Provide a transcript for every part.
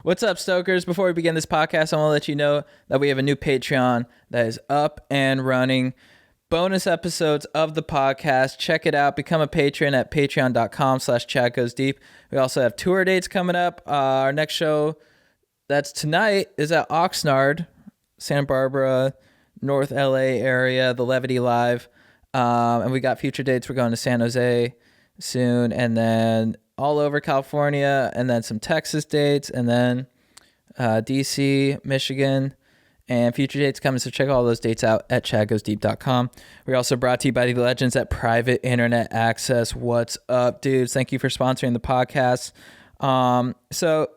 What's up, Stokers? Before we begin this podcast, I want to let you know that we have a new Patreon that is up and running. Bonus episodes of the podcast. Check it out. Become a patron at patreon.com/chatgoesdeep. We also have tour dates coming up. Our next show that's tonight is at Oxnard, Santa Barbara, North LA area, the Levity Live. And we got future dates. We're going to San Jose soon, and then all over California, and then some Texas dates, and then DC, Michigan, and future dates coming. So check all those dates out at chatgoesdeep.com. We're also brought to you by the legends at Private Internet Access. What's up, dudes? Thank you for sponsoring the podcast. So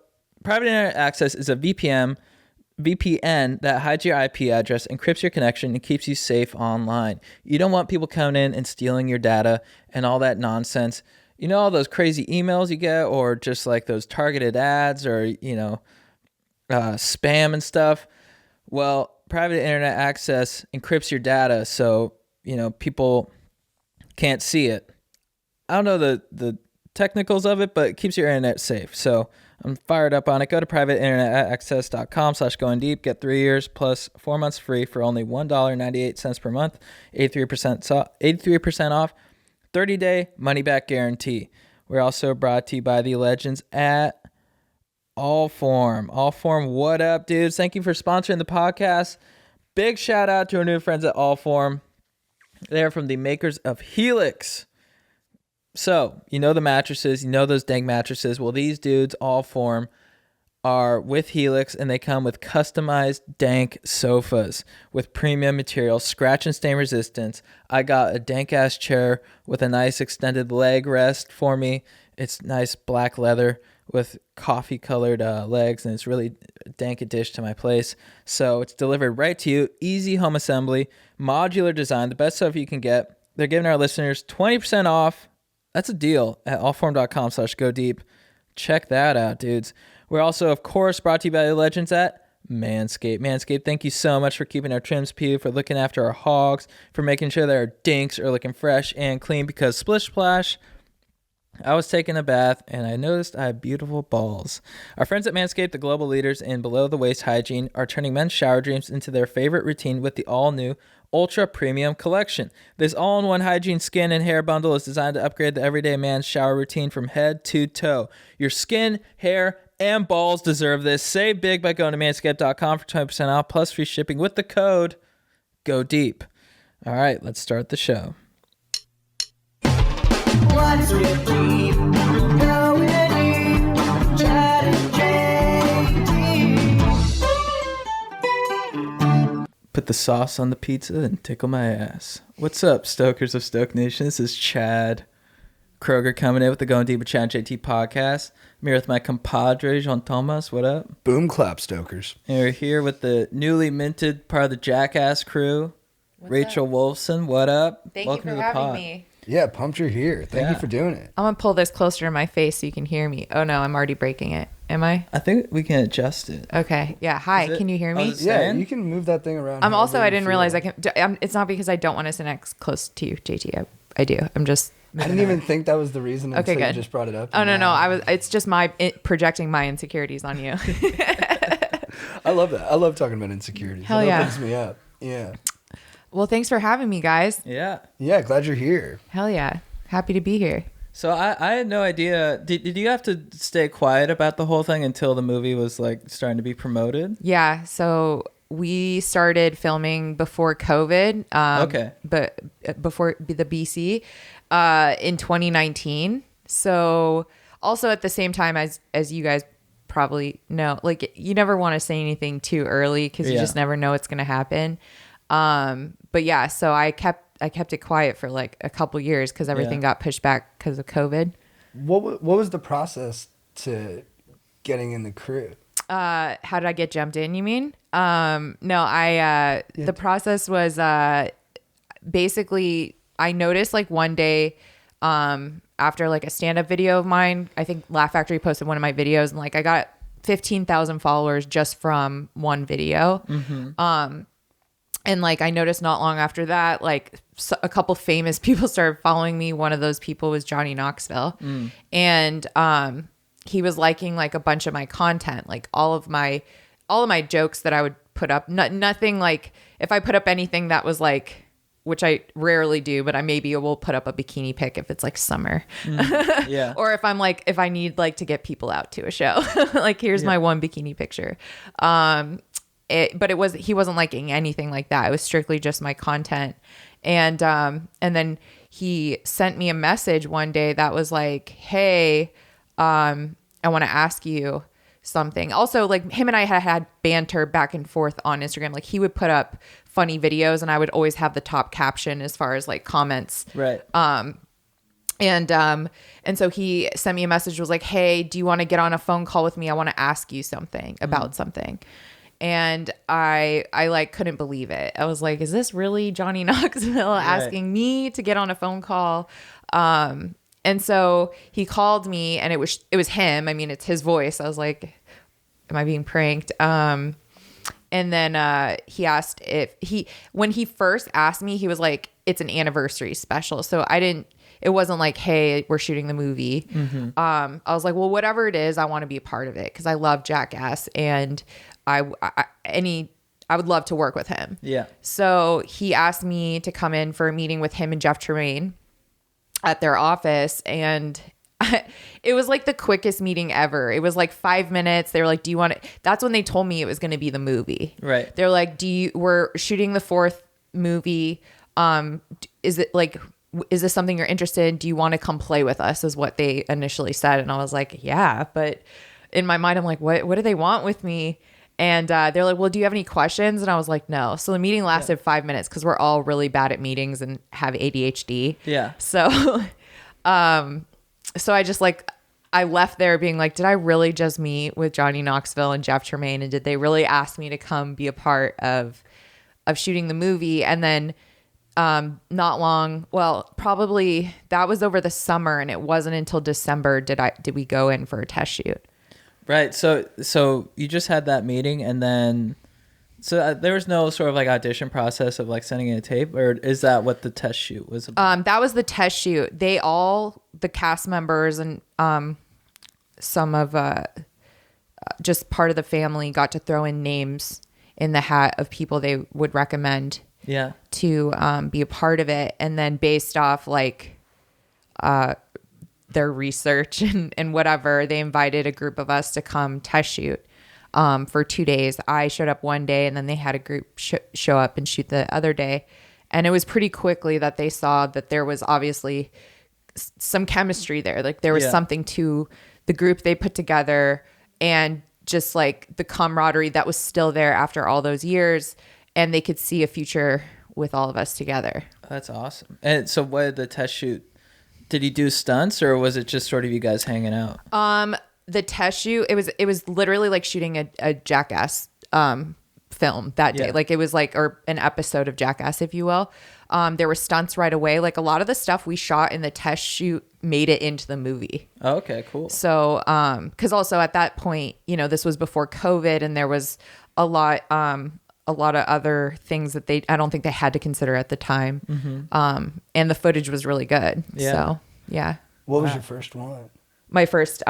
Private Internet Access is a VPN that hides your IP address, encrypts your connection, and keeps you safe online. You don't want people coming in and stealing your data and all that nonsense. You know, all those crazy emails you get, or just like those targeted ads, or, spam and stuff. Well, Private Internet Access encrypts your data so, people can't see it. I don't know the technicals of it, but it keeps your internet safe. So I'm fired up on it. Go to privateinternetaccess.com/goingdeep. Get 3 years plus 4 months free for only $1.98 per month, 83% off. 30-day money-back guarantee. We're also brought to you by the legends at Allform. Allform, what up, dudes? Thank you for sponsoring the podcast. Big shout out to our new friends at Allform. They're from the makers of Helix. So, the mattresses, those dang mattresses. Well, these dudes, Allform, are with Helix, and they come with customized dank sofas with premium material, scratch and stain resistance. I got a dank ass chair with a nice extended leg rest for me. It's nice black leather with coffee colored legs, and it's really a dank addition to my place. So it's delivered right to you. Easy home assembly, modular design, the best sofa you can get. They're giving our listeners 20% off. That's a deal at allform.com/godeep. Check that out, dudes. We're also, of course, brought to you by the legends at Manscaped. Manscaped, thank you so much for keeping our trims peeled, for looking after our hogs, for making sure that our dinks are looking fresh and clean, because splish splash, I was taking a bath and I noticed I have beautiful balls. Our friends at Manscaped, the global leaders in below-the-waist hygiene, are turning men's shower dreams into their favorite routine with the all-new Ultra Premium Collection. This all-in-one hygiene skin and hair bundle is designed to upgrade the everyday man's shower routine from head to toe. Your skin, hair, and balls deserve this. Save big by going to manscaped.com for 20% off plus free shipping with the code GODEEP. All right, let's start the show. What's with deep? Going deep. Chad and JT. Put the sauce on the pizza and tickle my ass. What's up, Stokers of Stoke Nation? This is Chad Kroger coming in with the Going Deep with Chad and JT podcast. I'm here with my compadre, Jean Thomas. What up? Boom clap, Stokers. And we're here with the newly minted part of the Jackass crew, Rachel Wolfson. What up? Welcome you for having me. Yeah, pumped you're here. Thank you for doing it. I'm going to pull this closer to my face so you can hear me. Oh, no, I'm already breaking it. Am I? I think we can adjust it. Okay. Yeah. Hi. Can you hear me? Yeah, you can move that thing around. I didn't realize I can. It's not because I don't want to sit next close to you, JT. I do. I'm just. I didn't even think that was the reason until you just brought it up. Oh, no. It's just projecting my insecurities on you. I love that. I love talking about insecurities. Hell yeah. It opens me up. Yeah. Well, thanks for having me, guys. Yeah. Yeah, glad you're here. Hell yeah. Happy to be here. So I had no idea. Did you have to stay quiet about the whole thing until the movie was like starting to be promoted? Yeah. So we started filming before COVID. Okay. But before the BC in 2019. So also at the same time as you guys probably know, like you never want to say anything too early because you just never know what's going to happen. But yeah, so I kept it quiet for like a couple years because everything got pushed back because of COVID. What was the process to getting in the crew? How did I get jumped in, you mean? No, the process was basically I noticed like one day after like a stand-up video of mine, I think Laugh Factory posted one of my videos and like I got 15,000 followers just from one video. Mm-hmm. And like I noticed not long after that, like a couple famous people started following me. One of those people was Johnny Knoxville. And he was liking like a bunch of my content, like all of my jokes that I would put up. Nothing like if I put up anything that was like, which I rarely do, but I maybe will put up a bikini pic if it's like summer. Yeah. Or if I'm like, if I need like to get people out to a show, like here's my one bikini picture. But he wasn't liking anything like that. It was strictly just my content. And then he sent me a message one day that was like, hey, I want to ask you something. Also, like him and I had banter back and forth on Instagram. Like he would put up funny videos and I would always have the top caption as far as like comments. Right. And so he sent me a message, was like, hey, do you want to get on a phone call with me? I want to ask you something about something. And I like couldn't believe it. I was like, is this really Johnny Knoxville asking me to get on a phone call? And so he called me and it was him. I mean, it's his voice. I was like, am I being pranked? And then he asked when he first asked me, he was like, it's an anniversary special. So it wasn't like, hey, we're shooting the movie. Mm-hmm. I was like, well, whatever it is, I want to be a part of it because I love Jackass and I would love to work with him. Yeah. So he asked me to come in for a meeting with him and Jeff Tremaine at their office. And it was like the quickest meeting ever. It was like 5 minutes. They were like, do you want it? That's when they told me it was going to be the movie. Right. They're like, we're shooting the 4th movie. Is this something you're interested in? Do you want to come play with us is what they initially said. And I was like, yeah, but in my mind, I'm like, what do they want with me? And they're like, well, do you have any questions? And I was like, no. So the meeting lasted 5 minutes because we're all really bad at meetings and have ADHD. Yeah. So, so I just like, I left there being like, did I really just meet with Johnny Knoxville and Jeff Tremaine? And did they really ask me to come be a part of shooting the movie? And then not long, well, probably that was over the summer and it wasn't until December did we go in for a test shoot. Right. So you just had that meeting and then, there was no sort of like audition process of like sending in a tape, or is that what the test shoot was about? That was the test shoot. The cast members and some of just part of the family got to throw in names in the hat of people they would recommend to be a part of it. And then based off like their research and whatever, they invited a group of us to come test shoot for 2 days. I showed up one day and then they had a group show up and shoot the other day. And it was pretty quickly that they saw that there was obviously some chemistry there. Like there was something to the group they put together and just like the camaraderie that was still there after all those years. And they could see a future with all of us together. That's awesome. And so what did the test shoot, did he do stunts or was it just sort of you guys hanging out? The test shoot, it was literally like shooting a Jackass film that day. Like it was like, or an episode of Jackass, if you will. There were stunts right away. Like a lot of the stuff we shot in the test shoot made it into the movie. Oh, okay, cool. So, cause also at that point, this was before COVID and there was a lot of other things that I don't think they had to consider at the time. Mm-hmm. And the footage was really good. Yeah. So yeah. What was your first one? My first,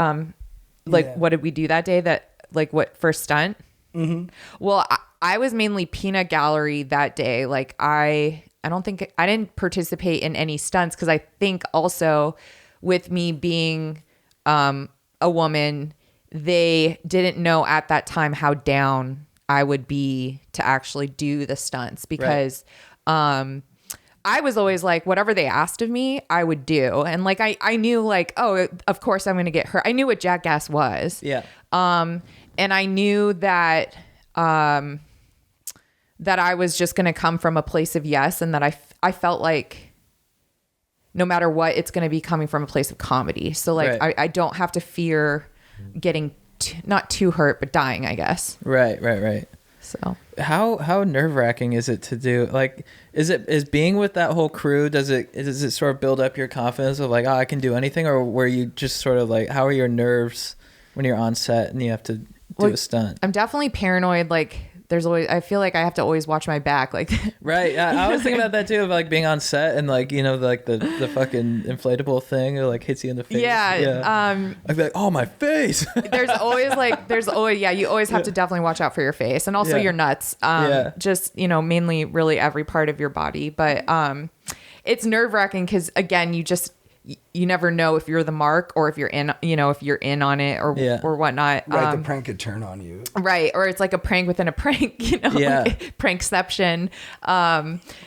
what did we do that day? What first stunt? Mm-hmm. Well, I was mainly peanut gallery that day. Like I didn't participate in any stunts because I think also with me being a woman, they didn't know at that time how down I would be to actually do the stunts because I was always like, whatever they asked of me, I would do. And like, I knew like, oh, of course I'm going to get hurt. I knew what Jackass was. Yeah. And I knew that, that I was just going to come from a place of yes. And that I felt like no matter what, it's going to be coming from a place of comedy. So like, I don't have to fear getting not too hurt, but dying, I guess. Right. So how nerve-wracking is it to do? Like, is being with that whole crew, does it sort of build up your confidence of like, oh, I can do anything? Or were you just sort of like, how are your nerves when you're on set and you have to do a stunt? I'm definitely paranoid. Like I feel like I have to always watch my back. Like, Right. I was thinking about that too, of like being on set and like, like the fucking inflatable thing or like hits you in the face. Yeah. I'd be like, oh, my face. there's always, you always have to definitely watch out for your face and also your nuts. Just, mainly really every part of your body. But it's nerve wracking because, again, you never know if you're the mark or if you're in, if you're in on it or whatnot. Right. The prank could turn on you. Right. Or it's like a prank within a prank, like prankception.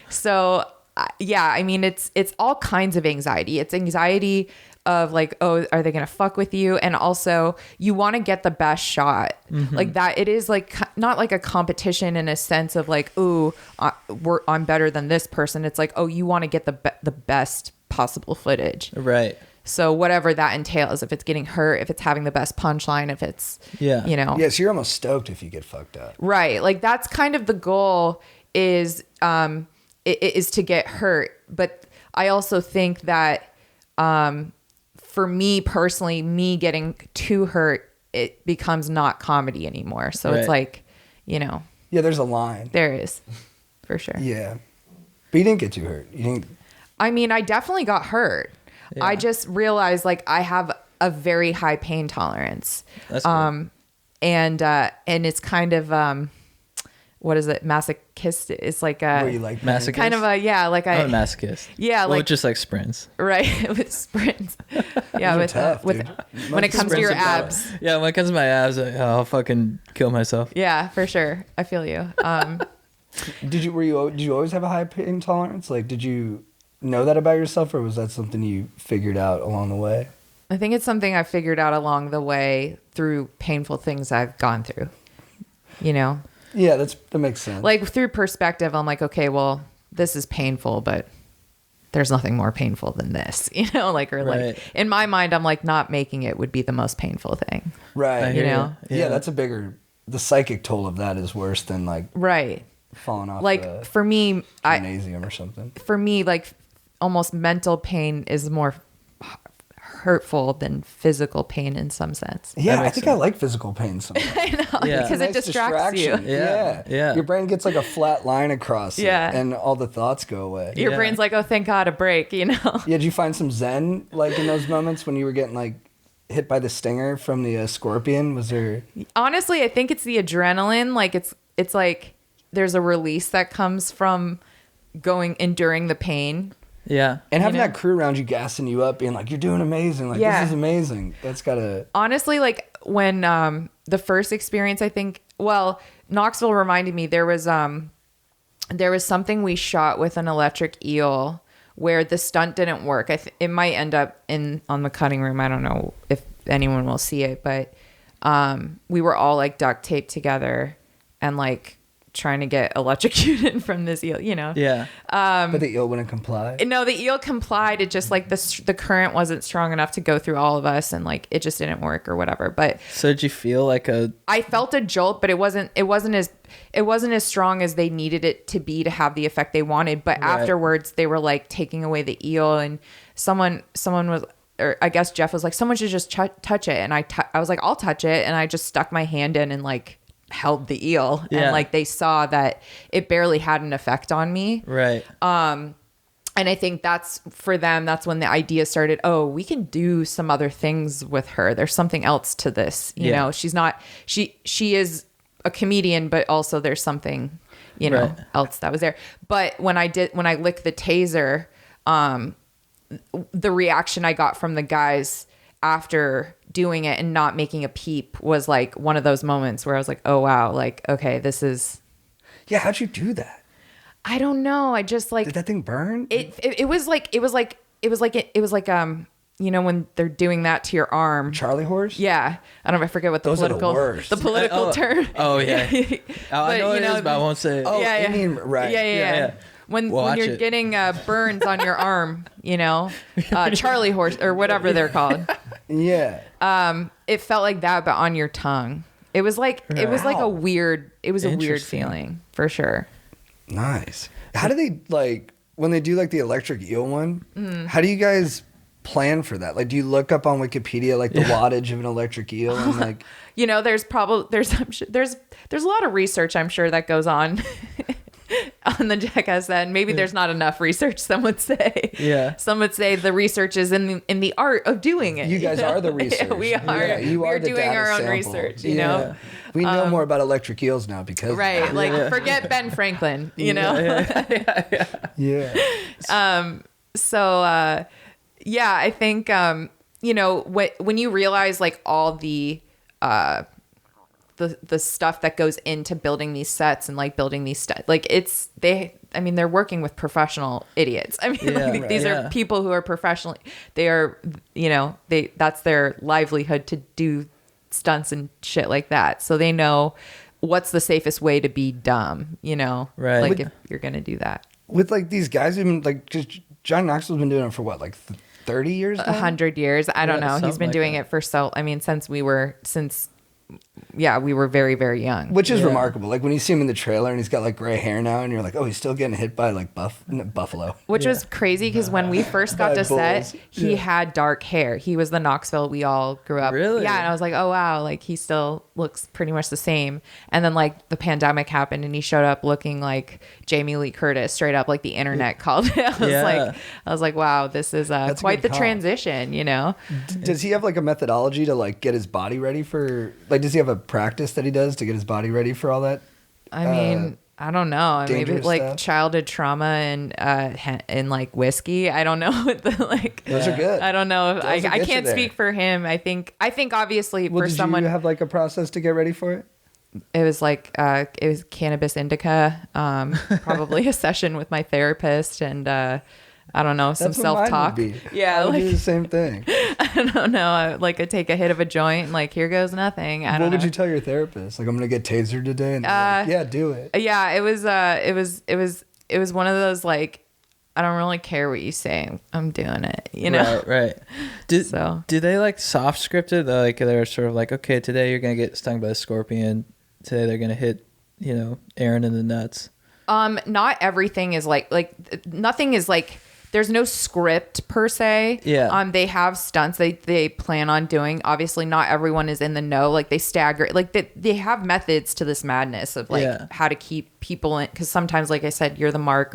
So I mean, it's all kinds of anxiety. It's anxiety of like, oh, are they going to fuck with you? And also you want to get the best shot like that. It is like not like a competition in a sense of like, oh, I'm better than this person. It's like, oh, you want to get the best possible footage. Right. So whatever that entails, if it's getting hurt, if it's having the best punchline, if it's, Yeah, so you're almost stoked if you get fucked up. Right. Like that's kind of the goal is to get hurt. But I also think that for me personally, me getting too hurt, it becomes not comedy anymore. So it's like, Yeah, there's a line. there is for sure. Yeah. But you didn't get too hurt. You didn't. I mean, I definitely got hurt. Yeah. I just realized like I have a very high pain tolerance. That's good. And it's kind of what is it? Masochist. It's like Where you like Masochist? kind of a like I'm a masochist. Yeah, well, like just like sprints. right with sprints. Yeah, Those are tough, with dude. when it comes to your Sprints are abs. Yeah, when it comes to my abs, I'll fucking kill myself. Yeah, for sure. I feel you. Did you always have a high pain tolerance? Like, did you know that about yourself, or was that something you figured out along the way? I think it's something I figured out along the way through painful things I've gone through. Yeah, that makes sense. Like through perspective, I'm like, okay, well, this is painful, but there's nothing more painful than this, like in my mind, I'm like, not making it would be the most painful thing. Right. Yeah, that's the psychic toll of that is worse than like right. falling off Like for me, gymnasium or something. For me, like almost mental pain is more hurtful than physical pain in some sense. Yeah, I think I like physical pain sometimes. I know, Yeah. because it distracts you. Yeah. Your brain gets like a flat line across it, and all the thoughts go away. Your brain's like, oh, thank God, a break, Yeah, did you find some zen like in those moments when you were getting like hit by the stinger from the scorpion? Was there? Honestly, I think it's the adrenaline. Like it's like there's a release that comes from enduring the pain. Yeah. And having that crew around you gassing you up, being like, you're doing amazing. Like, this is amazing. That's gotta... Honestly, like when the first experience, I think, well, Knoxville reminded me there was something we shot with an electric eel where the stunt didn't work. It might end up on the cutting room. I don't know if anyone will see it, but we were all like duct taped together and like trying to get electrocuted from this eel, Yeah. But the eel wouldn't comply? No, the eel complied. It just like the current wasn't strong enough to go through all of us and like it just didn't work or whatever. But so did you feel like I felt a jolt, but it wasn't as strong as they needed it to be to have the effect they wanted. But afterwards they were like taking away the eel and someone was, or I guess Jeff was like, someone should just touch it. And I was like, I'll touch it. And I just stuck my hand in and like held the eel and like they saw that it barely had an effect on me. Right. And I think that's for them, that's when the idea started, oh, we can do some other things with her. There's something else to this. You know, she's not, she is a comedian, but also there's something, else that was there. But when I licked the taser, the reaction I got from the guys after doing it and not making a peep was like one of those moments where I was like, oh wow, like, okay, this is. Yeah. How'd you do that? I don't know. I just like. Did that thing burn? It was like when they're doing that to your arm. Charlie horse? Yeah. I forget what the Those political, are the worst. The political term. Oh yeah. I know it is, but I won't say it. Oh, yeah. You mean, right. Yeah. When you're getting burns on your arm, Charlie horse or whatever they're called. Yeah. It felt like that, but on your tongue. It was like a weird feeling for sure. Nice. How do they like when they do like the electric eel one? How do you guys plan for that? Like, do you look up on Wikipedia like the wattage of an electric eel and like? You know, there's a lot of research, I'm sure, that goes on on the Jackass end. Maybe there's not enough research, some would say. Yeah. Some would say the research is in the art of doing it. You guys are the research. Yeah, we are. Yeah, you We're are the doing data our own sample. research, you know? We know more about electric eels now because of Right. that. Like, forget Ben Franklin, you know? Yeah. So, yeah, I think, you know, when you realize like all the stuff that goes into building these sets and like building these like they're working with professional idiots. I mean, like, these are people who are professionally, they are, you know, that's their livelihood to do stunts and shit like that. So they know what's the safest way to be dumb, you know, right? Like if you're going to do that with like these guys who've been like, cause John Knoxville's been doing it for what, like 30 years now? 100 years. I don't know. He's been doing that. it for since we were very, very young. Which is remarkable. Like when you see him in the trailer and he's got like gray hair now and you're like, oh, he's still getting hit by like buffalo. Which was crazy because when we first got By to set, bulls. he had dark hair. He was the Knoxville we all grew up. Really? Yeah. And I was like, oh, wow. Like he still looks pretty much the same. And then like the pandemic happened and he showed up looking like Jamie Lee Curtis, straight up like the internet called it. I was like, wow, this is quite the transition, you know? Does he have like a methodology to like get his body ready for, like, does he have a practice that he does to get his body ready for all that? I mean, I don't know. Maybe dangerous like stuff? childhood trauma and like whiskey. I don't know what the like. Those are good. I don't know. Those I will get you can't there. speak for him. I think obviously Well, for did someone you have like a process to get ready for it? it was like it was cannabis indica, probably a session with my therapist and I don't know, some That's what mine self-talk. would be. Yeah, I would do like the same thing. I don't know. I take a hit of a joint and like here goes nothing. I don't know. What would you tell your therapist? Like, I'm gonna get tasered today, and they're like, yeah, do it. Yeah, it was one of those like, I don't really care what you say. I'm doing it, you know? Right. Do they like soft script it? Like they're sort of like, okay, today you're going to get stung by a scorpion. Today they're going to hit, you know, Aaron in the nuts. Not everything is like nothing is like, there's no script per se. Yeah. They have stunts they plan on doing. Obviously not everyone is in the know. Like they stagger, like they have methods to this madness of like how to keep people in. Cause sometimes, like I said, you're the mark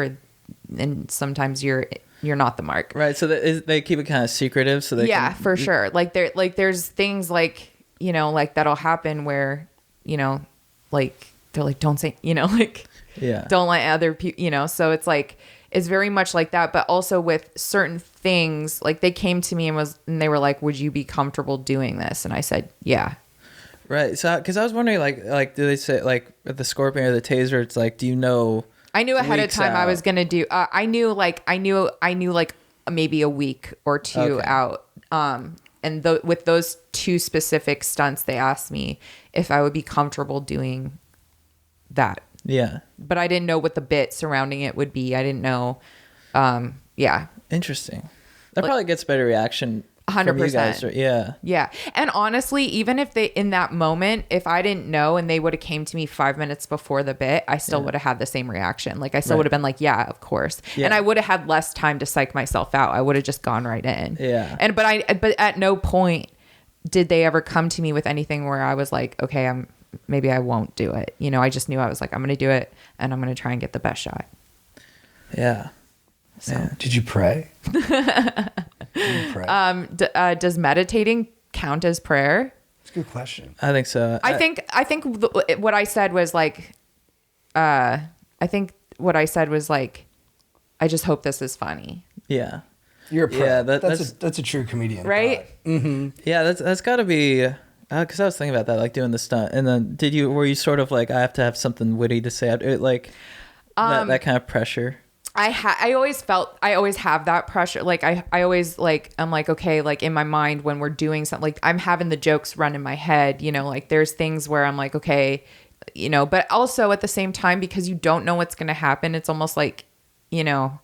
and sometimes you're not the mark. Right. So they keep it kind of secretive. So they for sure. Like there's things like, you know, like that'll happen where, you know, like they're like, don't say, you know, like, don't let other people, you know, so it's like, it's very much like that, but also with certain things, like they came to me and they were like, would you be comfortable doing this? And I said, yeah. Right. So, because I was wondering, like, do they say like with the scorpion or the taser? It's like, do you know? I knew ahead of weeks time out? I was gonna do. I knew like maybe a week or two out. And with those two specific stunts, they asked me if I would be comfortable doing that. Yeah. But I didn't know what the bit surrounding it would be. I didn't know. Yeah. Interesting. That probably gets better reaction. 100%. Yeah. Yeah. And honestly, even if they, in that moment, if I didn't know and they would have came to me 5 minutes before the bit, I still would have had the same reaction. Like I still would have been like, yeah, of course. Yeah. And I would have had less time to psych myself out. I would have just gone right in. Yeah. But at no point did they ever come to me with anything where I was like, okay, maybe I won't do it. You know, I just knew I was like, I'm going to do it and I'm going to try and get the best shot. Yeah. So. Yeah. Did you pray? Does meditating count as prayer? It's a good question. I think so. I think what I said was like, I just hope this is funny. Yeah. You're a pro. Yeah, that's a true comedian, right? Yeah, that's got to be. Because I was thinking about that, like doing the stunt, and then were you sort of like, I have to have something witty to say, like that kind of pressure? I always have that pressure. Like I always like, I'm like, okay, like in my mind when we're doing something, like I'm having the jokes run in my head, you know, like there's things where I'm like, okay, you know, but also at the same time, because you don't know what's going to happen. It's almost like, you know,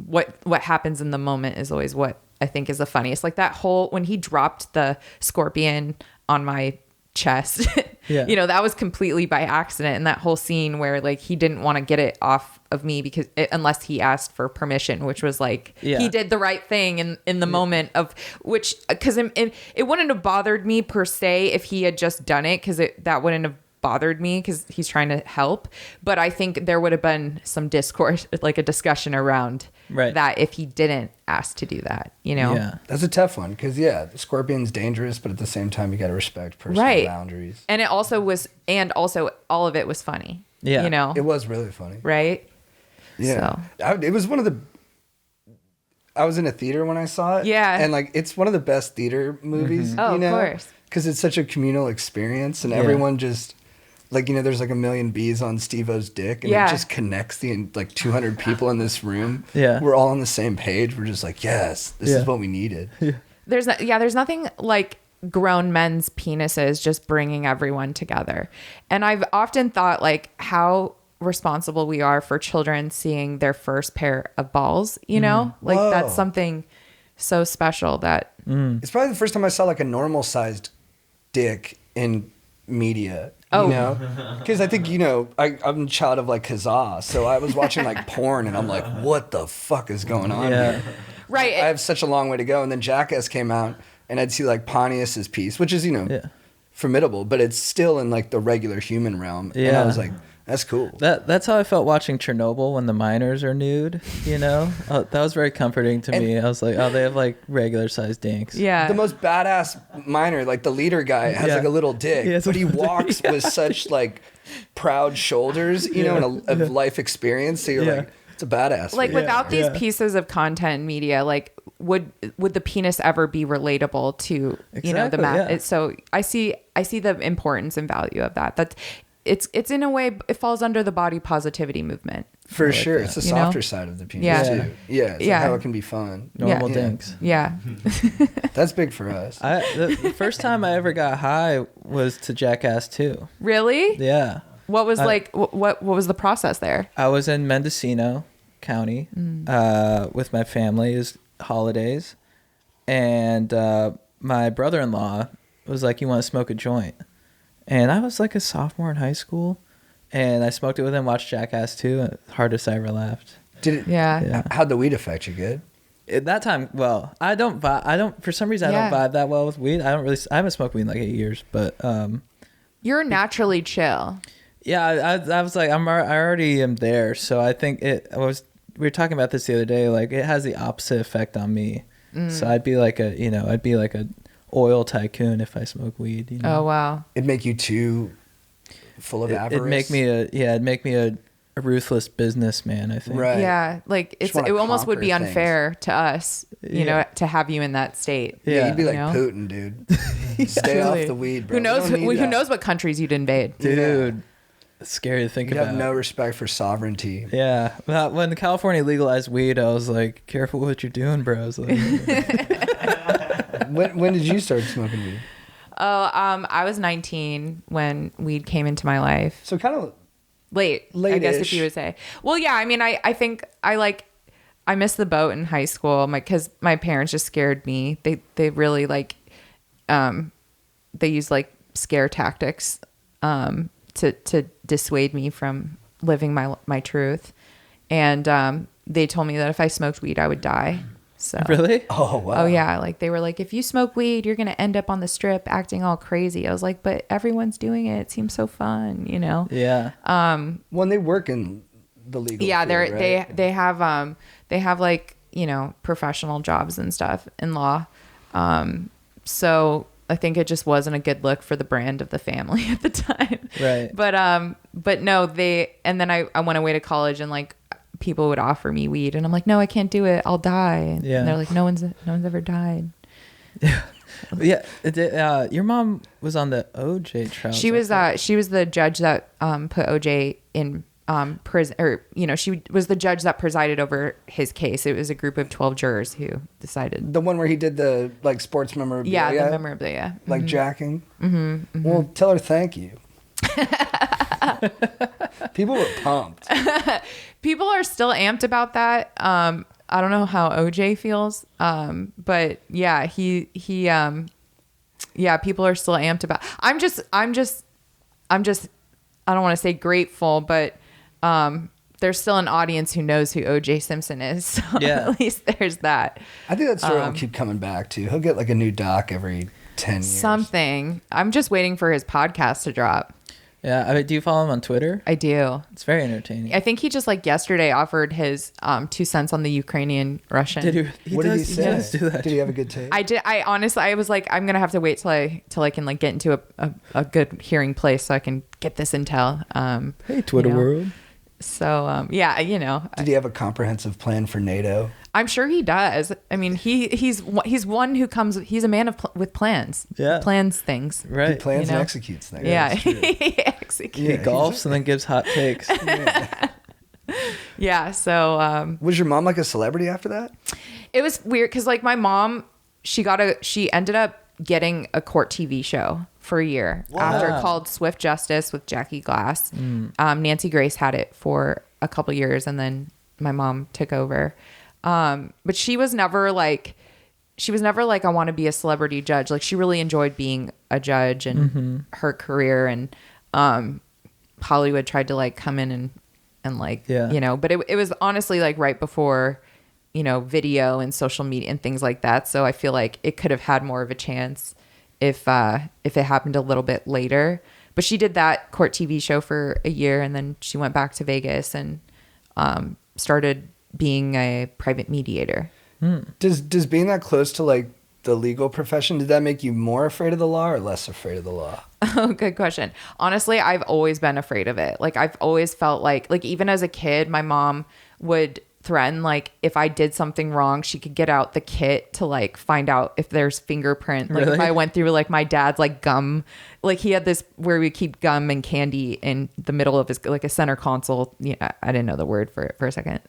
what happens in the moment is always what I think is the funniest. Like that whole, when he dropped the scorpion on my chest. Yeah. You know, that was completely by accident. And that whole scene where like he didn't want to get it off of me unless he asked for permission, which was like he did the right thing in the moment of which, because it wouldn't have bothered me per se if he had just done it, because that wouldn't have bothered me because he's trying to help. But I think there would have been some discourse, like a discussion around that if he didn't ask to do that, you know? Yeah. That's a tough one because, the scorpion's dangerous, but at the same time, you got to respect personal boundaries. And it also was, all of it was funny. Yeah. You know? It was really funny. Right? Yeah. It was one of the... I was in a theater when I saw it. Yeah. And, like, it's one of the best theater movies, Oh, you know? of course. Because it's such a communal experience, and everyone just... Like, you know, there's like a million bees on Steve-O's dick, and it just connects the, like, 200 people in this room. Yeah. We're all on the same page. We're just like, yes, this is what we needed. Yeah. There's nothing like grown men's penises just bringing everyone together. And I've often thought, like, how responsible we are for children seeing their first pair of balls, you know? Like, that's something so special that... It's probably the first time I saw, like, a normal-sized dick in media. You know, because I think, you know, I'm a child of like Kazaa, so I was watching like porn and I'm like, what the fuck is going on here? Right. I have such a long way to go. And then Jackass came out and I'd see like Pontius's piece, which is, you know, formidable, but it's still in like the regular human realm. And I was like, that's cool. That's how I felt watching Chernobyl when the miners are nude, you know? That was very comforting to me. I was like, oh, they have like regular sized dinks. Yeah. The most badass miner, like the leader guy, has like a little dick, but he walks with such like proud shoulders, you know, and a life experience. So you're like, it's a badass. Like without these pieces of content and media, like would the penis ever be relatable to, you know, the math? So I see the importance and value of that. It's in a way, it falls under the body positivity movement. For sure. It's the softer side of the penis too. Yeah. It's like how it can be fun. Normal dinks. Yeah. That's big for us. The first time I ever got high was to Jackass 2. Really? Yeah. What was what was the process there? I was in Mendocino County with my family. It was holidays. And my brother-in-law was like, you want to smoke a joint? And I was like a sophomore in high school, and I smoked it with him, watched Jackass 2. Hardest I ever laughed. Did it? Yeah. How'd the weed affect you? Good. At that time, well, I don't for some reason, I don't vibe that well with weed. I haven't smoked weed in like 8 years, but. You're naturally chill. Yeah, I was like, I already am there. So I think we were talking about this the other day, like it has the opposite effect on me. So I'd be like a oil tycoon if I smoke weed. You know? Oh wow! It'd make you too full of avarice. It'd make me a ruthless businessman, I think. Right. Yeah, like it almost would be unfair to us, you know, to have you in that state. Yeah, you'd be like Putin, dude. Stay off the weed, bro. Who knows what countries you'd invade, dude. Yeah. It's scary to think about. You have no respect for sovereignty. Yeah. Well, when California legalized weed, I was like, careful what you're doing, bro. I was like, when did you start smoking weed? Oh, I was 19 when weed came into my life. So kind of late, I guess, if you would say. Well, yeah. I mean, I think I missed the boat in high school, because my parents just scared me. They really they used like scare tactics, to dissuade me from living my truth. And they told me that if I smoked weed, I would die. So really? Oh, wow. Oh, yeah. Like they were like, if you smoke weed, you're going to end up on the strip acting all crazy. I was like, but everyone's doing it. It seems so fun, you know? Yeah. When they work in the legal yeah, field, right? they have like, you know, professional jobs and stuff in law. So I think it just wasn't a good look for the brand of the family at the time. Right. But no, and then I went away to college, and like people would offer me weed, and I'm like, no, I can't do it. I'll die. Yeah. And they're like, no one's ever died. Yeah. Yeah. Your mom was on the OJ trial. She was the judge that put OJ in prison, or, you know, she was the judge that presided over his case. It was a group of 12 jurors who decided. The one where he did the like sports memorabilia. Yeah, the memorabilia. Like jacking. Mm-hmm, mm-hmm. Well, tell her thank you. People were pumped. People are still amped about that. I don't know how OJ feels. But yeah, he yeah, people are still amped about. I'm just I don't want to say grateful, but there's still an audience who knows who OJ Simpson is. So Yeah. at least there's that. I think that story will keep coming back too. He'll get like a new doc every 10 years. Something. I'm just waiting for his podcast to drop. Yeah. I mean, do you follow him on Twitter? I do. It's very entertaining. I think he just like yesterday offered his 2 cents on the Ukrainian Russian. Did he? What did he say? does do that. Did he have a good take? I did. I honestly, I was like, I'm gonna have to wait till I can like get into a good hearing place so I can get this intel. Hey, Twitter you know. world. So yeah, you know, Did he have a comprehensive plan for NATO? I'm sure he does. I mean, he's one who comes. He's a man with plans. Yeah. He plans things. He Right. plans You know? and executes things. Yeah, That's true. he executes. He golfs and then gives hot takes. Yeah. So Was your mom like a celebrity after that? it was weird because like my mom, she ended up getting a court TV show for a year after called Swift Justice with Jackie Glass. Nancy Grace had it for a couple years and then my mom took over. But she was never like I want to be a celebrity judge. Like she really enjoyed being a judge and her career, and Hollywood tried to like come in and like, you know, but it was honestly like right before, you know, video and social media and things like that. So I feel like it could have had more of a chance if it happened a little bit later. But she did that court TV show for a year and then she went back to Vegas and started being a private mediator. Does being that close to like the legal profession, did that make you more afraid of the law or less afraid of the law? Oh, good question. Honestly, I've always been afraid of it. Like I've always felt like even as a kid, my mom would threaten like if I did something wrong, she could get out the kit to like find out if there's fingerprint. Like Really? if I went through like my dad's like gum, like he had this where we keep gum and candy in the middle of his like a center console. Yeah, I didn't know the word for it for a second.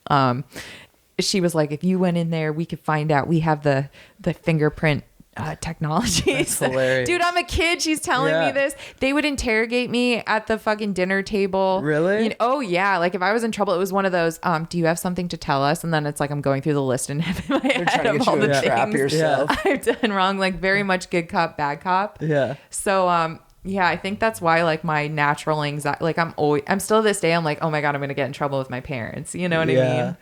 She was like, if you went in there, we could find out. We have the fingerprint technology. That's hilarious. Dude, I'm a kid. She's telling me this. They would interrogate me at the fucking dinner table. Really? You know, oh yeah. Like if I was in trouble, it was one of those, do you have something to tell us? And then it's like I'm going through the list in my They're head trying to of get all you the to trap things yourself. I've done wrong. Like very much good cop, bad cop. Yeah. So yeah, I think that's why like my natural anxiety, like I'm still to this day, I'm like, oh my God, I'm gonna get in trouble with my parents. You know what I mean?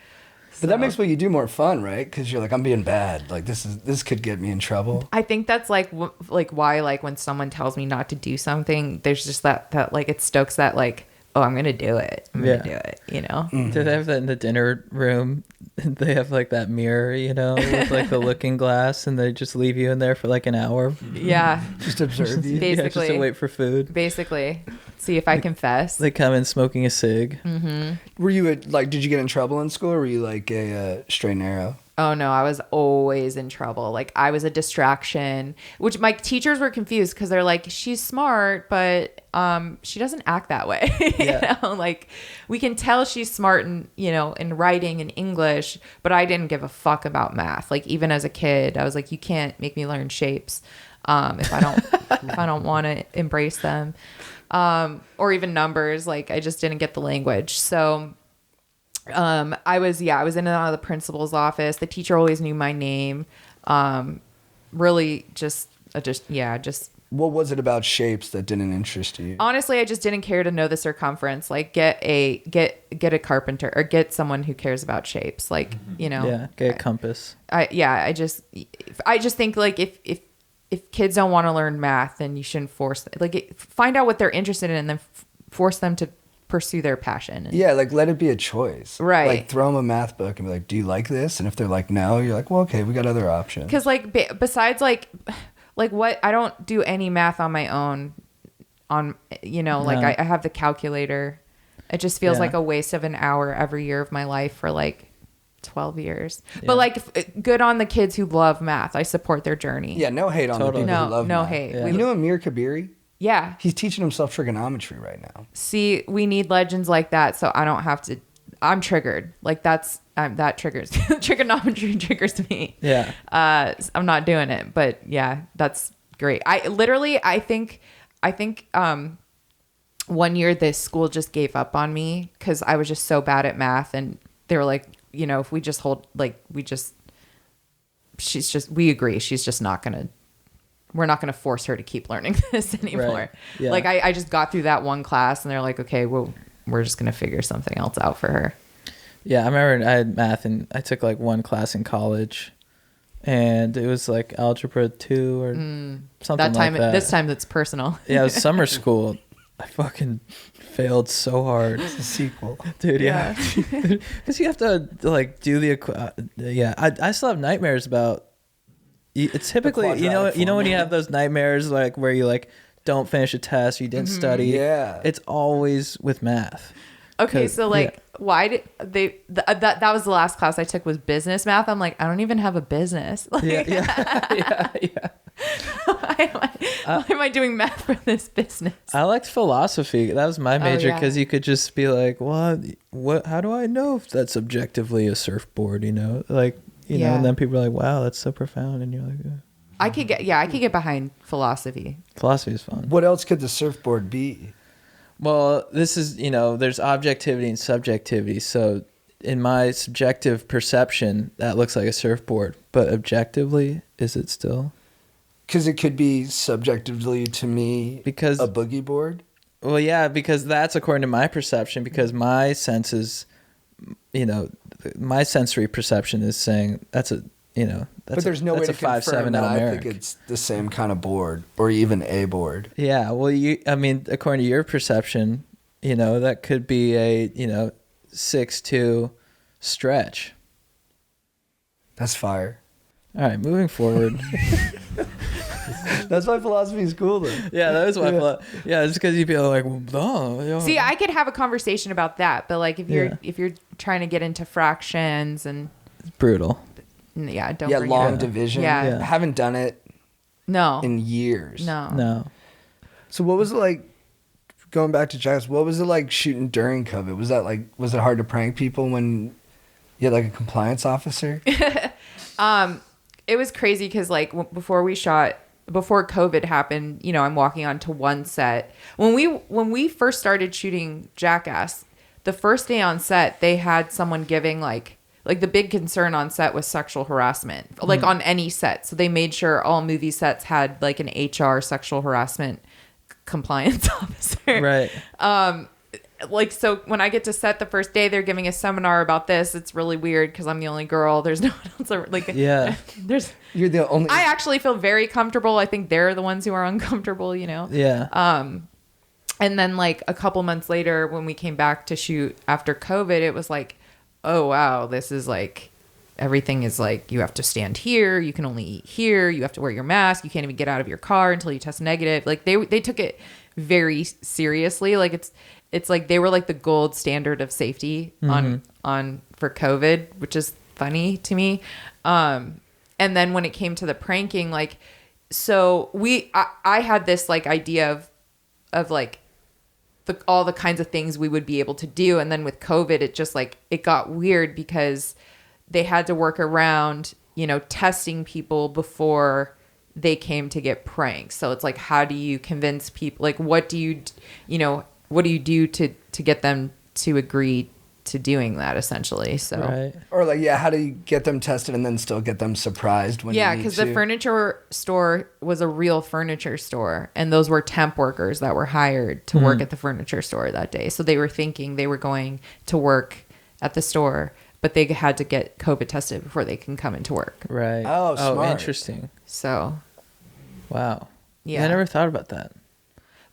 But that makes what you do more fun, right? Because you're like, I'm being bad. Like this could get me in trouble. I think that's like why like when someone tells me not to do something, there's just that like it stokes that like, oh, I'm gonna do it. I'm gonna do it. You know? Do they have that in the dinner room? They have like that mirror, you know, with like the looking glass, and they just leave you in there for like an hour. Yeah. Just observe you. Basically. Yeah, just to wait for food. Basically, see if I confess. They come in smoking a cig. Were you like, did you get in trouble in school or were you like a straight and narrow? Oh no, I was always in trouble. Like I was a distraction, which my teachers were confused because they're like, she's smart, but she doesn't act that way. Yeah. You know, like we can tell she's smart in, you know, in writing and English, but I didn't give a fuck about math. Like even as a kid, I was like, you can't make me learn shapes if I don't want to embrace them, or even numbers. Like I just didn't get the language. So I was in and out of the principal's office. The teacher always knew my name. Really just. What was it about shapes that didn't interest you? Honestly, I just didn't care to know the circumference. Like get a carpenter or get someone who cares about shapes. Like, you know, Yeah, get a compass. I just think like if kids don't want to learn math, then you shouldn't force them. Like find out what they're interested in and then force them to pursue their passion. Yeah, like let it be a choice. Right. Like throw them a math book and be like, do you like this? And if they're like, no, you're like, well, okay, we got other options. Because like besides like what, I don't do any math on my own on, you know, like No. I have the calculator. It just feels Yeah. like a waste of an hour every year of my life for like 12 years. Yeah. But like good on the kids who love math. I support their journey. Yeah, no hate on Totally. the people who love No math. hate. Yeah. We- You know Amir Kabiri? Yeah. He's teaching himself trigonometry right now. See, we need legends like that so I don't have to. I'm triggered. Like that triggers. Trigonometry triggers me. Yeah. I'm not doing it, but yeah, that's great. I think 1 year this school just gave up on me because I was just so bad at math, and they were like, you know, if we just hold, like, we agree she's just not gonna we're not going to force her to keep learning this anymore. Right. Yeah. Like I just got through that one class and they're like, okay, well, we're just going to figure something else out for her. Yeah, I remember I had math and I took like one class in college and it was like algebra 2 or something like that. This time it's personal. Yeah, it was summer school. I fucking failed so hard. It's a sequel. Dude, yeah. Because you have to like do the I still have nightmares about it's typically you know when you have those nightmares like where you like don't finish a test, you didn't study. Yeah. It's always with math. Okay, so like why did they that was the last class I took was business math. I'm like, I don't even have a business. Like, Yeah. why am I doing math for this business? I liked philosophy. That was my major because you could just be like, what? How do I know if that's objectively a surfboard? You know, like you know, and then people are like, wow, that's so profound, and you're like, I could get behind philosophy. Philosophy is fun. What else could the surfboard be? Well, this is, there's objectivity and subjectivity. So in my subjective perception, that looks like a surfboard. But objectively, is it still? Because it could be subjectively to me because a boogie board. Well, yeah, because that's according to my perception. Because my senses, my sensory perception is saying that's a, but there's no way to confirm that I think it's the same kind of board or even a board. Yeah, well, according to your perception, that could be a 6'2" stretch. That's fire. All right, moving forward. That's why philosophy is cool, though. Yeah, that is why. Yeah, it's because you'd be like, oh. See, I could have a conversation about that, but like if you're trying to get into fractions and it's brutal. Yeah, don't. Yeah, bring long it division. Yeah. I haven't done it. No. In years. No. So what was it like? Going back to Jackass, what was it like shooting during COVID? Was it hard to prank people when you had like a compliance officer? It was crazy because like before COVID happened, I'm walking onto one set. When we first started shooting Jackass, the first day on set, they had someone giving like the big concern on set was sexual harassment, like on any set. So they made sure all movie sets had like an HR sexual harassment compliance officer. Right. Like, so when I get to set the first day, they're giving a seminar about this. It's really weird because I'm the only girl. There's no one else. Like, yeah. You're the only. I actually feel very comfortable. I think they're the ones who are uncomfortable, Yeah. And then like a couple months later, when we came back to shoot after COVID, it was like, oh wow, this is like everything is like you have to stand here, you can only eat here, you have to wear your mask, you can't even get out of your car until you test negative. Like they took it very seriously. Like it's like they were like the gold standard of safety on for COVID, which is funny to me. And then when it came to the pranking, like so I had this like idea of like all the kinds of things we would be able to do. And then with COVID, it just like, it got weird because they had to work around, testing people before they came to get pranked. So it's like, how do you convince people? Like, what do you do to get them to agree to doing that essentially? So, right. Or like, how do you get them tested and then still get them surprised when you need to? Because the furniture store was a real furniture store, and those were temp workers that were hired to work at the furniture store that day. So they were thinking they were going to work at the store, but they had to get COVID tested before they can come into work. Right. Oh, smart. Interesting. So, wow. Yeah. I never thought about that.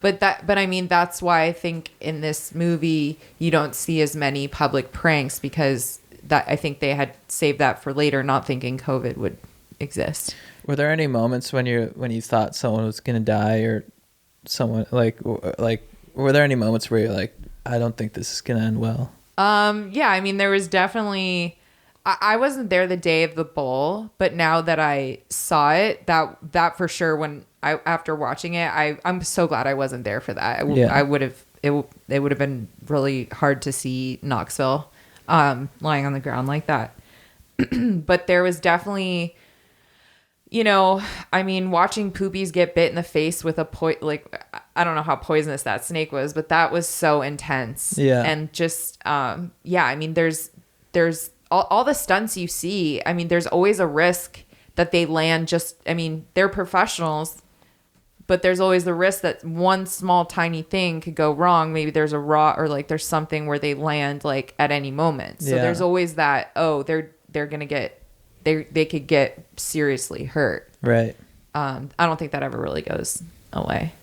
But I mean, that's why I think in this movie you don't see as many public pranks, because that I think they had saved that for later, not thinking COVID would exist. Were there any moments when you thought someone was gonna die, or someone like were there any moments where you're like, I don't think this is gonna end well? Yeah, I mean, there was definitely. I wasn't there the day of the bowl, but now that I saw it, that for sure, after watching it, I'm so glad I wasn't there for that. I would have, it would have been really hard to see Knoxville lying on the ground like that. But there was definitely, I mean, watching Poopies get bit in the face with I don't know how poisonous that snake was, but that was so intense. Yeah. And just, I mean, there's all the stunts you see. I mean, there's always a risk that they land they're professionals. but there's always the risk that one small tiny thing could go wrong. Maybe there's a rot or like there's something where they land like at any moment. So there's always that, they're gonna get, they could get seriously hurt. Right. I don't think that ever really goes away.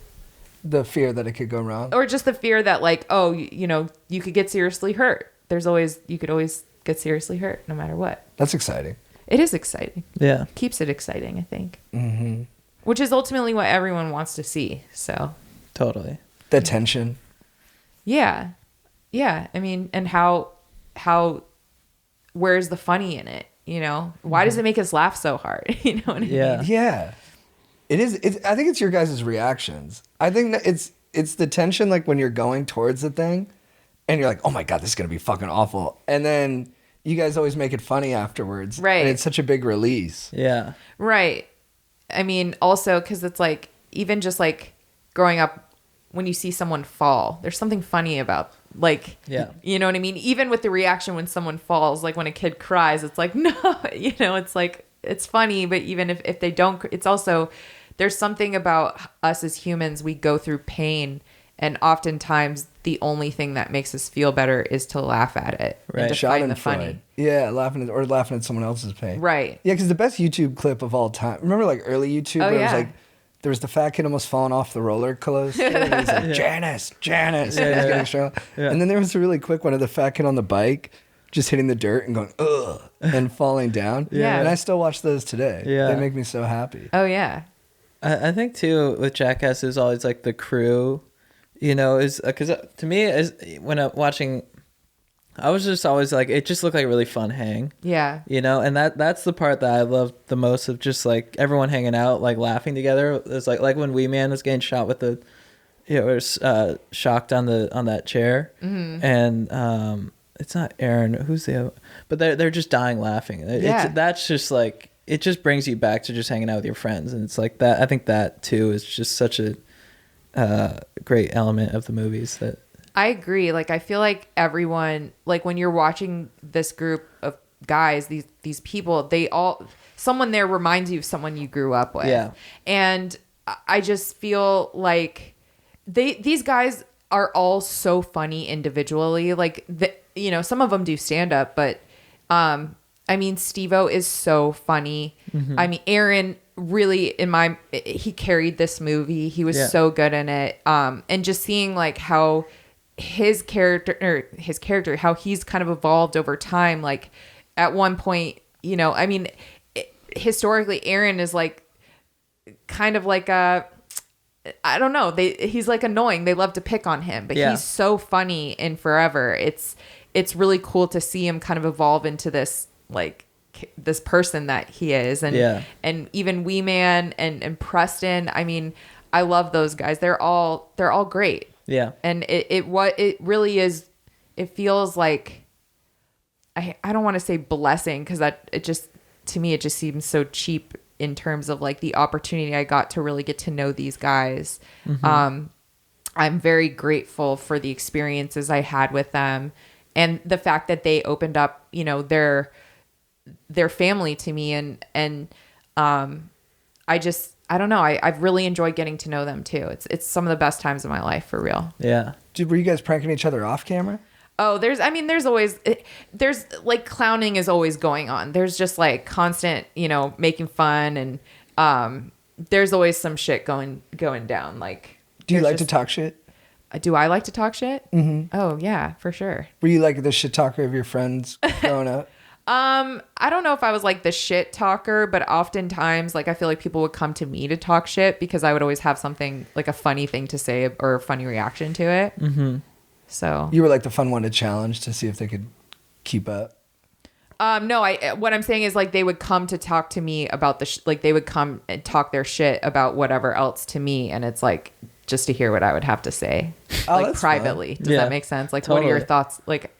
The fear that it could go wrong, or just the fear that like, you could get seriously hurt. You could always get seriously hurt no matter what. That's exciting. It is exciting. Yeah. Keeps it exciting, I think. Mm-hmm. Which is ultimately what everyone wants to see. So. Totally. The tension. Yeah. Yeah. I mean, and how, where's the funny in it? Why does it make us laugh so hard? You know what I mean? Yeah. It is. I think it's your guys' reactions. I think that it's the tension, like when you're going towards the thing and you're like, oh my God, this is going to be fucking awful. And then you guys always make it funny afterwards. Right. And it's such a big release. Yeah. Right. I mean, also because it's like, even just like growing up, when you see someone fall, there's something funny about like, you know what I mean? Even with the reaction when someone falls, like when a kid cries, it's like, no, it's like, it's funny. But even if they don't, it's also, there's something about us as humans, we go through pain. And oftentimes the only thing that makes us feel better is to laugh at it. Right. And to find the funny. Yeah, laughing at someone else's pain. Right. Yeah, because the best YouTube clip of all time. Remember like early YouTube where it was like, there was the fat kid almost falling off the roller coaster. And he's like, Janice. And he's getting strong. And then there was a really quick one of the fat kid on the bike just hitting the dirt and going, ugh, and falling down. Yeah. And I still watch those today. Yeah. They make me so happy. Oh, yeah. I think too with Jackass is always like the crew, is because to me is when I'm watching, I was just always like, it just looked like a really fun hang. Yeah. And that's the part that I love the most of just like everyone hanging out, like laughing together. It's like when Wee Man was getting shot with the, was shocked on that chair, and it's not Aaron. Who's the other? But they're just dying laughing. That's just like, it just brings you back to just hanging out with your friends, and it's like that. I think that too is just such a great element of the movies. That I agree. Like I feel like everyone, like when you're watching this group of guys, these people, someone there reminds you of someone you grew up with. Yeah. And I just feel like these guys are all so funny individually. Like some of them do stand up, but I mean, Steve-O is so funny. Mm-hmm. I mean, Aaron really he carried this movie. He was so good in it. And just seeing like how his character, how he's kind of evolved over time. Like at one point, I mean, historically, Aaron is like kind of like I don't know. He's like annoying. They love to pick on him, but he's so funny in Forever. It's really cool to see him kind of evolve into this person that he is. And even Wee Man and Preston. I mean, I love those guys. They're all great. Yeah. And it really is, it feels like, I don't want to say blessing, because to me, it just seems so cheap in terms of like the opportunity I got to really get to know these guys. Mm-hmm. I'm very grateful for the experiences I had with them, and the fact that they opened up, their family to me. And I don't know. I've really enjoyed getting to know them too. It's some of the best times of my life, for real. Yeah. Were you guys pranking each other off camera? Oh, there's like clowning is always going on. There's just like constant, making fun, and there's always some shit going down. Like, do you like to talk shit? Do I like to talk shit? Mm-hmm. Oh yeah, for sure. Were you like the shit talker of your friends growing up? I don't know if I was like the shit talker, but oftentimes like I feel like people would come to me to talk shit because I would always have something like a funny thing to say or a funny reaction to it. Mm-hmm. So you were like the fun one to challenge to see if they could keep up. No, what I'm saying is like they would come to talk to me about like they would come and talk their shit about whatever else to me, and it's like just to hear what I would have to say, like privately. Fun. Does that make sense? Like, totally. What are your thoughts? Like,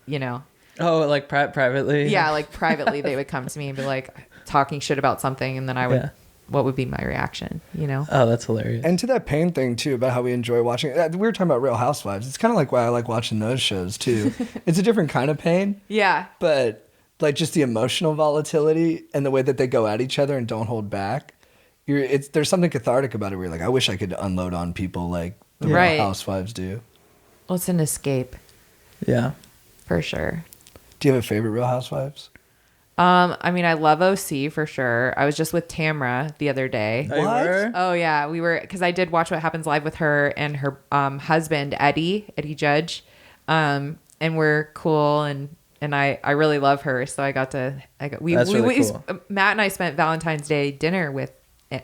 Oh, like privately? Yeah, like privately they would come to me and be like talking shit about something, and then I would, what would be my reaction, Oh, that's hilarious. And to that pain thing too, about how we enjoy watching, we were talking about Real Housewives. It's kind of like why I like watching those shows too. It's a different kind of pain. Yeah. But like just the emotional volatility and the way that they go at each other and don't hold back there's something cathartic about it where you're like, I wish I could unload on people like the Right. Real Housewives do. Well, it's an escape Yeah. for sure. Do you have a favorite Real Housewives? I mean, I love OC for sure. I was just with Tamra the other day. Oh, you What? were? Oh yeah, we were, because I did watch What Happens Live with her and her husband Eddie Judge, and we're cool, and I really love her. So That's really cool. Matt and I spent Valentine's Day dinner with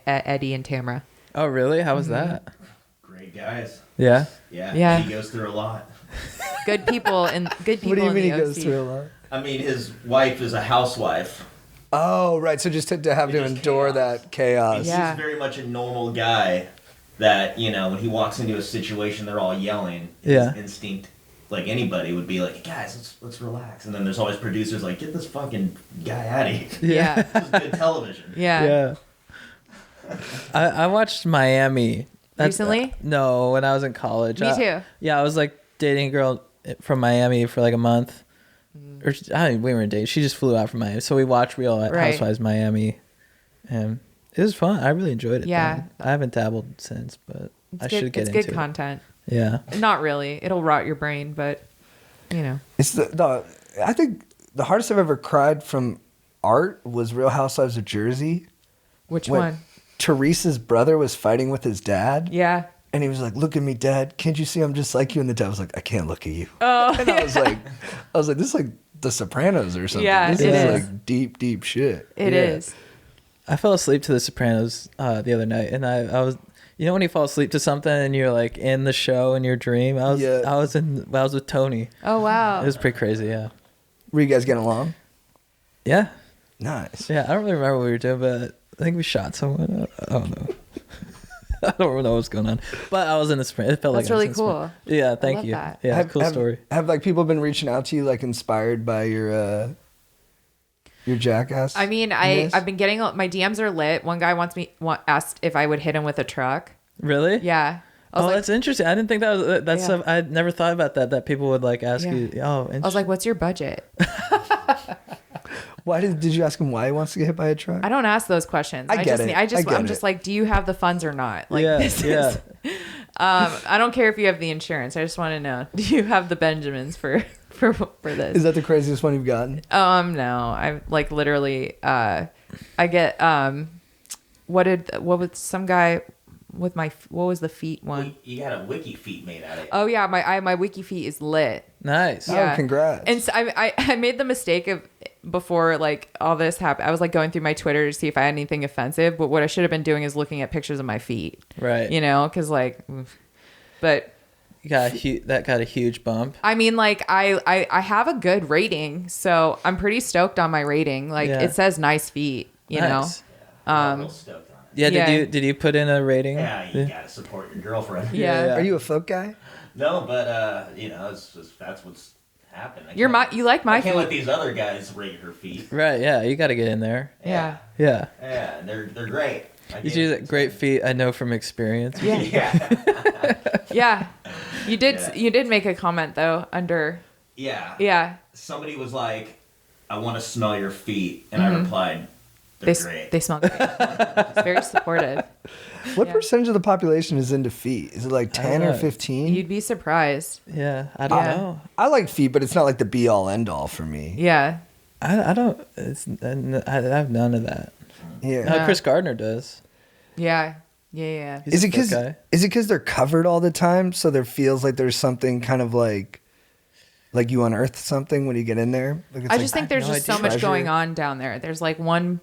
Eddie and Tamra. Oh, really? How was that? Great guys. Yeah. Yeah. Yeah. He goes through a lot. Good people and good people. What do you in mean he the goes OC. through a lot? I mean, his wife is a housewife. Oh, right. So just to have to Just endure chaos. that chaos. Yeah. He's very much a normal guy that, you know, when he walks into a situation, they're all yelling. His Yeah. instinct, like anybody, would be like, guys, let's relax. And then there's always producers like, get this fucking guy out of here. Yeah. This is good television. Yeah. I watched Miami. Recently? No, when I was in college. Me too. Yeah, I was like dating a girl from Miami for like a month. Or we weren't dating. She just flew out from Miami. So we watched Real Right. Housewives Miami. And it was fun. I really enjoyed it. Yeah. then. I haven't dabbled since, but I should get It's into good it. content. Yeah. Not really. It'll rot your brain, but you know. It's I think the hardest I've ever cried from art was Real Housewives of Jersey. Which When one? Teresa's brother was fighting with his dad. Yeah. And he was like, "Look at me, Dad. Can't you see I'm just like you?" And the dad was like, "I can't look at you." Oh. And I was like, "This is like The Sopranos or something. Yeah, this it is is. like deep, deep shit." It is. I fell asleep to The Sopranos the other night, and I was, you know, when you fall asleep to something and you're like in the show in your dream. I was with Tony. Oh wow. It was pretty crazy. Yeah. Were you guys getting along? Yeah. Nice. Yeah. I don't really remember what we were doing, but I think we shot someone. I don't know. I don't know what's going on, but I was in the sprint. It felt That's like I was really in the sprint. cool. Yeah. Thank love you. that. Yeah. Cool story. Have like people been reaching out to you, like inspired by your Jackass? I mean, I've been getting my DMs are lit. One guy asked if I would hit him with a truck. Really? Yeah. I was Oh, like, that's interesting. I didn't think that's Yeah. stuff. I'd never thought about that people would like ask Yeah. you. Oh, interesting. I was like, what's your budget? Why did you ask him why he wants to get hit by a truck? I don't ask those questions. I get it. I get I'm it. just like, do you have the funds or not? Like, Yeah, this yeah. is, I don't care if you have the insurance. I just want to know, do you have the Benjamins for this? Is that the craziest one you've gotten? No, I like literally, I get, what was some guy with what was the feet one? Well, you got a wiki feet made out of it. Oh yeah, my wiki feet is lit. Nice. Yeah. Oh, congrats. And so I made the mistake of, before like all this happened, I was like going through my Twitter to see if I had anything offensive, but what I should have been doing is looking at pictures of my feet. Right. You know, because like, but You got that got a huge bump. I mean, like I have a good rating, so I'm pretty stoked on my rating. Like Yeah. it says nice feet, you Nice. know. I'm real stoked on it. Yeah. Yeah. Did you put in a rating? Yeah, you gotta support your girlfriend. Yeah. Are you a foot guy? No, but you know, it's just that's what's happened. You like my I can't feet. let these other guys rate her feet. Right. Yeah. You got to get in there. Yeah. Yeah. Yeah, they're great. You do that great feet. I know from experience. Yeah. Yeah. Yeah. You did Yeah. you did make a comment though under Yeah. yeah. Somebody was like, "I want to smell your feet," and I replied, "They're great." They smell great. It's very supportive. What Yeah. percentage of the population is into feet? Is it like 10 or know. 15? You'd be surprised. Yeah. I don't Yeah. know. I like feet, but it's not like the be all end all for me. Yeah. I don't. I have none of that. Yeah. Yeah. Chris Gardner does. Yeah. Yeah. He's Is a it foot guy. because they're covered all the time, so there feels like there's something kind of like you unearth something when you get in there? Like it's I like just think there's no just so much treasure. going on down there. There's like one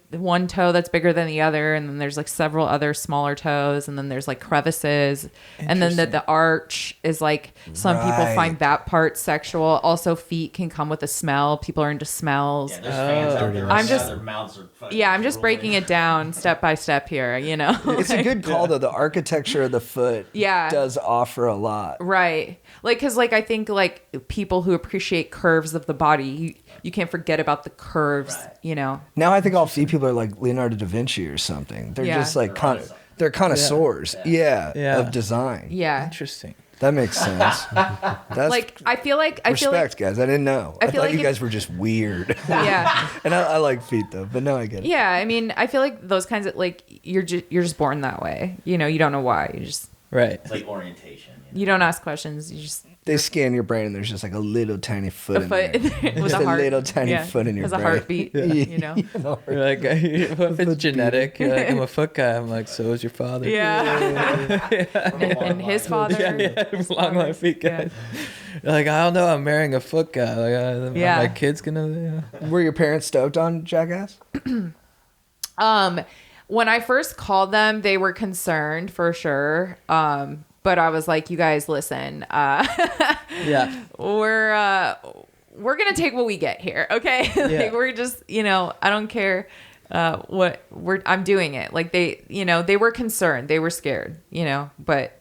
toe that's bigger than the other, and then there's like several other smaller toes, and then there's like crevices, and then the arch is like some people Right. find that part sexual. Also, feet can come with a smell. People are into smells. Yeah, there's fans out there. I'm right now, just- their mouths are fucking Yeah, I'm just drooling. breaking it down step by step here. You know. It's a good call though. The architecture of the foot Yeah. does offer a lot. Right. Like, because, like, I think, like, people who appreciate curves of the body, you can't forget about the curves, Right. you know? Now I think all feet people are like Leonardo da Vinci or something. They're Yeah. just like they're connoisseurs. Yeah. Yeah. Of design. Yeah. Interesting. That makes sense. That's Like I feel like respect, guys. I didn't know. I feel thought like you if- guys were just weird. yeah. And I like feet though, but now I get it. Yeah, I mean, I feel like those kinds of like you're just born that way. You know, you don't know why. Right. It's like orientation. You don't ask questions. You just They scan your brain and there's just like a little tiny foot. a foot in there. with Just a heart. little tiny foot in your has brain. a heartbeat. You know. You're like, what if it's genetic? You're like, I'm a foot guy. I'm like, so is your father. Yeah. and his father. Yeah, long life feet guys. You're like, I don't know. I'm marrying a foot guy. Like, Yeah. my kid's gonna. Were your parents stoked on Jackass? When I first called them, they were concerned for sure. But I was like, you guys, listen. Yeah. We're gonna take what we get here, okay? Yeah. Like we're just, I don't care I'm doing it. Like they were concerned, they were scared, but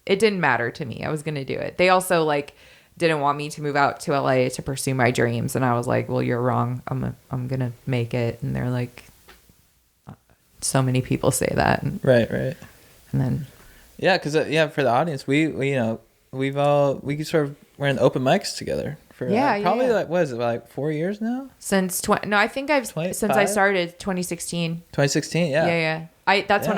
it didn't matter to me. I was gonna do it. They also like didn't want me to move out to LA to pursue my dreams, and I was like, well, you're wrong. I'm gonna make it. And they're like, so many people say that, and Right. and then Yeah, because for the audience, we sort of we're in open mics together for probably like what is it, like 4 years now? since I think since I started 2016. 2016. Yeah. Yeah. That's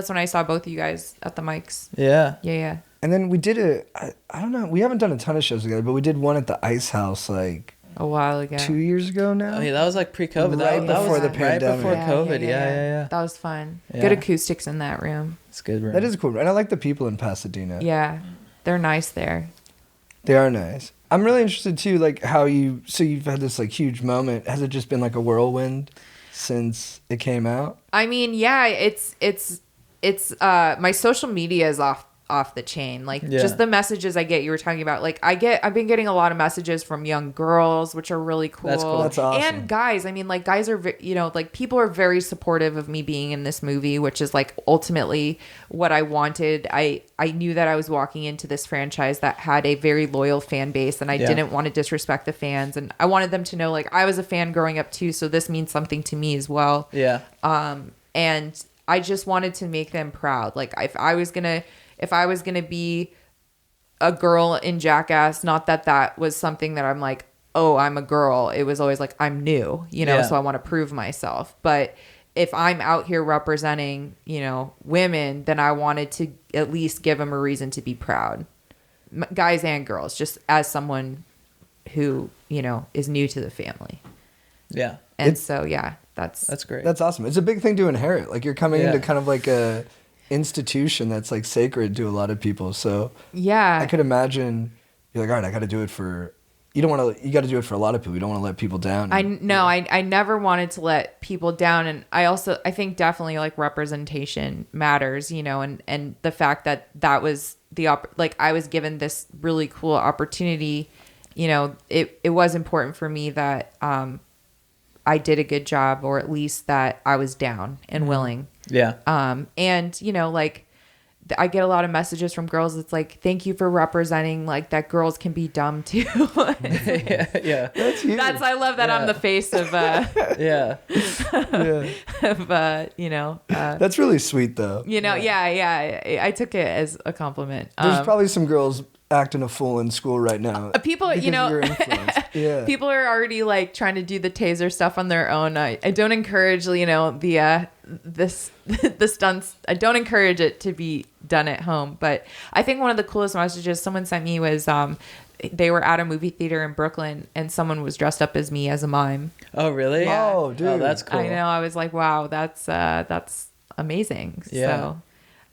when I saw both of you guys at the mics. Yeah. Yeah. And then we did I don't know, we haven't done a ton of shows together, but we did one at the Ice House like A while ago. 2 years ago now. I mean, that was like pre-COVID. Right that before was the pandemic. Right before COVID. Yeah. That was fun. Yeah. Good acoustics in that room. It's good. Room. That is cool. And I like the people in Pasadena. Yeah. They're nice there. They are nice. I'm really interested too, like how you've had this like huge moment. Has it just been like a whirlwind since it came out? I mean, yeah, it's my social media is off the chain. Like just the messages I get, you were talking about, like I've been getting a lot of messages from young girls, which are really cool. That's cool. That's awesome. And guys, I mean, like guys are, like people are very supportive of me being in this movie, which is like ultimately what I wanted. I knew that I was walking into this franchise that had a very loyal fan base, and I didn't want to disrespect the fans, and I wanted them to know like I was a fan growing up too, so this means something to me as well. Yeah. And I just wanted to make them proud. Like if I was gonna be a girl in Jackass, not that was something that I'm like, oh, I'm a girl. It was always like, I'm new, so I want to prove myself. But if I'm out here representing, women, then I wanted to at least give them a reason to be proud. Guys and girls, just as someone who, is new to the family. Yeah. And so, yeah, that's great. That's awesome. It's a big thing to inherit. Like you're coming into kind of like a institution that's like sacred to a lot of people. So yeah. I could imagine you're like, all right, I got to do it for. You got to do it for a lot of people. You don't want to let people down. I never wanted to let people down, and I think definitely like representation matters, and the fact that was I was given this really cool opportunity, it was important for me that I did a good job, or at least that I was down and willing. Yeah. And like I get a lot of messages from girls. It's like, thank you for representing like that girls can be dumb too. Yeah. That's huge. I love that I'm the face of Yeah. of That's really sweet though. yeah. I took it as a compliment. There's probably some girls acting a fool in school right now. People, because of your influence. Yeah. People are already like trying to do the taser stuff on their own. I don't encourage, the stunts. I don't encourage it to be done at home. But I think one of the coolest messages someone sent me was they were at a movie theater in Brooklyn and someone was dressed up as me as a mime. Oh, really? Yeah. Oh, dude. Oh, that's cool. I know. I was like, wow, that's amazing. Yeah. So,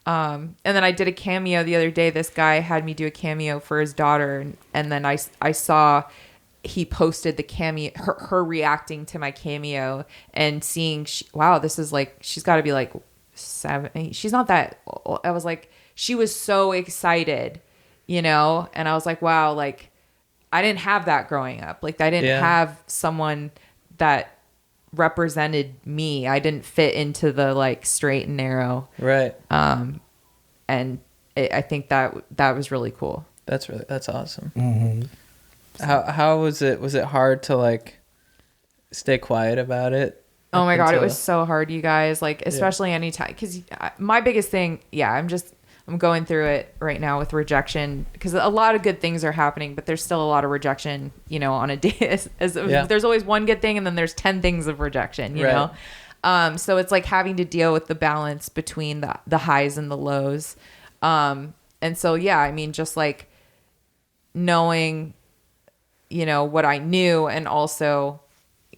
and then I did a cameo the other day. This guy had me do a cameo for his daughter, and then I saw he posted the cameo, her reacting to my cameo and seeing, wow, this is like, she's got to be like 7. She's not that old. I was like, she was so excited, and I was like, wow, like I didn't have that growing up. Like I didn't have someone that represented me. I didn't fit into the like straight and narrow. Right. And I think that was really cool. That's awesome. Mm-hmm. How was it? Was it hard to like stay quiet about it? Oh my God, it was so hard, you guys. Like, especially anytime, because my biggest thing, I'm going through it right now with rejection because a lot of good things are happening, but there's still a lot of rejection, you know, on a day. There's always one good thing and then there's 10 things of rejection, you know? So it's like having to deal with the balance between the highs and the lows. And so, yeah, I mean, just like knowing, you know, what I knew and also,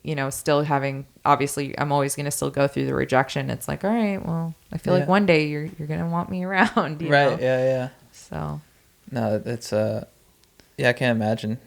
you know, still having, obviously I'm always going to still go through the rejection. It's like, all right, well, I feel like one day you're going to want me around. You know? Yeah. So. No, it's, I can't imagine,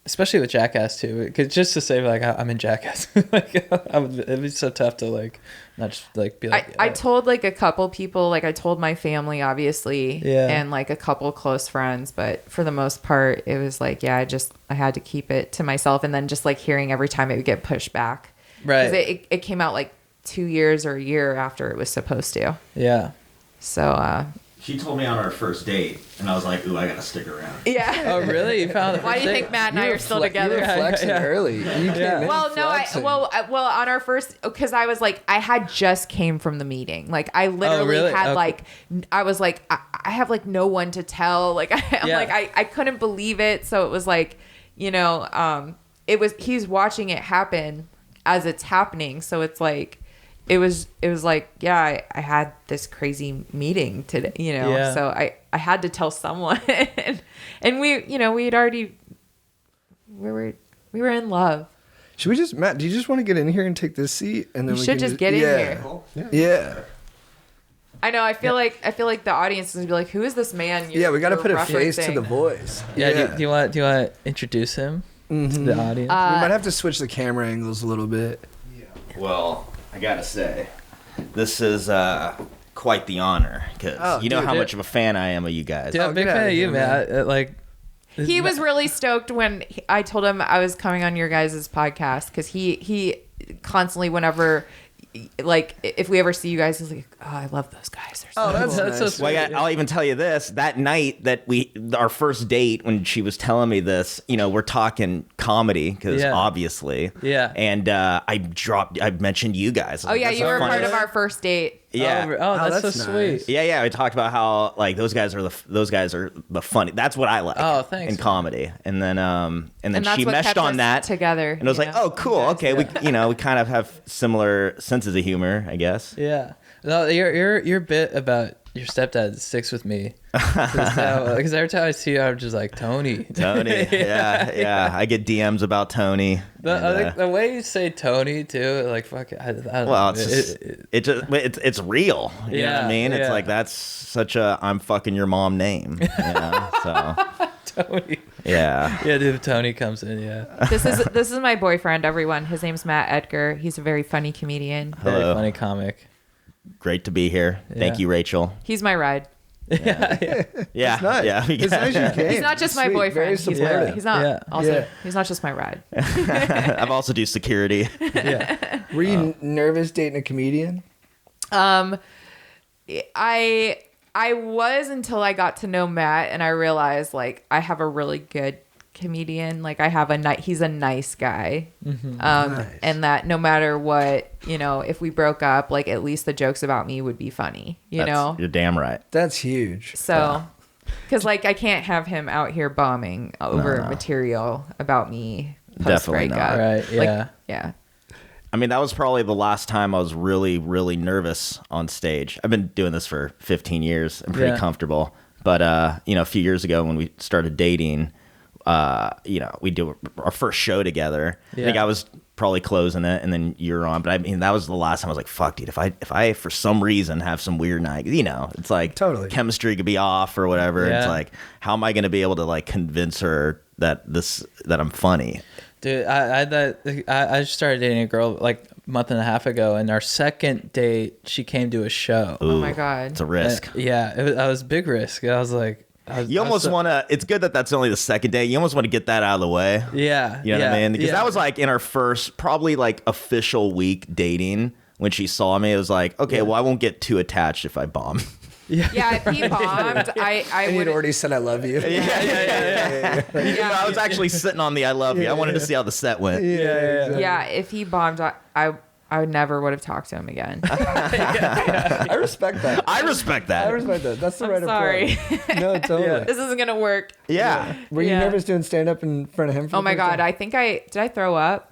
especially with Jackass too. Cause just to say like, I'm in Jackass, like it'd be so tough to like, not just like be like, I told like a couple people, like I told my family obviously, and like a couple close friends, but for the most part it was like, I had to keep it to myself. And then just like hearing every time it would get pushed back. Right. 'Cause it came out like 2 years or a year after it was supposed to. Yeah. So, she told me on our first date, and I was like, "Ooh, I gotta stick around." Yeah. Oh, really? You found it? Why do you think Matt and I are still together? You were flexing early. You came in flexing. Well, on our first, because I was like, I had just came from the meeting. Like, I literally had like, I was like, I have like no one to tell. Like, I couldn't believe it. So it was like, you know, he's watching it happen as it's happening. So it's like, it was like, I had this crazy meeting today, you know, so I had to tell someone and we, you know, we were in love. Should we just, Matt, do you just want to get in here and take this seat? And then we should just get in here. Yeah. I know. I feel like the audience is gonna be like, "Who is this man?" We got to put a face to the voice. Yeah. Do you want to introduce him to the audience? We might have to switch the camera angles a little bit. Yeah. Well, I gotta say, this is quite the honor because you know how much of a fan I am of you guys. Dude, I'm a big fan of you, man. Like, he was really stoked when I told him I was coming on your guys' podcast because he constantly, whenever, like, if we ever see you guys, he's like, "Oh, I love those guys." That's nice. So sweet. Well, I'll even tell you this: that night that our first date, when she was telling me this, you know, we're talking comedy because obviously, and I mentioned you guys. Oh yeah, you were part of our first date. Yeah. Oh, that's so nice. sweet. Yeah. We talked about how like those guys are the funny. That's what I like. Oh, thanks. In comedy, and then that's she what meshed kept on us that together. and I was like, oh, cool. Okay, we kind of have similar senses of humor, I guess. Yeah. No, your bit about your stepdad sticks with me because every time I see you, I'm just like, Tony. Yeah. I get DMs about Tony. The way you say Tony too, like, fuck it. I don't know. It's real. You know what I mean? It's like, that's such a I'm fucking your mom name. You know? So Tony. Yeah. Yeah, dude, Tony comes in. Yeah. This is my boyfriend. Everyone, his name's Matt Edgar. He's a very funny comedian. Very funny comic. Great to be here. Thank you, Rachel. He's my ride. Yeah. It's nice. Yeah. It's nice you came. He's not just my Sweet, boyfriend. very supportive. He's not. Also, he's not just my ride. I've also do security. Yeah. Were you nervous dating a comedian? I was until I got to know Matt and I realized like I have a really good comedian. Like I have he's a nice guy. Mm-hmm. Nice. And that no matter what, you know, if we broke up, like at least the jokes about me would be funny, you know? You're damn right. That's huge. So, because like I can't have him out here bombing over material about me post Definitely not. breakup. Right. Yeah. Like, yeah. I mean, that was probably the last time I was really, really nervous on stage. I've been doing this for 15 years. I'm pretty comfortable. But, you know, a few years ago when we started dating, you know, we do our first show together. I think I was probably closing it and then you're on. But I mean, that was the last time I was like, fuck, dude, if I for some reason have some weird night, you know, it's like chemistry could be off or whatever. It's like, how am I going to be able to like convince her that I'm funny? Dude, I just started dating a girl like a month and a half ago, and our second date, she came to a show. Oh my God. It's a risk. I was a big risk. I was like, you almost want to, it's good that that's only the second day. You almost want to get that out of the way. Yeah. You know what I mean? Because that was like in our first, probably like official week dating when she saw me. It was like, okay, well, I won't get too attached if I bomb. Yeah, if he bombed, I would would already said I love you. Yeah. I was actually sitting on the I love you. I wanted to see how the set went. Yeah, if he bombed, I I never would have talked to him again. I respect that. I respect that. I respect that. That's the right sorry. approach. No, totally. Yeah. This isn't gonna work. Yeah. Were you nervous doing stand up in front of him? For Oh the my first God. time? I think did I throw up?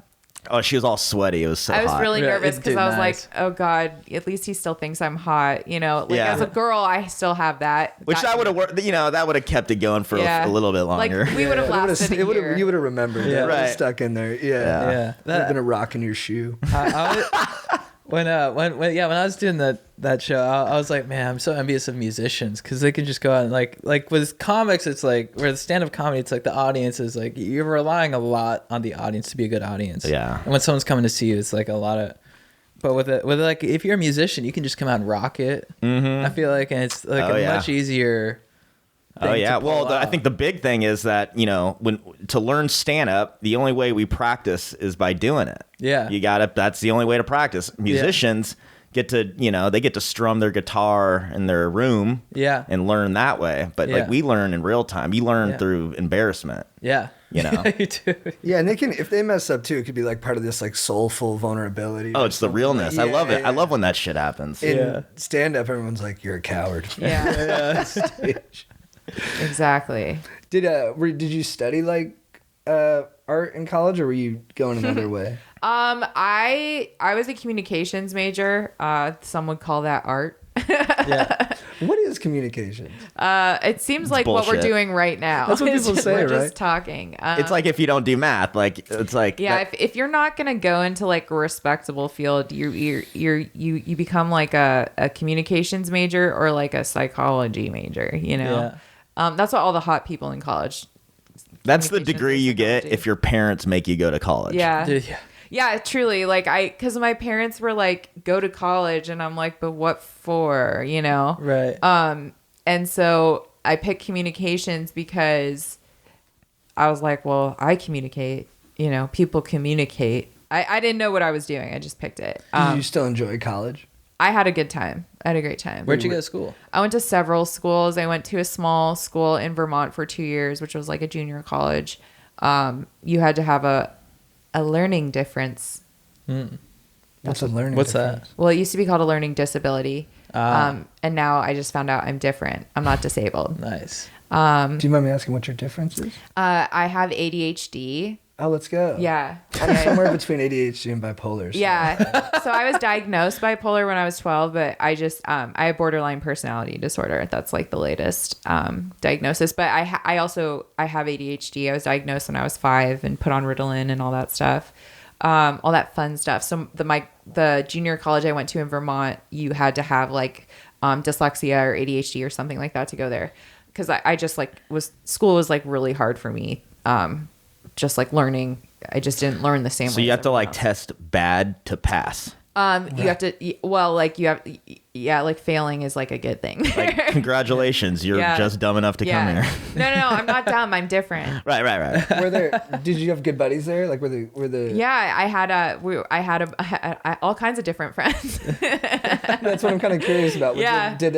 Oh, she was all sweaty. It was so I was hot. really Yeah, nervous because I was nice. like, oh God, at least he still thinks I'm hot. You know, like Yeah. as a girl, I still have that. Which that would have worked. That would have kept it going for a little bit longer. Like we would have lasted a year. You would have remembered. Yeah. Yeah, Right. Stuck in there. Yeah. Yeah. Would have been a rock in your shoe. When I was doing that show, I was like, man, I'm so envious of musicians because they can just go out and like with comics, it's like where the stand-up comedy, it's like the audience is like you're relying a lot on the audience to be a good audience. Yeah. And when someone's coming to see you, it's like a lot of. But with like if you're a musician, you can just come out and rock it. Mm-hmm. I feel like, and it's like much easier. Oh yeah. Well, I out. think the big thing is that to learn stand up, the only way we practice is by doing it. Yeah. That's the only way to practice. Musicians get to they get to strum their guitar in their room. Yeah. And learn that way. But like we learn in real time. You learn through embarrassment. Yeah. You know. You do. Yeah, and if they mess up too, it could be like part of this like soulful vulnerability. Oh, it's the realness. I love it. I love when that shit happens. In stand up, everyone's like, "You're a coward." Yeah. Exactly. Did you study like art in college, or were you going another way? I was a communications major. Some would call that art. Yeah. What is communications? It seems like what we're bullshit. doing right now. That's what people say, We're right? just talking. It's like if you don't do math, like it's like Yeah, if you're not gonna go into like a respectable field, you become like a communications major or like a psychology major. You know, that's what all the hot people in college. that's the communications degree and you get psychology. if your parents make you go to college. Yeah. Dude, yeah. Yeah, truly. Like because my parents were like, go to college, and I'm like, but what for? You know, Right. And so I picked communications because I was like, well, I communicate. You know, people communicate. I didn't know what I was doing. I just picked it. Did you still enjoy college? I had a good time. I had a great time. Where'd you go to school? I went to several schools. I went to a small school in Vermont for 2 years, which was like a junior college. You had to have a learning difference. What's a learning? What's difference? that? Well, it used to be called a learning disability. And now I just found out I'm different. I'm not disabled. Nice. Do you mind me asking what your difference is? I have ADHD. Oh, let's go. Yeah. I'm somewhere between ADHD and bipolar. So. Yeah. So I was diagnosed bipolar when I was 12, but I just, I have borderline personality disorder. That's like the latest diagnosis. But I have ADHD. I was diagnosed when I was 5 and put on Ritalin and all that stuff. All that fun stuff. So the junior college I went to in Vermont, you had to have like dyslexia or ADHD or something like that to go there. Cause I just like school was like really hard for me. Just like learning, I just didn't learn the same way. So you as have to like everyone else. test bad to pass. You have to, like failing is like a good thing. Like congratulations, you're Yeah. just dumb enough to come here. No, I'm not dumb. I'm different. Right. Did you have good buddies there? Like were the Yeah, I had all kinds of different friends. That's what I'm kind of curious about. Yeah. Did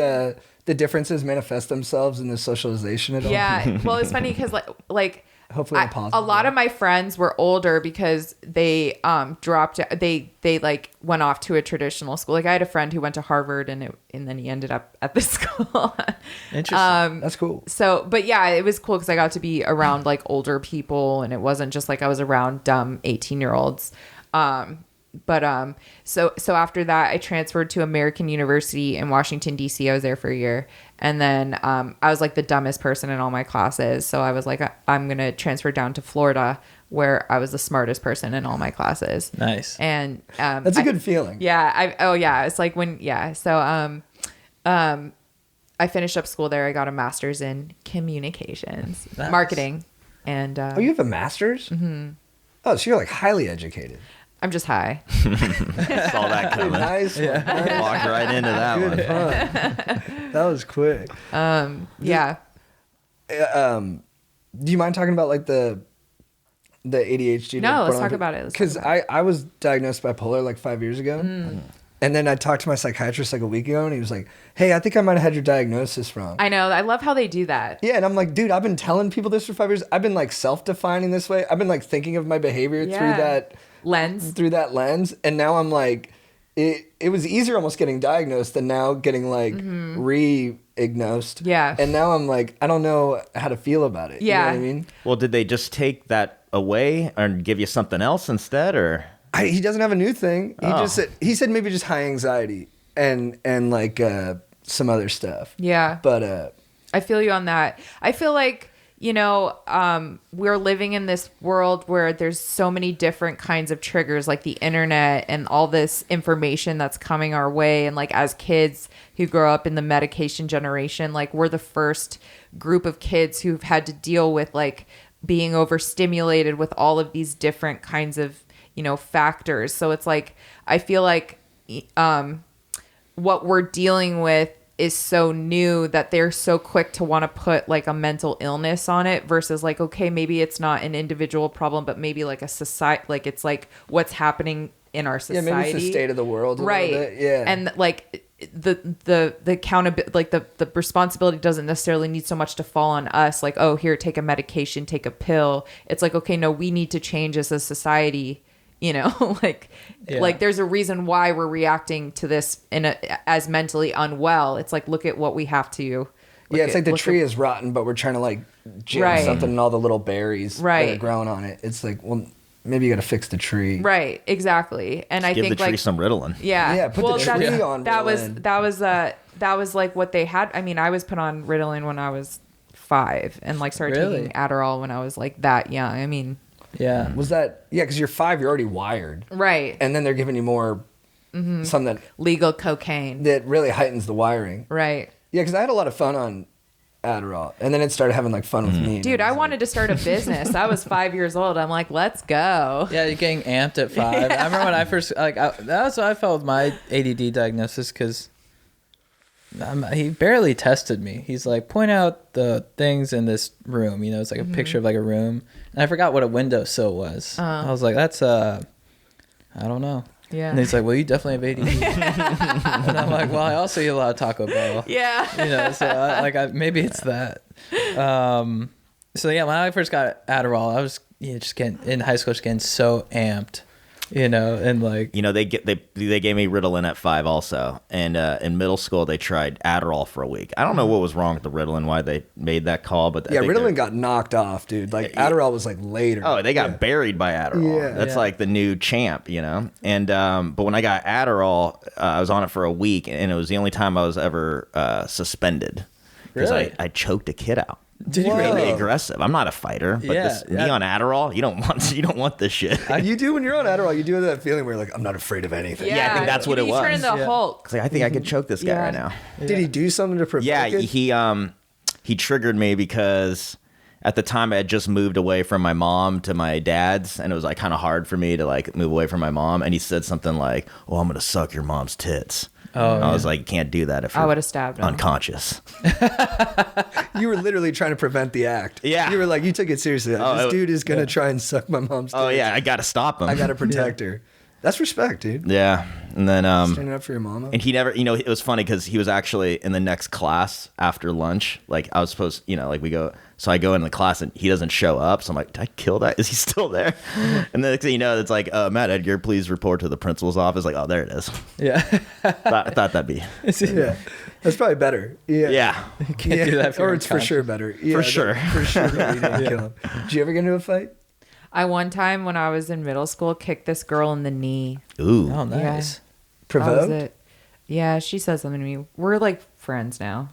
the differences manifest themselves in the socialization at all? Yeah. Well, it's funny because like Hopefully in a positive a lot way. of my friends were older because they dropped. They like went off to a traditional school. Like I had a friend who went to Harvard and then he ended up at this school. Interesting. That's cool. So, but yeah, it was cool because I got to be around like older people, and it wasn't just like I was around dumb 18-year-olds. So after that, I transferred to American University in Washington, D.C. I was there for a year. And then I was like the dumbest person in all my classes. So I was like, I'm going to transfer down to Florida, where I was the smartest person in all my classes. Nice. And That's a good feeling. Yeah. It's like So I finished up school there. I got a master's in communications, Nice. marketing. And Oh, you have a master's? Mm-hmm. Oh, so you're like highly educated. I'm just high. Saw that coming. Nice. One. Walked right into that one. That was quick. Yeah. Do you mind talking about like the ADHD? No, let's talk about it. Because I was diagnosed bipolar like 5 years ago. And then I talked to my psychiatrist like a week ago, and he was like, "Hey, I think I might have had your diagnosis wrong." I know. I love how they do that. Yeah, and I'm like, dude, I've been telling people this for 5 years. I've been like self-defining this way. I've been like thinking of my behavior through that lens, and now I'm like, it was easier almost getting diagnosed than now getting like re-agnosed. Yeah. And now I'm like, I don't know how to feel about it. Yeah. You know what I mean? Well, did they just take that away and give you something else instead, or? He doesn't have a new thing. He said maybe just high anxiety and like some other stuff. Yeah. But I feel you on that. I feel like, we're living in this world where there's so many different kinds of triggers, like the internet and all this information that's coming our way. And like as kids who grow up in the medication generation, like we're the first group of kids who've had to deal with like being overstimulated with all of these different kinds of factors. So it's like, I feel like what we're dealing with is so new that they're so quick to want to put like a mental illness on it versus like, okay, maybe it's not an individual problem, but maybe like a society, like it's like what's happening in our society. yeah, maybe it's the state of the world a little bit. Yeah. And like the accountability, like the responsibility doesn't necessarily need so much to fall on us. Like, oh, here, take a medication, take a pill. It's like, okay, no, we need to change as a society. Like there's a reason why we're reacting to this as mentally unwell. It's like, look at what we have to. It's like the tree is rotten, but we're trying to like jam something in all the little berries that are growing on it. It's like, well, maybe you got to fix the tree. Right. Exactly. And I Give think the tree some Ritalin. Yeah. Yeah. Put the tree on. That was like what they had. I mean, I was put on Ritalin when I was 5 and like started taking Adderall when I was like that young. I mean. Yeah. Was that because you're 5, you're already wired, right? And then they're giving you more something that legal cocaine that really heightens the wiring, right? Yeah, because I had a lot of fun on Adderall, and then it started having like fun with me. Dude, I wanted to start a business. I was 5 years old. I'm like, let's go. Yeah, you're getting amped at 5. I remember when I first that was how I felt with my ADD diagnosis because he barely tested me. He's like, point out the things in this room. It's like a picture of like a room. And I forgot what a windowsill was. I was like, that's I don't know. Yeah. And he's like, well, you definitely have ADD. And I'm like, well, I also eat a lot of Taco Bell. Yeah. So maybe it's that. So yeah, when I first got Adderall, I was just getting in high school, just getting so amped. And like they gave me Ritalin at 5 also, and in middle school they tried Adderall for a week. I don't know what was wrong with the Ritalin, why they made that call, but Ritalin got knocked off, dude. Like Adderall was like later. Oh, they got buried by Adderall. Yeah. That's like the new champ, And but when I got Adderall, I was on it for a week, and it was the only time I was ever suspended because Really? I choked a kid out. Did you Really really? aggressive. I'm not a fighter, but me on Adderall, you don't want this shit. You do when you're on Adderall. You do have that feeling where you're like, I'm not afraid of anything. Yeah, I think that's what it was. You turn into Hulk. I think I could choke this guy right now. Did he do something to prevent it? He triggered me because at the time I had just moved away from my mom to my dad's, and it was like kind of hard for me to like move away from my mom. And he said something like, "Oh, I'm gonna suck your mom's tits." Oh, I was like, you can't do that if you're I would have stabbed him. unconscious. You were literally trying to prevent the act. Yeah. You were like, you took it seriously. This dude is going to try and suck my mom's tits. Oh yeah, I gotta stop him. I got to protect her. That's respect, dude. Yeah, and then Standing up for your mama. and he never, it was funny because he was actually in the next class after lunch. Like I was supposed, like we go, so I go in the class and he doesn't show up. So I'm like, did I kill that? Is he still there? And then next thing you know, it's like, Matt Edgar, please report to the principal's office. Like, oh, there it is. Yeah. I thought that'd be. Yeah. That's probably better. Yeah. Yeah. You can't do that for Or it's for sure better. Yeah, For sure. For sure. You didn't kill him. Did you ever get into a fight? I one time when I was in middle school kicked this girl in the knee. Ooh. Oh, nice. That was Provoked? it. Yeah, she said something to me. We're like friends now.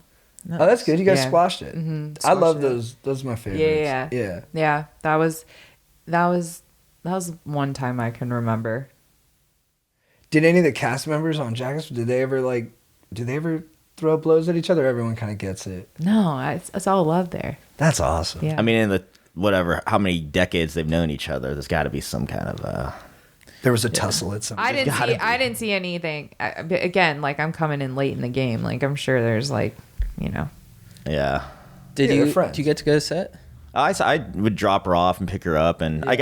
Oh, that's good. You guys Yeah. squashed it. Mhm. I love Squashed it. those. Those are my favorites. Yeah. Yeah. That was one time I can remember. Did any of the cast members on Jackass, did they ever throw blows at each other? Everyone kind of gets it. No, it's all love there. That's awesome. Yeah. I mean, in the how many decades they've known each other, there's got to be some kind of. There was a tussle at some I point. didn't see anything. Again, like I'm coming in late in the game. Like I'm sure there's like, Yeah. Did Yeah, they're you friends. get to go to set? I would drop her off and pick her up, and I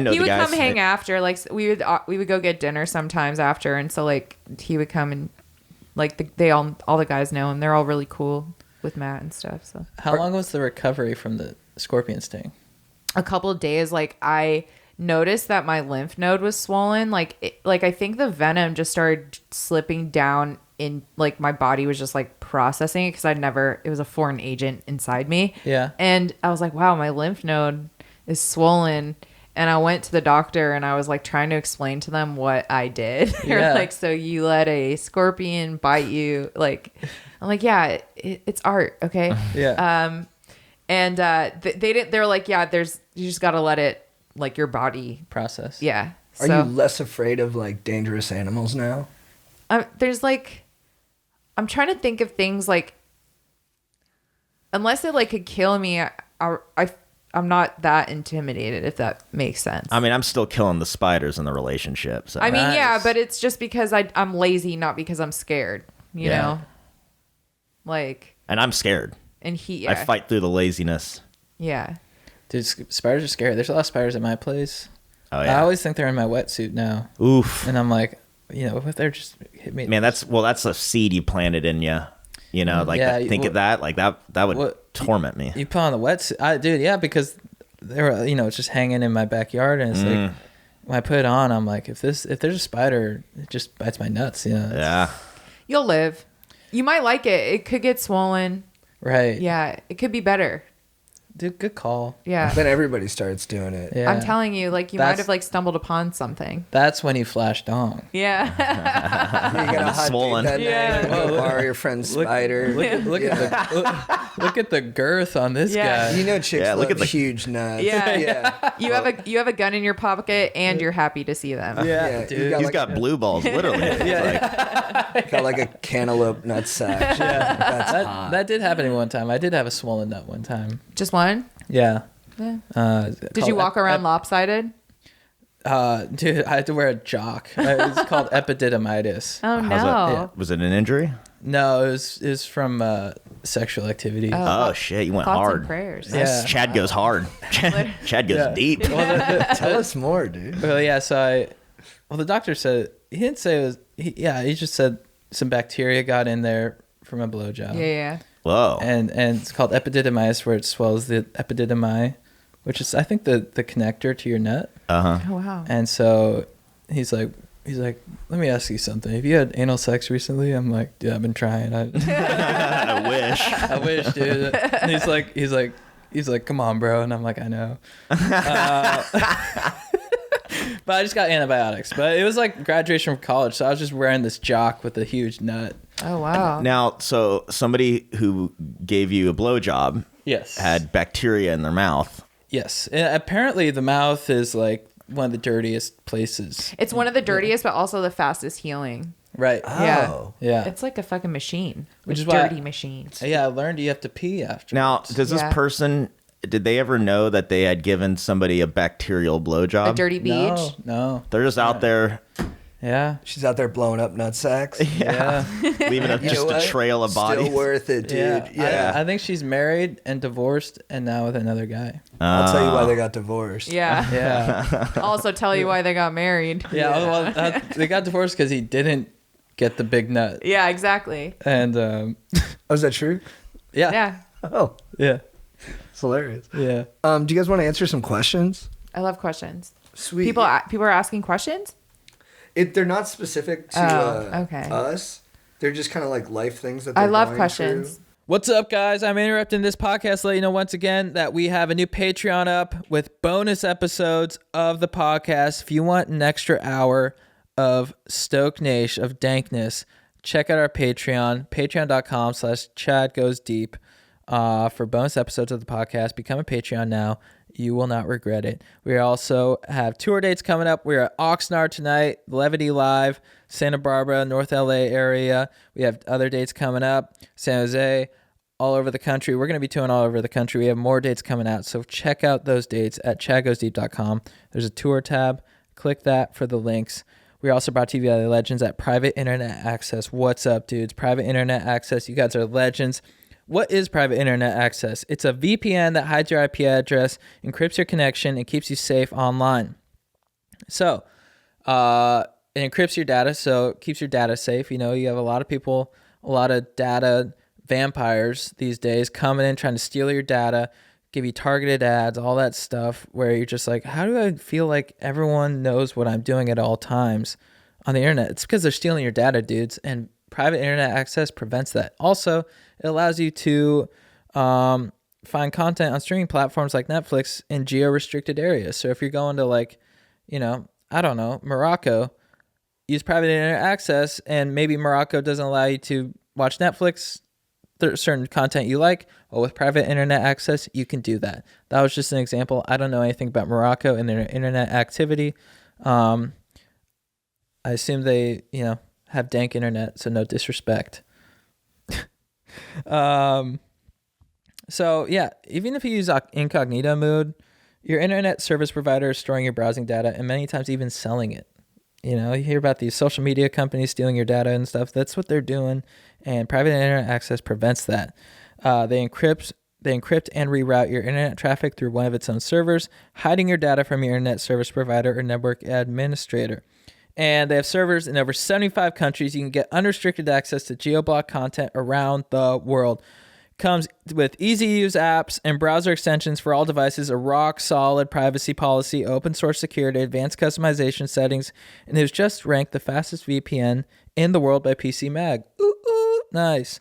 know He the would guys. come hang after. Like we would go get dinner sometimes after, and so like he would come and like all the guys know him. They're all really cool with Matt and stuff. So How long was the recovery from the scorpion sting? a couple of days. Like I noticed that my lymph node was swollen. Like I think the venom just started slipping down in, like my body was just like processing it because it was a foreign agent inside me. Yeah. And I was like, wow, my lymph node is swollen. And I went to the doctor and I was like trying to explain to them what I did. They're Yeah. like, so you let a scorpion bite you? Like, I'm like, yeah, it's art. Okay. Yeah. And they didn't, they were like, yeah, you just got to let it, like your body. Process. Yeah. Are you less afraid of like dangerous animals now? There's like, I'm trying to think of things like, unless it like could kill me, I'm not that intimidated, if that makes sense. I mean, I'm still killing the spiders in the relationship. So. I mean, yeah, Nice. but it's just because I'm lazy, not because I'm scared, you Yeah. know? Like, and I'm scared. and I fight through the laziness. Yeah. Dude, spiders are scary. There's a lot of spiders at my place. Oh yeah. I always think they're in my wetsuit now. Oof. And I'm like, what if they're just hit me? Man, that's a seed you planted in you. You know, like Yeah, think of that. Like that would what- torment me. You put on the wetsuit. Dude, yeah, because they were, it's just hanging in my backyard. And it's like, when I put it on, I'm like, if there's a spider, it just bites my nuts. Yeah. You'll live. You might like it. It could get swollen. Right. Yeah. It could be better. Dude, good call. Yeah. Then everybody starts doing it. Yeah. I'm telling you, like, you might have, like, stumbled upon something. That's when you flash dong. Yeah. You got a hot Swollen. date that Yeah. night, go borrow your friend's spider. Look at the girth on this Yeah. guy. You know chicks Yeah, look love at the- huge nuts. Yeah. Yeah. You have a gun in your pocket and you're happy to see them. Yeah, dude. you got He's like, got blue balls, literally. got like a cantaloupe nut sack. That's hot. That did happen to me one time. I did have a swollen nut one time. Just one? Yeah. Yeah. Did you walk around lopsided? Dude, I had to wear a jock. It's called epididymitis. Oh, no. How's that? Yeah. Was it an injury? No, it was from sexual activity. Oh shit, you went Thoughts hard. and prayers. Yeah. Chad goes hard. Chad goes Yeah. deep. Tell us more, dude. Well, yeah. So the doctor said he didn't say it was. He just said some bacteria got in there from a blowjob. Yeah. Whoa. And it's called epididymitis, where it swells the epididymi, which is I think the connector to your nut. Uh-huh. Oh, wow. And so he's like, let me ask you something. Have you had anal sex recently? I'm like, dude, I've been trying. I wish. I wish, dude. And he's like, come on, bro. And I'm like, I know. But I just got antibiotics. But it was like graduation from college, so I was just wearing this jock with a huge nut. Oh, wow. Now, so somebody who gave you a blowjob Yes. had bacteria in their mouth. Yes. And apparently the mouth is like one of the dirtiest places. It's one of the dirtiest, but also the fastest healing. Right. Oh. Yeah. It's like a fucking machine. Which a is why- dirty machine. Yeah, I learned you have to pee after. Now, does this Yeah. person, did they ever know that they had given somebody a bacterial blowjob? A dirty beach. No. They're just out there Yeah. She's out there blowing up nut sacks. Yeah. leaving You just know a what? trail of bodies. Still worth it, dude. Yeah. I think she's married and divorced and now with another guy. I'll tell you why they got divorced. Yeah. Yeah. Also tell you why they got married. Yeah. Well, they got divorced because he didn't get the big nut. Yeah, exactly. And Oh, is that true? yeah. Yeah. Oh, Yeah. it's hilarious. Yeah. Do you guys want to answer some questions? I love questions. Sweet. People are asking questions? They're not specific to okay. us. They're just kind of like life things that I they're love going questions. through. What's up, guys? I'm interrupting this podcast to let you know once again that we have a new Patreon up with bonus episodes of the podcast. If you want an extra hour of Stoke-nash, of dankness, check out our Patreon, patreon.com/ChadGoesDeep for bonus episodes of the podcast. Become a Patreon now. You will not regret it. We also have tour dates coming up. We're at Oxnard tonight, Levity Live, Santa Barbara, North LA area. We have other dates coming up, San Jose, all over the country. We're going to be touring all over the country. We have more dates coming out, so check out those dates at chadgoesdeep.com. There's a tour tab. Click that for the links. We're also brought to you by the legends at Private Internet Access. What's up, dudes? Private Internet Access. You guys are legends. What is private internet access? It's a VPN that hides your IP address, encrypts your connection, and keeps you safe online. So, it encrypts your data, so it keeps your data safe. You know, you have a lot of people, a lot of data vampires these days coming in trying to steal your data, give you targeted ads, all that stuff, where you're just like, how do I feel like everyone knows what I'm doing at all times on the internet? It's because they're stealing your data, dudes, and private internet access prevents that. Also, it allows you to find content on streaming platforms like Netflix in geo-restricted areas. So if you're going to, like, you know, I don't know, Morocco, use private internet access, and maybe Morocco doesn't allow you to watch Netflix, certain content you like. Well, with private internet access, you can do that. That was just an example. I don't know anything about Morocco and their internet activity. I assume they, you know, have dank internet, so no disrespect. So yeah, even if you use incognito mode, your internet service provider is storing your browsing data and many times even selling it. You know, you hear about these social media companies stealing your data and stuff. That's what they're doing, and private internet access prevents that. They encrypt and reroute your internet traffic through one of its own servers, hiding your data from your internet service provider or network administrator. And they have servers in over 75 countries. You can get unrestricted access to geo-block content around the world. Comes with easy-to-use apps and browser extensions for all devices, a rock-solid privacy policy, open-source security, advanced customization settings, and it was just ranked the fastest VPN in the world by PC Mag. Ooh, nice.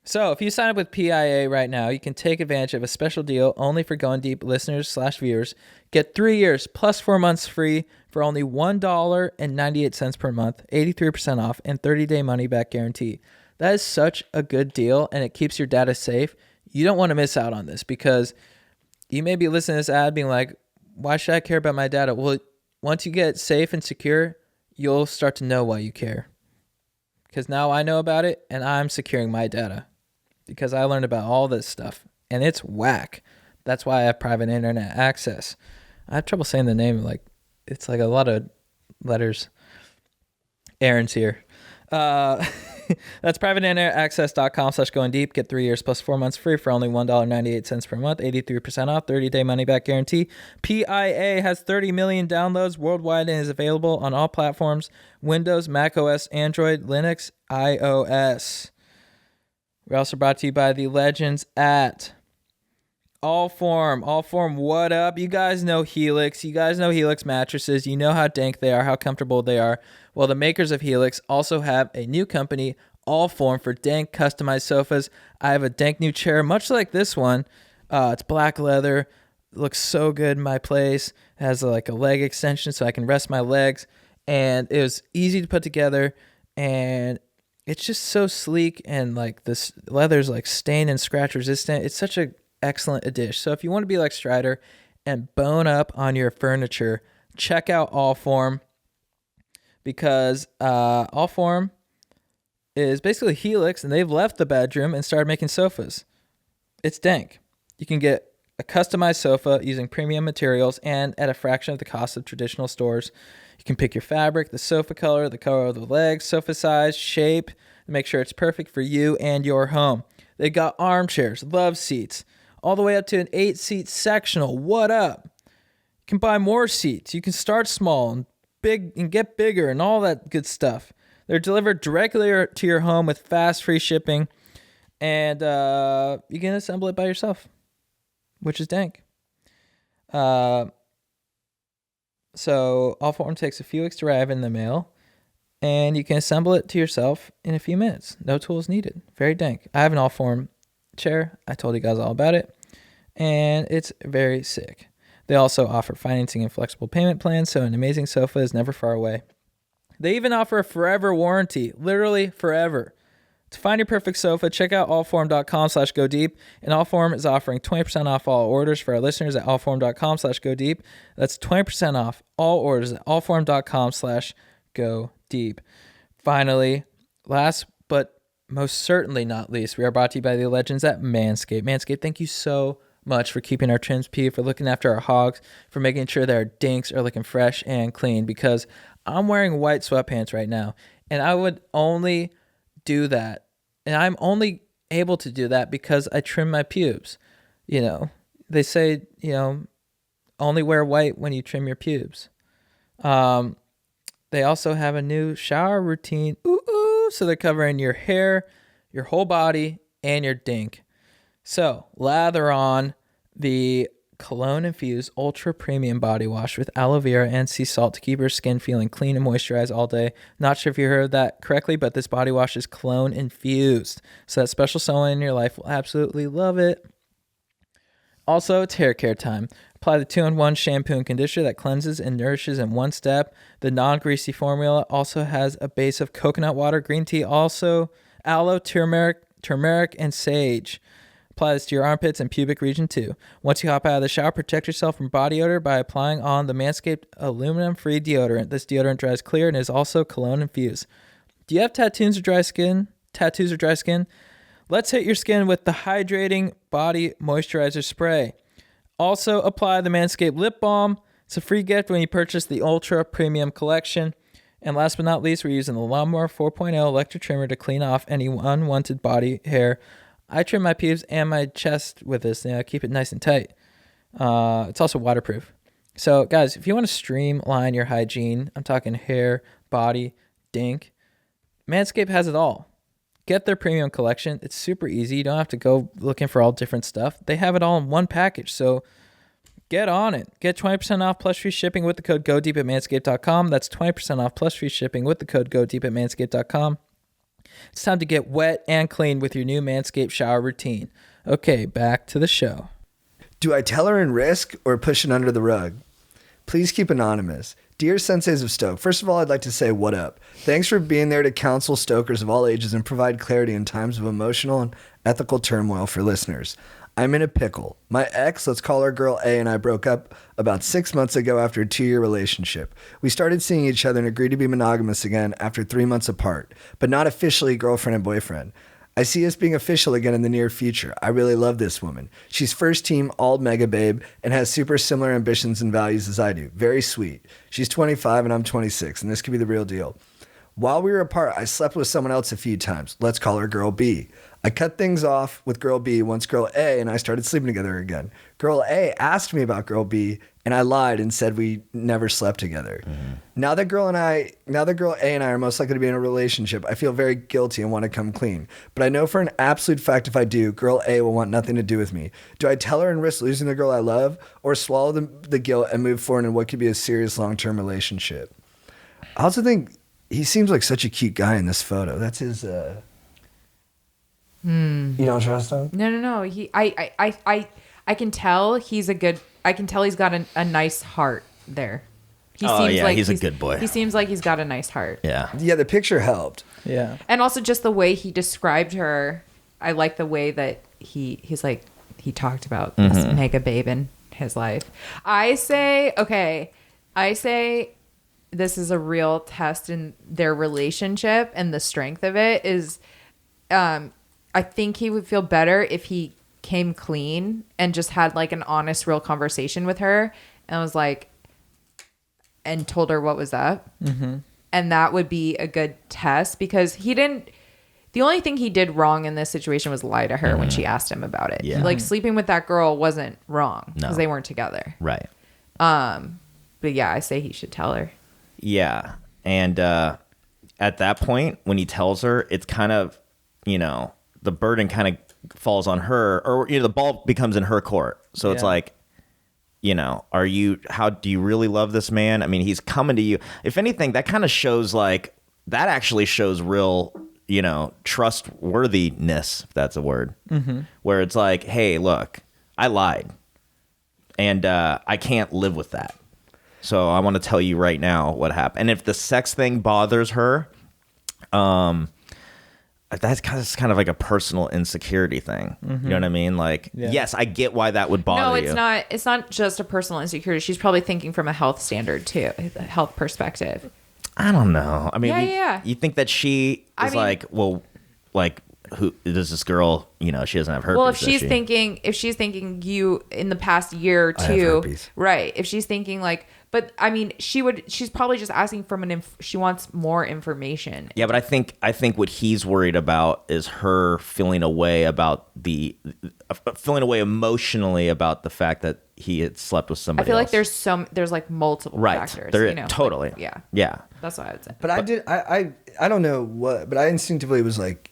So if you sign up with PIA right now, you can take advantage of a special deal only for Going Deep listeners/viewers. Get 3 years plus 4 months free for only $1.98 per month, 83% off, and 30-day money-back guarantee. That is such a good deal, and it keeps your data safe. You don't want to miss out on this, because you may be listening to this ad being like, why should I care about my data? Well, once you get safe and secure, you'll start to know why you care. Because now I know about it, and I'm securing my data. Because I learned about all this stuff, and it's whack. That's why I have private internet access. I have trouble saying the name. Like, it's like a lot of letters. Aaron's here. That's privateinternetaccess.com/goingdeep. Get 3 years plus 4 months free for only $1.98 per month, 83% off, 30-day money-back guarantee. PIA has 30 million downloads worldwide and is available on all platforms: Windows, Mac OS, Android, Linux, iOS. We're also brought to you by the legends at Allform. Allform, what up? You guys know Helix. You guys know Helix mattresses. You know how dank they are, how comfortable they are. Well, the makers of Helix also have a new company, Allform, for dank customized sofas. I have a dank new chair, much like this one. It's black leather. It looks so good in my place. It has like a leg extension so I can rest my legs. And it was easy to put together. And it's just so sleek, and like this leather's like stain and scratch resistant. It's such an excellent addition. So if you want to be like Strider and bone up on your furniture, check out Allform, because Allform is basically Helix, and they've left the bedroom and started making sofas. It's dank. You can get a customized sofa using premium materials and at a fraction of the cost of traditional stores. You can pick your fabric, the sofa color, the color of the legs, sofa size, shape, and make sure it's perfect for you and your home. They got armchairs, love seats, all the way up to an 8-seat sectional. What up? You can buy more seats. You can start small and big and get bigger and all that good stuff. They're delivered directly to your home with fast, free shipping, and you can assemble it by yourself, which is dank. So Allform takes a few weeks to arrive in the mail, and you can assemble it to yourself in a few minutes. No tools needed. Very dank. I have an Allform chair. I told you guys all about it, and it's very sick. They also offer financing and flexible payment plans, so an amazing sofa is never far away. They even offer a forever warranty, literally forever. To find your perfect sofa, check out allform.com/godeep, and Allform is offering 20% off all orders for our listeners at allform.com/godeep. That's 20% off all orders at allform.com/godeep. Finally, last but most certainly not least, we are brought to you by the legends at Manscaped. Manscaped, thank you so much for keeping our trims peeved, for looking after our hogs, for making sure that our dinks are looking fresh and clean, because I'm wearing white sweatpants right now, and I would only do that, and I'm only able to do that because I trim my pubes. They say, only wear white when you trim your pubes. They also have a new shower routine. So they're covering your hair, your whole body, and your dink. So lather on the cologne infused ultra premium body wash with aloe vera and sea salt to keep your skin feeling clean and moisturized all day. Not sure if you heard that correctly, but this body wash is cologne infused. So that special someone in your life will absolutely love it. Also, it's hair care time. Apply the 2-in-1 shampoo and conditioner that cleanses and nourishes in one step. The non-greasy formula also has a base of coconut water, green tea, also aloe, turmeric, and sage. Apply this to your armpits and pubic region too. Once you hop out of the shower, protect yourself from body odor by applying on the Manscaped aluminum-free deodorant. This deodorant dries clear and is also cologne infused. Do you have tattoos or dry skin? Let's hit your skin with the hydrating body moisturizer spray. Also, apply the Manscaped lip balm. It's a free gift when you purchase the Ultra Premium Collection. And last but not least, we're using the Lawnmower 4.0 electric trimmer to clean off any unwanted body hair. I trim my pubes and my chest with this. Keep it nice and tight. It's also waterproof. So, guys, if you want to streamline your hygiene, I'm talking hair, body, dink, Manscaped has it all. Get their premium collection. It's super easy. You don't have to go looking for all different stuff. They have it all in one package. So get on it. Get 20% off plus free shipping with the code godeep at manscaped.com. That's 20% off plus free shipping with the code godeep at manscaped.com. It's time to get wet and clean with your new Manscaped shower routine. Okay, back to the show. Do I tell her and risk or push it under the rug? Please keep anonymous. Dear Senseis of Stoke, first of all, I'd like to say what up. Thanks for being there to counsel stokers of all ages and provide clarity in times of emotional and ethical turmoil for listeners. I'm in a pickle. My ex, let's call her girl A, and I broke up about 6 months ago after a 2-year relationship. We started seeing each other and agreed to be monogamous again after 3 months apart, but not officially girlfriend and boyfriend. I see us being official again in the near future. I really love this woman. She's first team all mega babe and has super similar ambitions and values as I do. Very sweet. She's 25 and I'm 26, and this could be the real deal. While we were apart, I slept with someone else a few times. Let's call her girl B. I cut things off with girl B once girl A and I started sleeping together again. Girl A asked me about girl B and I lied and said we never slept together. Mm-hmm. Now that girl A and I are most likely to be in a relationship, I feel very guilty and want to come clean. But I know for an absolute fact if I do, girl A will want nothing to do with me. Do I tell her and risk losing the girl I love, or swallow the guilt and move forward in what could be a serious long-term relationship? I also think he seems like such a cute guy in this photo. That's his... You don't trust him? No. I can tell he's a good. I can tell he's got a nice heart there. He seems like he's a good boy. He seems like he's got a nice heart. Yeah, the picture helped. Yeah, and also just the way he described her. I like the way that he's like he talked about this mega babe in his life. I say this is a real test in their relationship, and the strength of it is. I think he would feel better if he came clean and just had like an honest, real conversation with her and was like, and told her what was up. Mm-hmm. And that would be a good test because the only thing he did wrong in this situation was lie to her when she asked him about it. Yeah. Like sleeping with that girl wasn't wrong because they weren't together. Right. But yeah, I say he should tell her. Yeah. And at that point, when he tells her, it's kind of, the burden kind of falls on her, or the ball becomes in her court. So it's like, how do you really love this man? I mean, he's coming to you. If anything, that kind of shows that actually shows real, trustworthiness, if that's a word, where it's like, hey, look, I lied and I can't live with that. So I want to tell you right now what happened. And if the sex thing bothers her, that's kind of like a personal insecurity thing. Mm-hmm. You know what I mean? Yes, I get why that would bother you. No, it's not just a personal insecurity. She's probably thinking from a health standard too, a health perspective. I don't know. I mean, yeah. You think that she is who does this girl, she doesn't have herpes. Well, if she's thinking you in the past year or I have two, herpes. right? If she's thinking like, but I mean, she's probably just asking from she wants more information. Yeah, but I think what he's worried about is her feeling away emotionally about the fact that he had slept with somebody. I feel else. like there's like multiple factors. There, totally. Like, yeah. That's what I would say. But I don't know what, but I instinctively was like,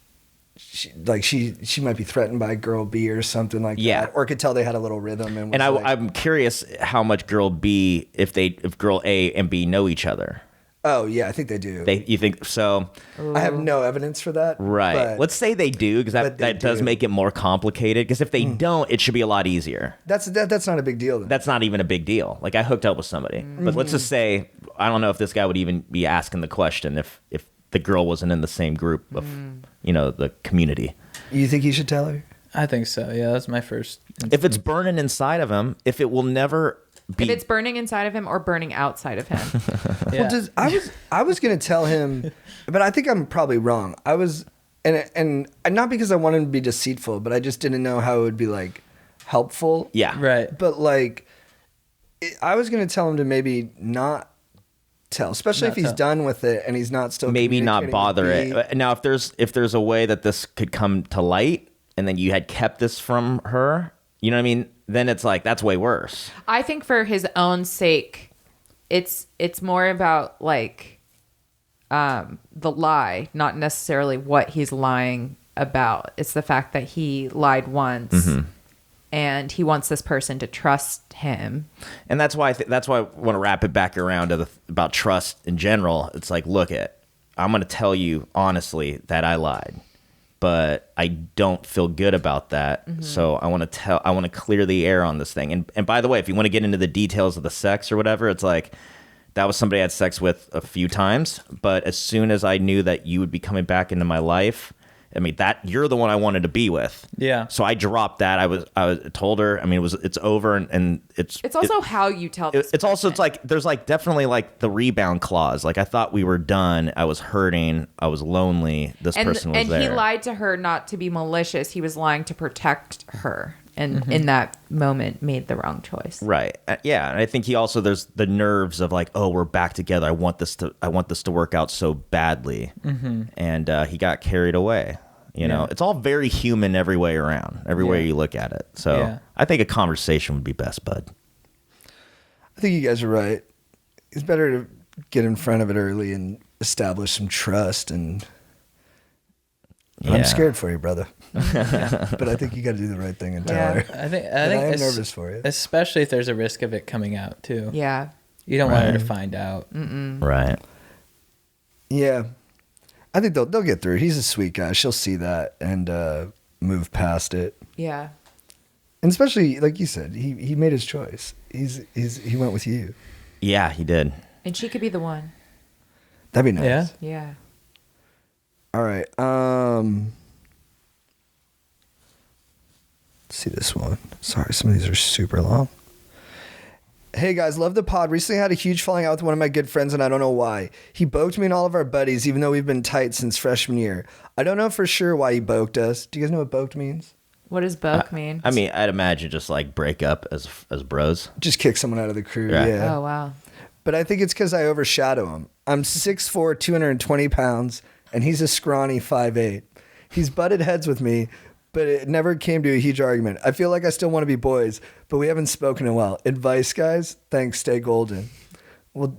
she might be threatened by girl B or something like that, or could tell they had a little rhythm. And I'm curious how much girl B, if girl A and B know each other. Oh yeah, I think they do. You think so? I have no evidence for that. Right. But Let's say they do, because that does make it more complicated. Because if they don't, it should be a lot easier. That's not a big deal. Then. That's not even a big deal. Like I hooked up with somebody, but let's just say I don't know if this guy would even be asking the question if the girl wasn't in the same group of the community. You think he should tell her? I think so. Yeah, that's my first instinct. If it's burning inside of him, if it will never be. If it's burning inside of him or burning outside of him. Yeah. Well, I was gonna tell him, but I think I'm probably wrong. I was, and not because I wanted him to be deceitful, but I just didn't know how it would be like helpful. Yeah. Right. But like, I was gonna tell him to maybe not tell, especially if he's done with it and he's not still Maybe not bother communicating with it. Now, if there's a way that this could come to light, and then you had kept this from her, you know what I mean? Then it's like that's way worse. I think for his own sake, it's more about like the lie, not necessarily what he's lying about. It's the fact that he lied once, and he wants this person to trust him. And that's why I want to wrap it back around to about trust in general. It's like, I'm going to tell you honestly that I lied, but I don't feel good about that. So I want to clear the air on this thing. And by the way, if you want to get into the details of the sex or whatever, it's like, that was somebody I had sex with a few times, but as soon as I knew that you would be coming back into my life, I mean, that you're the one I wanted to be with. Yeah. So I dropped that. I told her, I mean, it's over, and it's also how you tell this it's also, it's like, there's like definitely like the rebound clause. Like I thought we were done. I was hurting. I was lonely. This person was there. And he lied to her not to be malicious. He was lying to protect her. And in that moment made the wrong choice. Right. Yeah. And I think he also, there's the nerves of like, oh, we're back together. I want this to work out so badly. And he got carried away. You know, it's all very human every way around, every way you look at it. So I think a conversation would be best, bud. I think you guys are right. It's better to get in front of it early and establish some trust. And I'm scared for you, brother. But I think you got to do the right thing and tell her. I think I am nervous for you, especially if there's a risk of it coming out too. Yeah, you don't want her to find out. Right. Yeah, I think they'll get through. He's a sweet guy. She'll see that and move past it. Yeah, and especially like you said, he made his choice. He went with you. Yeah, he did. And she could be the one. That'd be nice. Yeah. All right. Let's see this one. Sorry, some of these are super long. Hey guys, love the pod. Recently had a huge falling out with one of my good friends and I don't know why. He boked me and all of our buddies even though we've been tight since freshman year. I don't know for sure why he boked us. Do you guys know what boked means? What does boke mean? I mean, I'd imagine just like break up as bros. Just kick someone out of the crew, Right. yeah. Oh, wow. But I think it's because I overshadow him. I'm 6'4", 220 pounds, and he's a scrawny 5'8". He's butted heads with me, but it never came to a huge argument. I feel like I still want to be boys, but we haven't spoken in a while. Advice, guys? Thanks, stay golden. Well,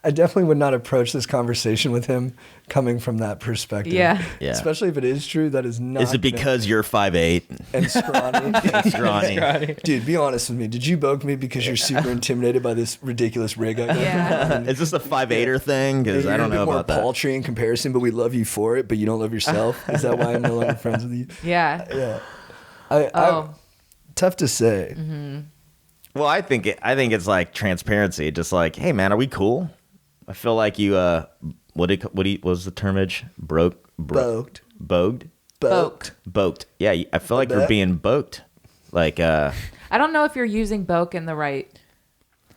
I definitely would not approach this conversation with him coming from that perspective. Yeah. Especially if it is true, that is not. Is it because you're 5'8"? And scrawny? Scrawny. Dude, be honest with me. Did you boke me because you're super intimidated by this ridiculous rig I got? Yeah. Is this a 5'8"er thing? Because I don't know about that. More paltry in comparison, but we love you for it, but you don't love yourself. Is that why I'm no longer friends with you? Yeah. I tough to say. Well, I think it's like transparency. Just like, hey man, are we cool? I feel like you what was the termage? Boked. Yeah, I feel like you're being boked. Like I don't know if you're using boke in the right.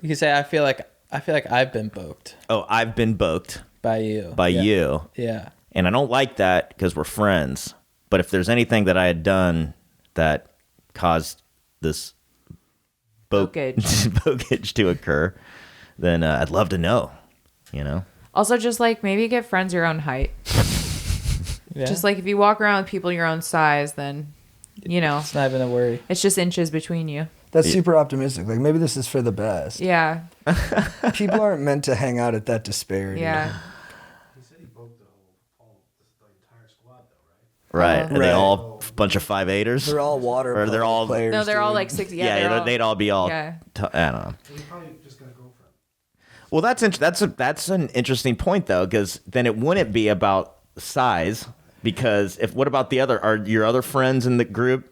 You can say I feel like I've been boked. Oh, I've been boked by you. You. Yeah. And I don't like that because we're friends. But if there's anything that I had done that caused this bokage to occur, then I'd love to know, you know? Also, just like maybe get friends your own height. Yeah. Just like if you walk around with people your own size, then, you know, It's not even a worry. it's just inches between you. That's super optimistic. Like maybe this is for the best. Yeah. People aren't meant to hang out at that disparity. Yeah. He said he broke the entire squad, though, right? Right. Are they all a bunch of 5'8"ers? They're all water Or they're all- players. No, they're all dude. like 6. Yeah, they'd all be all. Yeah. I don't know. He's probably just got a girlfriend. Well, that's an interesting point though, because then it wouldn't be about size. Because what about are your other friends in the group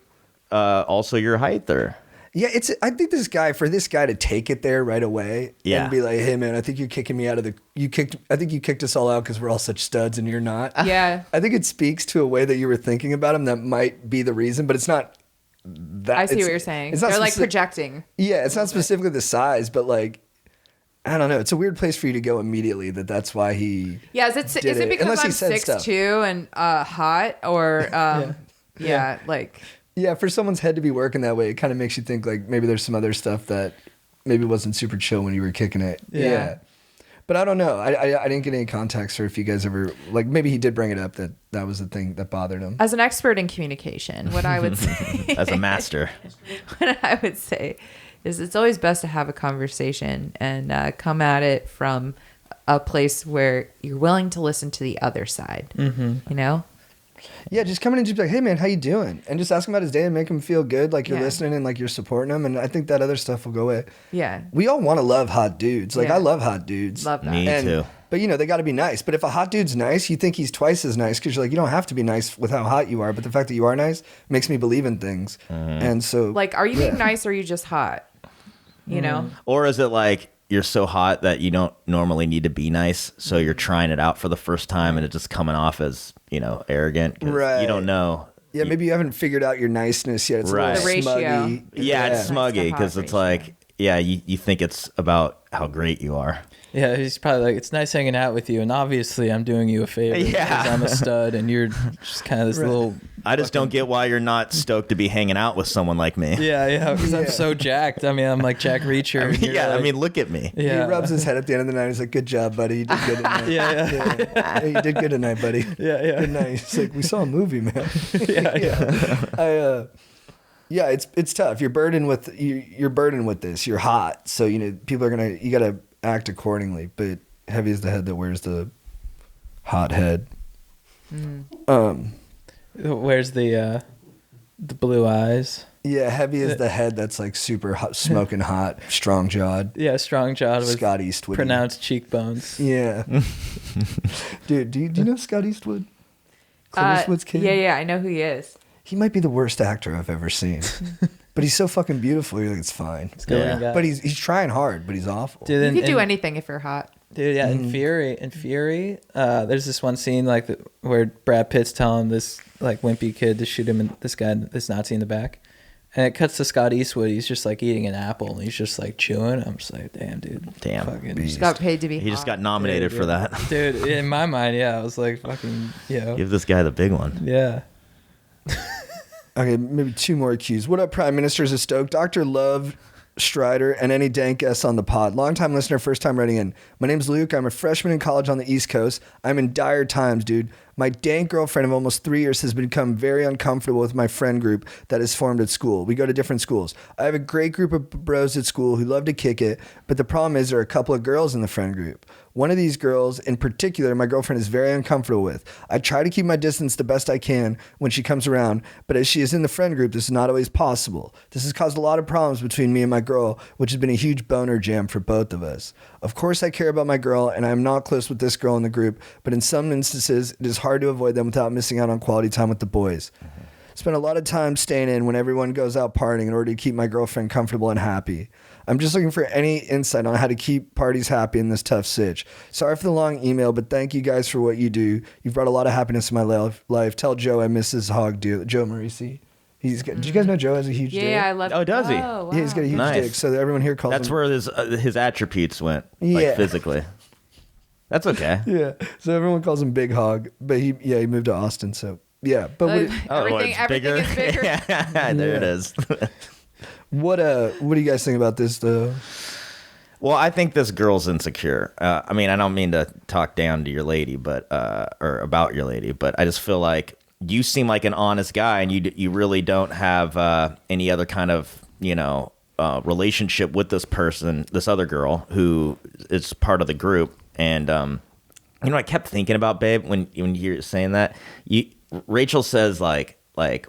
also your height or? Yeah, I think for this guy to take it there right away and be like, hey man, I think you're kicking me out of I think you kicked us all out because we're all such studs and you're not. Yeah. I think it speaks to a way that you were thinking about him that might be the reason, but it's not that. I see what you're saying. It's not They're like projecting. Yeah, it's not specifically the size, but like, I don't know. It's a weird place for you to go immediately that's why he. Yeah, is it because Unless he I'm said 6'2" and hot or like Yeah, for someone's head to be working that way, it kind of makes you think like maybe there's some other stuff that maybe wasn't super chill when you were kicking it. Yeah. But I don't know. I didn't get any context or if you guys ever, like maybe he did bring it up that was the thing that bothered him. as an expert in communication, what I would say As a master. what I would say is it's always best to have a conversation and come at it from a place where you're willing to listen to the other side. You know? Yeah, just come in and just be like, hey man, how you doing? And just ask him about his day and make him feel good, like you're Yeah. listening and like you're supporting him. And I think that other stuff will go away. Yeah. We all want to love hot dudes. Like Yeah. I love hot dudes. Love that. Me too. But you know, they got to be nice. But if a hot dude's nice, you think he's twice as nice because you're like, you don't have to be nice with how hot you are. But the fact that you are nice makes me believe in things. And so, Like, are you being nice or are you just hot? You know? Or is it like you're so hot that you don't normally need to be nice, so you're trying it out for the first time and it's just coming off as, you know, arrogant? 'Cause Right. You don't know. yeah, maybe you haven't figured out your niceness yet. It's Right. a little The ratio. smuggy. Yeah, it's Nice to smuggy hot because it's ratio. like, you think it's about how great you are. Yeah, he's probably like, it's nice hanging out with you, and obviously I'm doing you a favor. Yeah. because I'm a stud, and you're just kind of this little. I just don't get why you're not stoked to be hanging out with someone like me. Yeah, because I'm so jacked. I mean, I'm like Jack Reacher. and you're I like- mean, look at me. yeah, He rubs his head at the end of the night. He's like, good job, buddy. You did good tonight. Yeah. You did good tonight, buddy. Yeah. Good night. He's like, we saw a movie, man. Yeah. Yeah, it's tough. You're burdened with this. You're hot, so you know people are you gotta act accordingly. But heavy is the head that wears the hot head. Where's the blue eyes? Yeah, heavy is the head that's like super hot, smoking hot, strong jawed. Yeah, strong jawed with Scott Eastwood. pronounced cheekbones. Yeah. Dude, do you know Scott Eastwood? Clint Eastwood's kid? Yeah, I know who he is. He might be the worst actor I've ever seen. But he's so fucking beautiful. You're like, it's fine. Good-looking guy. But he's trying hard, but he's awful. Dude, You in- could do in- anything if you're hot. Dude, yeah, in Fury, there's this one scene like where Brad Pitt's telling this like wimpy kid to shoot him and this Nazi in the back, and it cuts to Scott Eastwood. He's just like eating an apple and he's just like chewing. I'm just like, damn, dude, Damn. fucking, Just got paid to be He hot. just got nominated for that. dude. In my mind, yeah, I was like, fucking, Give this guy the big one. yeah. Okay, maybe two more cues. What up, Prime Ministers of Stoke? Dr. Love Strider and any dank guests on the pod. Longtime listener, first time writing in. My name's Luke. I'm a freshman in college on the East Coast. I'm in dire times, dude. My dank girlfriend of almost 3 years has become very uncomfortable with my friend group that is formed at school. We go to different schools. I have a great group of bros at school who love to kick it, but the problem is there are a couple of girls in the friend group. One of these girls in particular, my girlfriend is very uncomfortable with. I try to keep my distance the best I can when she comes around, but as she is in the friend group, this is not always possible. This has caused a lot of problems between me and my girl, which has been a huge boner jam for both of us. Of course, I care about my girl, and I am not close with this girl in the group, but in some instances, it is hard to avoid them without missing out on quality time with the boys. Spend a lot of time staying in when everyone goes out partying in order to keep my girlfriend comfortable and happy. I'm just looking for any insight on how to keep parties happy in this tough sitch. Sorry for the long email, but thank you guys for what you do. You've brought a lot of happiness in my life. Tell Joe I miss his hog deal. Joe Marisi. Did you guys know Joe has a huge dick? Yeah, I love. Oh, does he? Wow. Yeah, he's got a huge Nice. dick. So everyone here calls That's him. where his attributes went, Yeah. like physically. That's okay. Yeah. So everyone calls him Big Hog, but he moved to Austin. So yeah. But Everything is bigger. Yeah, there it is. what do you guys think about this though? Well, I think this girl's insecure. I mean, I don't mean to talk down to your lady, but or about your lady, but I just feel like you seem like an honest guy, and you really don't have any other kind of relationship with this person, this other girl who is part of the group. And I kept thinking about, babe, when you're saying that, Rachel says like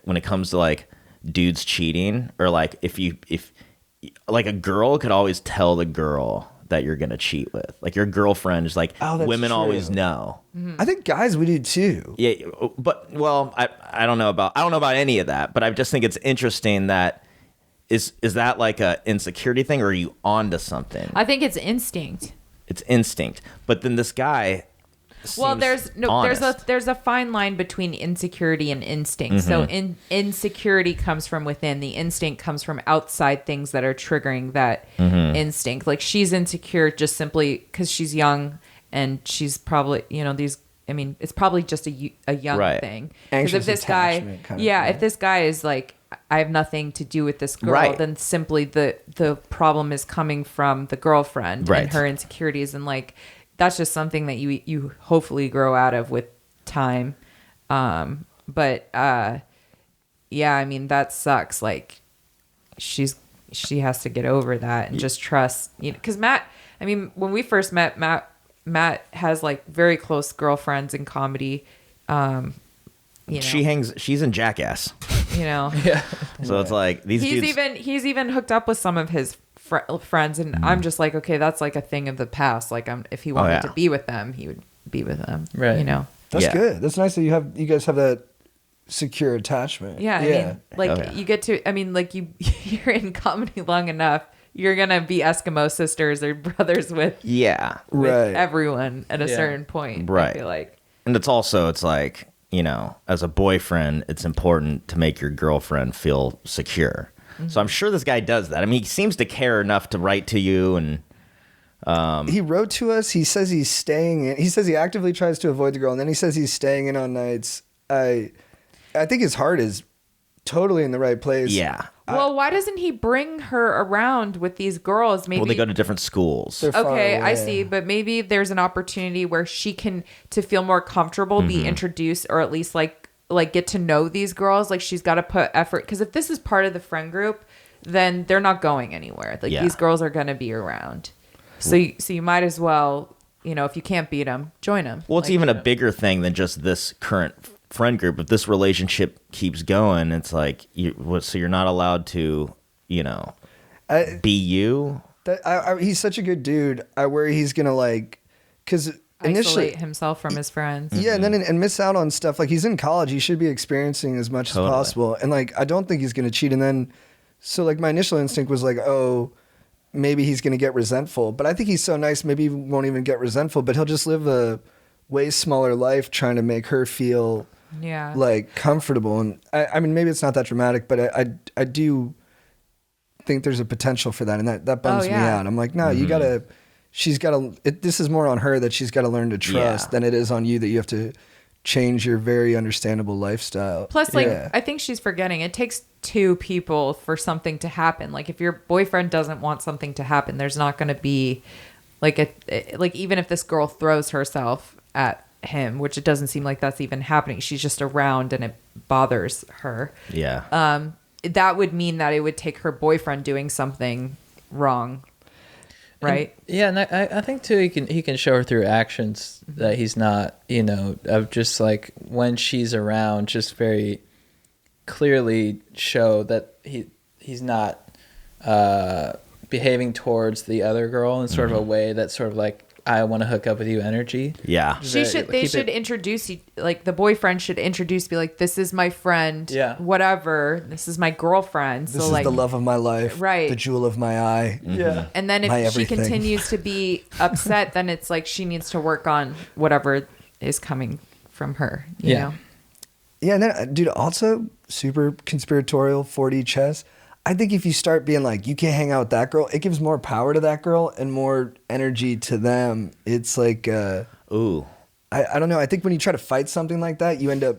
when it comes to like dudes cheating, or like if like a girl could always tell the girl that you're gonna cheat with, like your girlfriend is like, women true. always know. I think guys we do too. Yeah, but I don't know about any of that, but I just think it's interesting that is that like a insecurity thing, or are you onto something? I think it's instinct. It's instinct, but then this guy. Well, there's a fine line between insecurity and instinct. Mm-hmm. So insecurity comes from within. The instinct comes from outside things that are triggering that instinct. Like she's insecure just simply because she's young, and she's probably it's probably just a young thing. Because if this guy, if this guy is like, I have nothing to do with this girl, then simply the problem is coming from the girlfriend and her insecurities, and like. That's just something that you hopefully grow out of with time. But I mean, that sucks. Like she has to get over that and just trust, because Matt, I mean, when we first met, Matt has like very close girlfriends in comedy. She's in Jackass. Yeah. So it's like these dudes. He's even hooked up with some of his friends, and I'm just like, okay, that's like a thing of the past. Like, if he wanted to be with them, he would be with them. Right. That's good. That's nice that you guys have that secure attachment. Yeah. I mean, like you get to. I mean, like you're in comedy long enough, you're gonna be Eskimo sisters or brothers with everyone at a certain point. Right. I feel like. And it's like, as a boyfriend, it's important to make your girlfriend feel secure. Mm-hmm. So I'm sure this guy does that. I mean, he seems to care enough to write to you, and he wrote to us. He says he's staying in. He says he actively tries to avoid the girl, and then he says he's staying in on nights. I think his heart is totally in the right place. Yeah. Well, why doesn't he bring her around with these girls? Maybe they go to different schools. Okay, I see. But maybe there's an opportunity where she can, to feel more comfortable, be introduced, or at least like get to know these girls. Like she's got to put effort, because if this is part of the friend group, then they're not going anywhere. Like these girls are going to be around. So you might as well, if you can't beat them, join them. Well, it's even a bigger thing than just this current friend group. If this relationship keeps going, it's like so you're not allowed to be you. He's such a good dude. I worry he's gonna because initially isolate himself from his friends. Yeah, and then and miss out on stuff. Like he's in college, he should be experiencing as much as possible. And I don't think he's gonna cheat. And then so my initial instinct was like, oh, maybe he's gonna get resentful. But I think he's so nice, maybe he won't even get resentful. But he'll just live a way smaller life, trying to make her feel comfortable. And I mean, maybe it's not that dramatic, but I do think there's a potential for that, and that bums me out. I'm like, no, you gotta. She's got to. This is more on her that she's got to learn to trust than it is on you that you have to change your very understandable lifestyle. Plus, I think she's forgetting it takes two people for something to happen. Like if your boyfriend doesn't want something to happen, there's not going to be even if this girl throws herself at him, which it doesn't seem like that's even happening. She's just around and it bothers her. Yeah. That would mean that it would take her boyfriend doing something wrong. Right. And I think too he can show her through actions that he's not, of just like when she's around, just very clearly show that he's not behaving towards the other girl in sort of a way that's sort of like, I want to hook up with you energy. Yeah. They should introduce you, like the boyfriend should be like, this is my friend, whatever. This is my girlfriend. This is the love of my life. Right. The jewel of my eye. Yeah. And then if she continues to be upset, then it's like she needs to work on whatever is coming from her, you know? Yeah. And then, dude, also super conspiratorial 4D chess. I think if you start being like, you can't hang out with that girl, it gives more power to that girl and more energy to them. It's like, Ooh. I don't know. I think when you try to fight something like that, you end up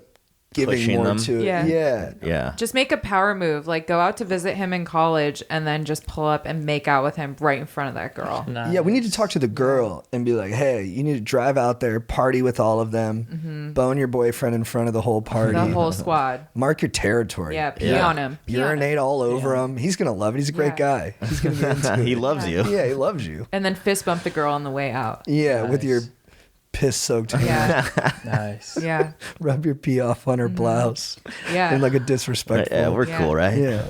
giving Pushing more them. to it. Yeah. Yeah. Just make a power move. Like go out to visit him in college and then just pull up and make out with him right in front of that girl. Nice. Yeah, we need to talk to the girl and be like, hey, you need to drive out there, party with all of them, bone your boyfriend in front of the whole party. The whole squad. Mark your territory. Yeah, pee on him. Pee on him. Urinate all over him. He's going to love it. He's a great guy. He's going to be into He it. loves you. Yeah, he loves you. And then fist bump the girl on the way out. Yeah, with your Nice. piss-soaked hand. Yeah. Nice. Yeah. Rub your pee off on her blouse. Yeah. In like a disrespectful. Yeah, we're Yeah. cool, right? Yeah.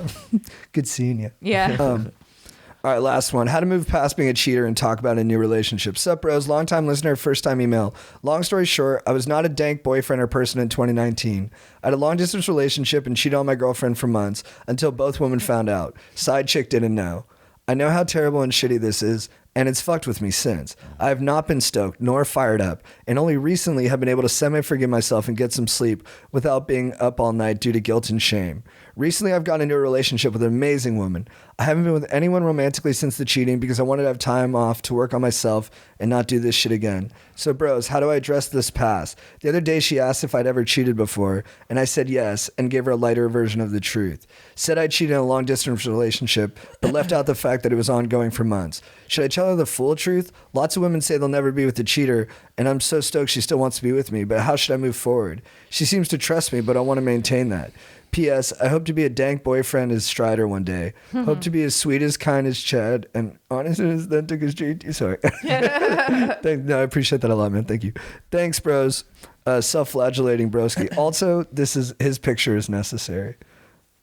Good seeing you. Yeah. All right, last one. How to move past being a cheater and talk about a new relationship. Sup, bros? Long time listener, first time email. Long story short, I was not a dank boyfriend or person in 2019. I had a long distance relationship and cheated on my girlfriend for months until both women found out. Side chick didn't know. I know how terrible and shitty this is, and it's fucked with me since. I have not been stoked nor fired up, and only recently have been able to semi-forgive myself and get some sleep without being up all night due to guilt and shame. Recently, I've gotten into a relationship with an amazing woman. I haven't been with anyone romantically since the cheating because I wanted to have time off to work on myself and not do this shit again. So, bros, how do I address this past? The other day, she asked if I'd ever cheated before, and I said yes and gave her a lighter version of the truth. Said I cheated in a long-distance relationship, but left out the fact that it was ongoing for months. Should I tell her the full truth? Lots of women say they'll never be with the cheater, and I'm so stoked she still wants to be with me, but how should I move forward? She seems to trust me, but I want to maintain that. P.S. I hope to be a dank boyfriend as Strider one day. Hope to be as sweet as kind as Chad and honest and authentic as JT. Sorry. No, I appreciate that a lot, man. Thank you. Thanks, bros. Self-flagellating broski. Also, his picture is necessary.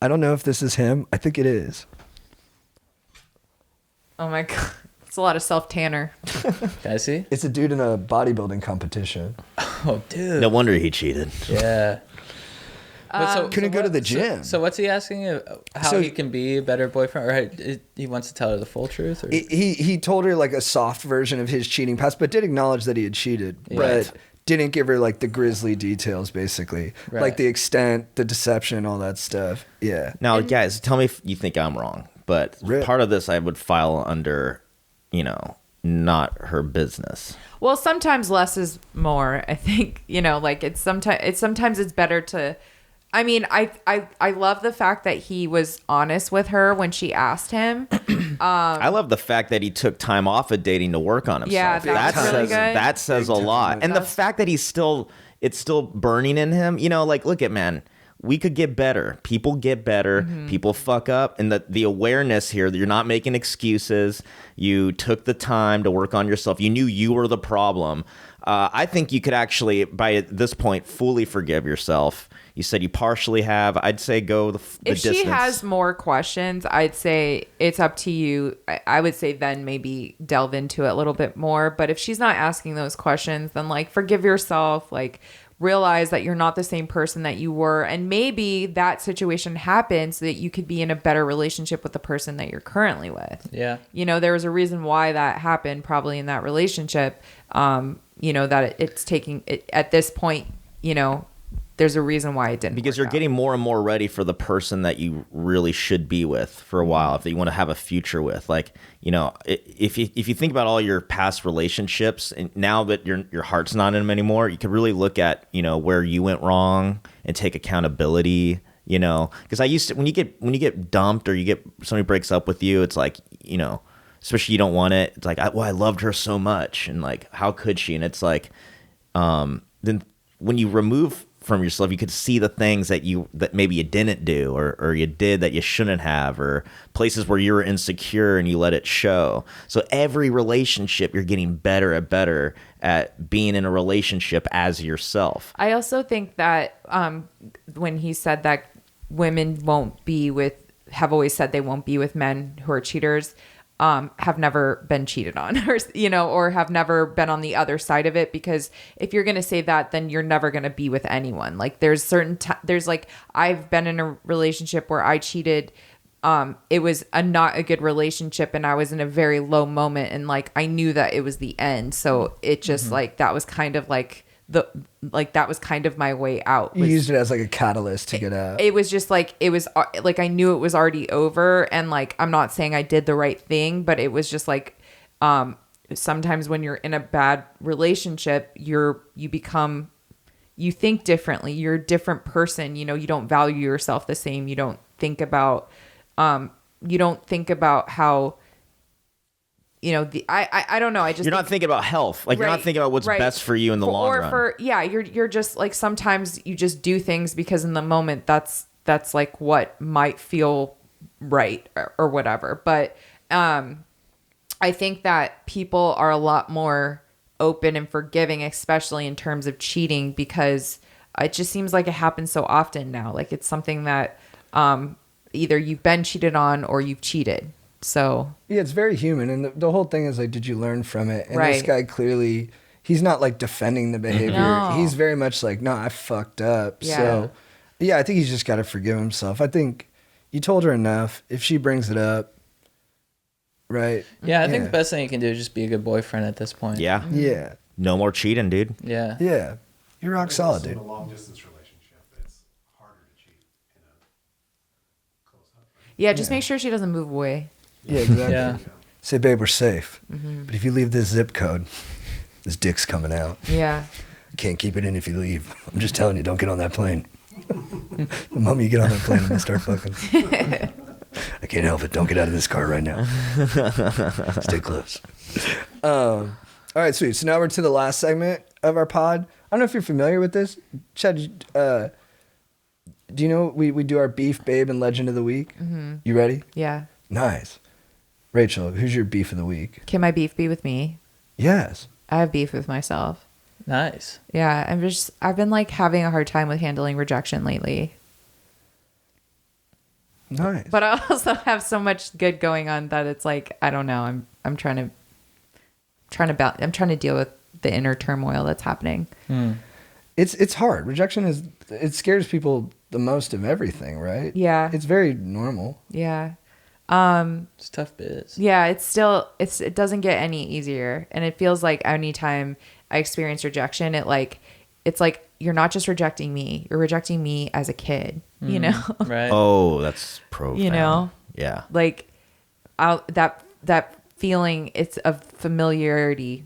I don't know if this is him. I think it is. Oh my God. It's a lot of self-tanner. Can I see? It's a dude in a bodybuilding competition. Oh, dude. No wonder he cheated. Yeah. But Couldn't go to the gym. So what's he asking? How So- he can be a better boyfriend, or he wants to tell her the full truth? Or? He told her like a soft version of his cheating past, but did acknowledge that he had cheated, Right. but didn't give her like the grisly details, basically, Right. like the extent, the deception, all that stuff. Yeah. Now, guys, tell me if you think I'm wrong, but Rip. part of this I would file under, not her business. Well, sometimes less is more. I think, like sometimes it's better to. I mean, I love the fact that he was honest with her when she asked him. I love the fact that he took time off of dating to work on himself. Yeah, that's really says, good. That says a lot. And the fact that it's still burning in him, like, look at, man, we could get better. People get better. Mm-hmm. People fuck up. And the awareness here that you're not making excuses. You took the time to work on yourself. You knew you were the problem. I think you could actually, by this point, fully forgive yourself. You said you partially have. I'd say go the If distance. she has more questions, I'd say it's up to you. I would say then maybe delve into it a little bit more. But if she's not asking those questions, then like forgive yourself. Like realize that you're not the same person that you were. And maybe that situation happened so that you could be in a better relationship with the person that you're currently with. Yeah. There was a reason why that happened probably in that relationship. That it's taking it at this point, there's a reason why it didn't because work you're out. getting more and more ready for the person that you really should be with for a while, if you want to have a future with. Like, if you think about all your past relationships, and now that your heart's not in them anymore, you could really look at where you went wrong and take accountability. Because I used to, when you get dumped or somebody breaks up with you, it's like especially you don't want it. It's like I loved her so much, and like how could she? And it's like then when you remove from yourself, you could see the things that maybe you didn't do or you did that you shouldn't have, or places where you were insecure and you let it show. So every relationship, you're getting better at being in a relationship as yourself. I also think that when he said that women have always said they won't be with men who are cheaters, have never been cheated on or have never been on the other side of it, because if you're going to say that, then you're never going to be with anyone. Like there's like, I've been in a relationship where I cheated. It was not a good relationship and I was in a very low moment and like, I knew that it was the end. So it just like, that was kind of like that was kind of my way out. You used it as like a catalyst to get out. It was just like, it was like, I knew it was already over, and like, I'm not saying I did the right thing, but it was just like, sometimes when you're in a bad relationship, you think differently. You're a different person. You know, you don't value yourself the same. You don't think about how, you know, I don't know. I just you're not thinking about health. Like, you're not thinking about what's best for you in the long run. You're just like, sometimes you just do things because in the moment that's like what might feel right or whatever. But I think that people are a lot more open and forgiving, especially in terms of cheating, because it just seems like it happens so often now. Like, it's something that either you've been cheated on or you've cheated. So yeah, it's very human. And the whole thing is like, did you learn from it? And Right. this guy clearly, he's not like defending the behavior. No. He's very much like, no, I fucked up. Yeah. So yeah, I think he's just got to forgive himself. I think you told her enough. If she brings it up, right? Yeah, I think the best thing you can do is just be a good boyfriend at this point. Yeah. Yeah. No more cheating, dude. Yeah. Yeah. You're rock solid, Also, dude. in a long distance relationship, it's harder to cheat in a close up. Right? yeah, just make sure she doesn't move away. Yeah, exactly. Yeah. Say, babe, we're safe. But if you leave this zip code, this dick's coming out. Yeah. You can't keep it in if you leave. I'm just telling you, don't get on that plane. The moment you get on that plane, I'm going to start fucking. I can't help it. Don't get out of this car right now. Stay close. All right, sweet. So now we're to the last segment of our pod. I don't know if you're familiar with this. Chad, do you know we do our beef, babe, and legend of the week? Mm-hmm. You ready? Yeah. Nice. Rachel, who's your beef of the week? Can my beef be with me? Yes. I have beef with myself. Nice. Yeah, I've been like having a hard time with handling rejection lately. Nice. But I also have so much good going on that it's like, I don't know. I'm trying to deal with the inner turmoil that's happening. It's hard. Rejection it scares people the most of everything, right? Yeah. It's very normal. Yeah. It's tough biz. Yeah, it doesn't get any easier. And it feels like anytime I experience rejection, it's like you're not just rejecting me, you're rejecting me as a kid, you know? Right. Oh, that's profound. You know? Yeah. Like that feeling, it's of familiarity,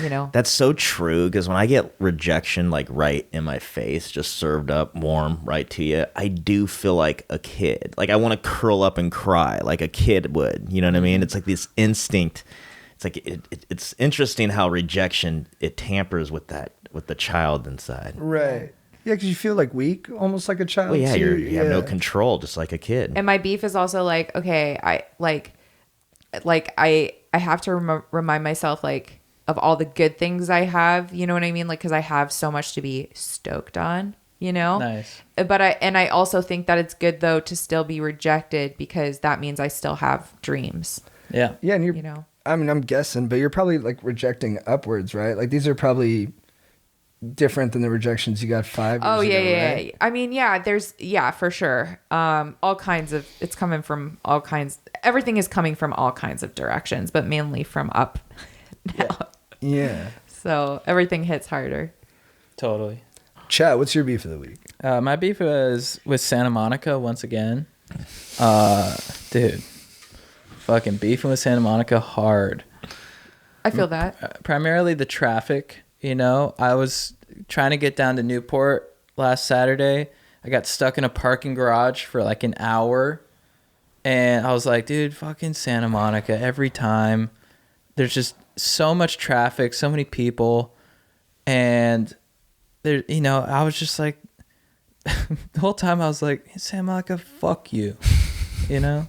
you know? That's so true, because when I get rejection like right in my face, just served up warm right to you, I do feel like a kid. Like, I want to curl up and cry like a kid would. You know what I mean? It's like this instinct. It's like it's interesting how rejection, it tampers with the child inside. Right. Yeah, because you feel like weak, almost like a child. Well, yeah, too. you have no control, just like a kid. And my beef is also like, okay, I have to remind myself like of all the good things I have, you know what I mean? Like, cause I have so much to be stoked on, you know? Nice. But I also think that it's good though to still be rejected, because that means I still have dreams, Yeah. Yeah, and you know? I mean, I'm guessing, but you're probably like rejecting upwards, right? Like, these are probably different than the rejections you got 5 years ago, right? Yeah. I mean, yeah, for sure. All kinds of, it's coming from all kinds, everything is coming from all kinds of directions, but mainly from up now. Yeah. So everything hits harder. Totally. Chad, what's your beef of the week? My beef was with Santa Monica once again. Dude, fucking beefing with Santa Monica hard. I feel that. Primarily the traffic, you know. I was trying to get down to Newport last Saturday. I got stuck in a parking garage for like an hour. And I was like, dude, fucking Santa Monica every time. There's just so much traffic, so many people. And there, you know, I was just like, the whole time I was like, hey, Santa Monica, fuck you. You know?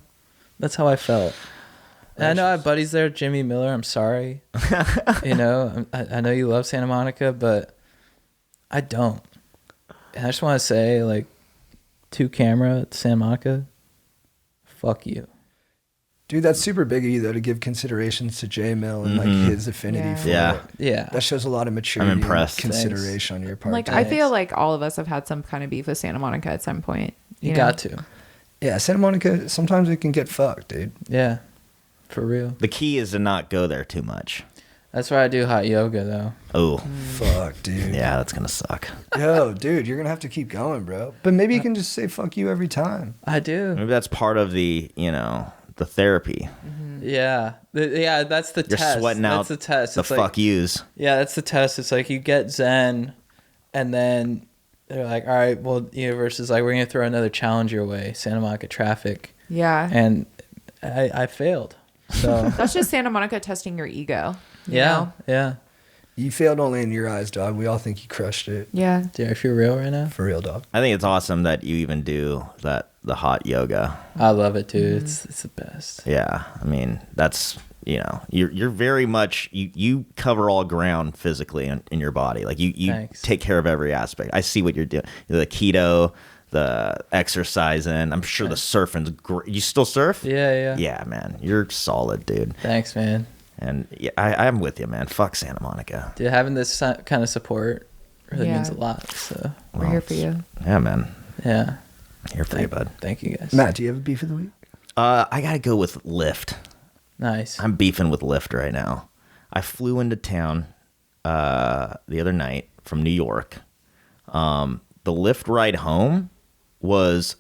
That's how I felt. And I know I have buddies there, Jimmy Miller, I'm sorry. You know, I know you love Santa Monica, but I don't. And I just want to say, like, to camera at Santa Monica, fuck you. Dude, that's super big of you, though, to give considerations to J Mill and like his affinity for Yeah. it. Yeah. That shows a lot of maturity I'm impressed. and consideration on your part. Like, too. I feel like all of us have had some kind of beef with Santa Monica at some point. You know? got to. Yeah, Santa Monica, sometimes it can get fucked, dude. Yeah. For real. The key is to not go there too much. That's why I do hot yoga though. Oh, Fuck, dude. yeah, that's gonna suck. Yo, dude, you're gonna have to keep going, bro. But maybe you can just say fuck you every time. I do. Maybe that's part of the, the therapy. Yeah. That's the You're test. sweating out That's the test. the It's fuck yous. Yeah, that's the test. It's like you get zen, and then they're like, all right, well, the universe is like, we're going to throw another challenge your way, Santa Monica traffic. Yeah. And I failed. So, That's just Santa Monica testing your ego. you yeah, know? yeah. You failed only in your eyes, dog. We all think you crushed it. Yeah. Dude, I feel real right now. For real, dog. I think it's awesome that you even do the hot yoga. I love it, dude. It's the best. Yeah, I mean that's you're very much you cover all ground physically in your body. Like you Thanks. take care of every aspect. I see what you're doing. The keto, the exercising. I'm sure the surfing's great. You still surf? Yeah. Yeah, man, you're solid, dude. Thanks, man. And yeah, I'm with you, man. Fuck Santa Monica. Dude, having this kind of support really Yeah. means a lot. So, We're here for you. Yeah, man. yeah. Here for you, bud. Thank you, guys. Matt, do you have a beef of the week? I gotta go with Lyft. Nice. I'm beefing with Lyft right now. I flew into town the other night from New York. The Lyft ride home was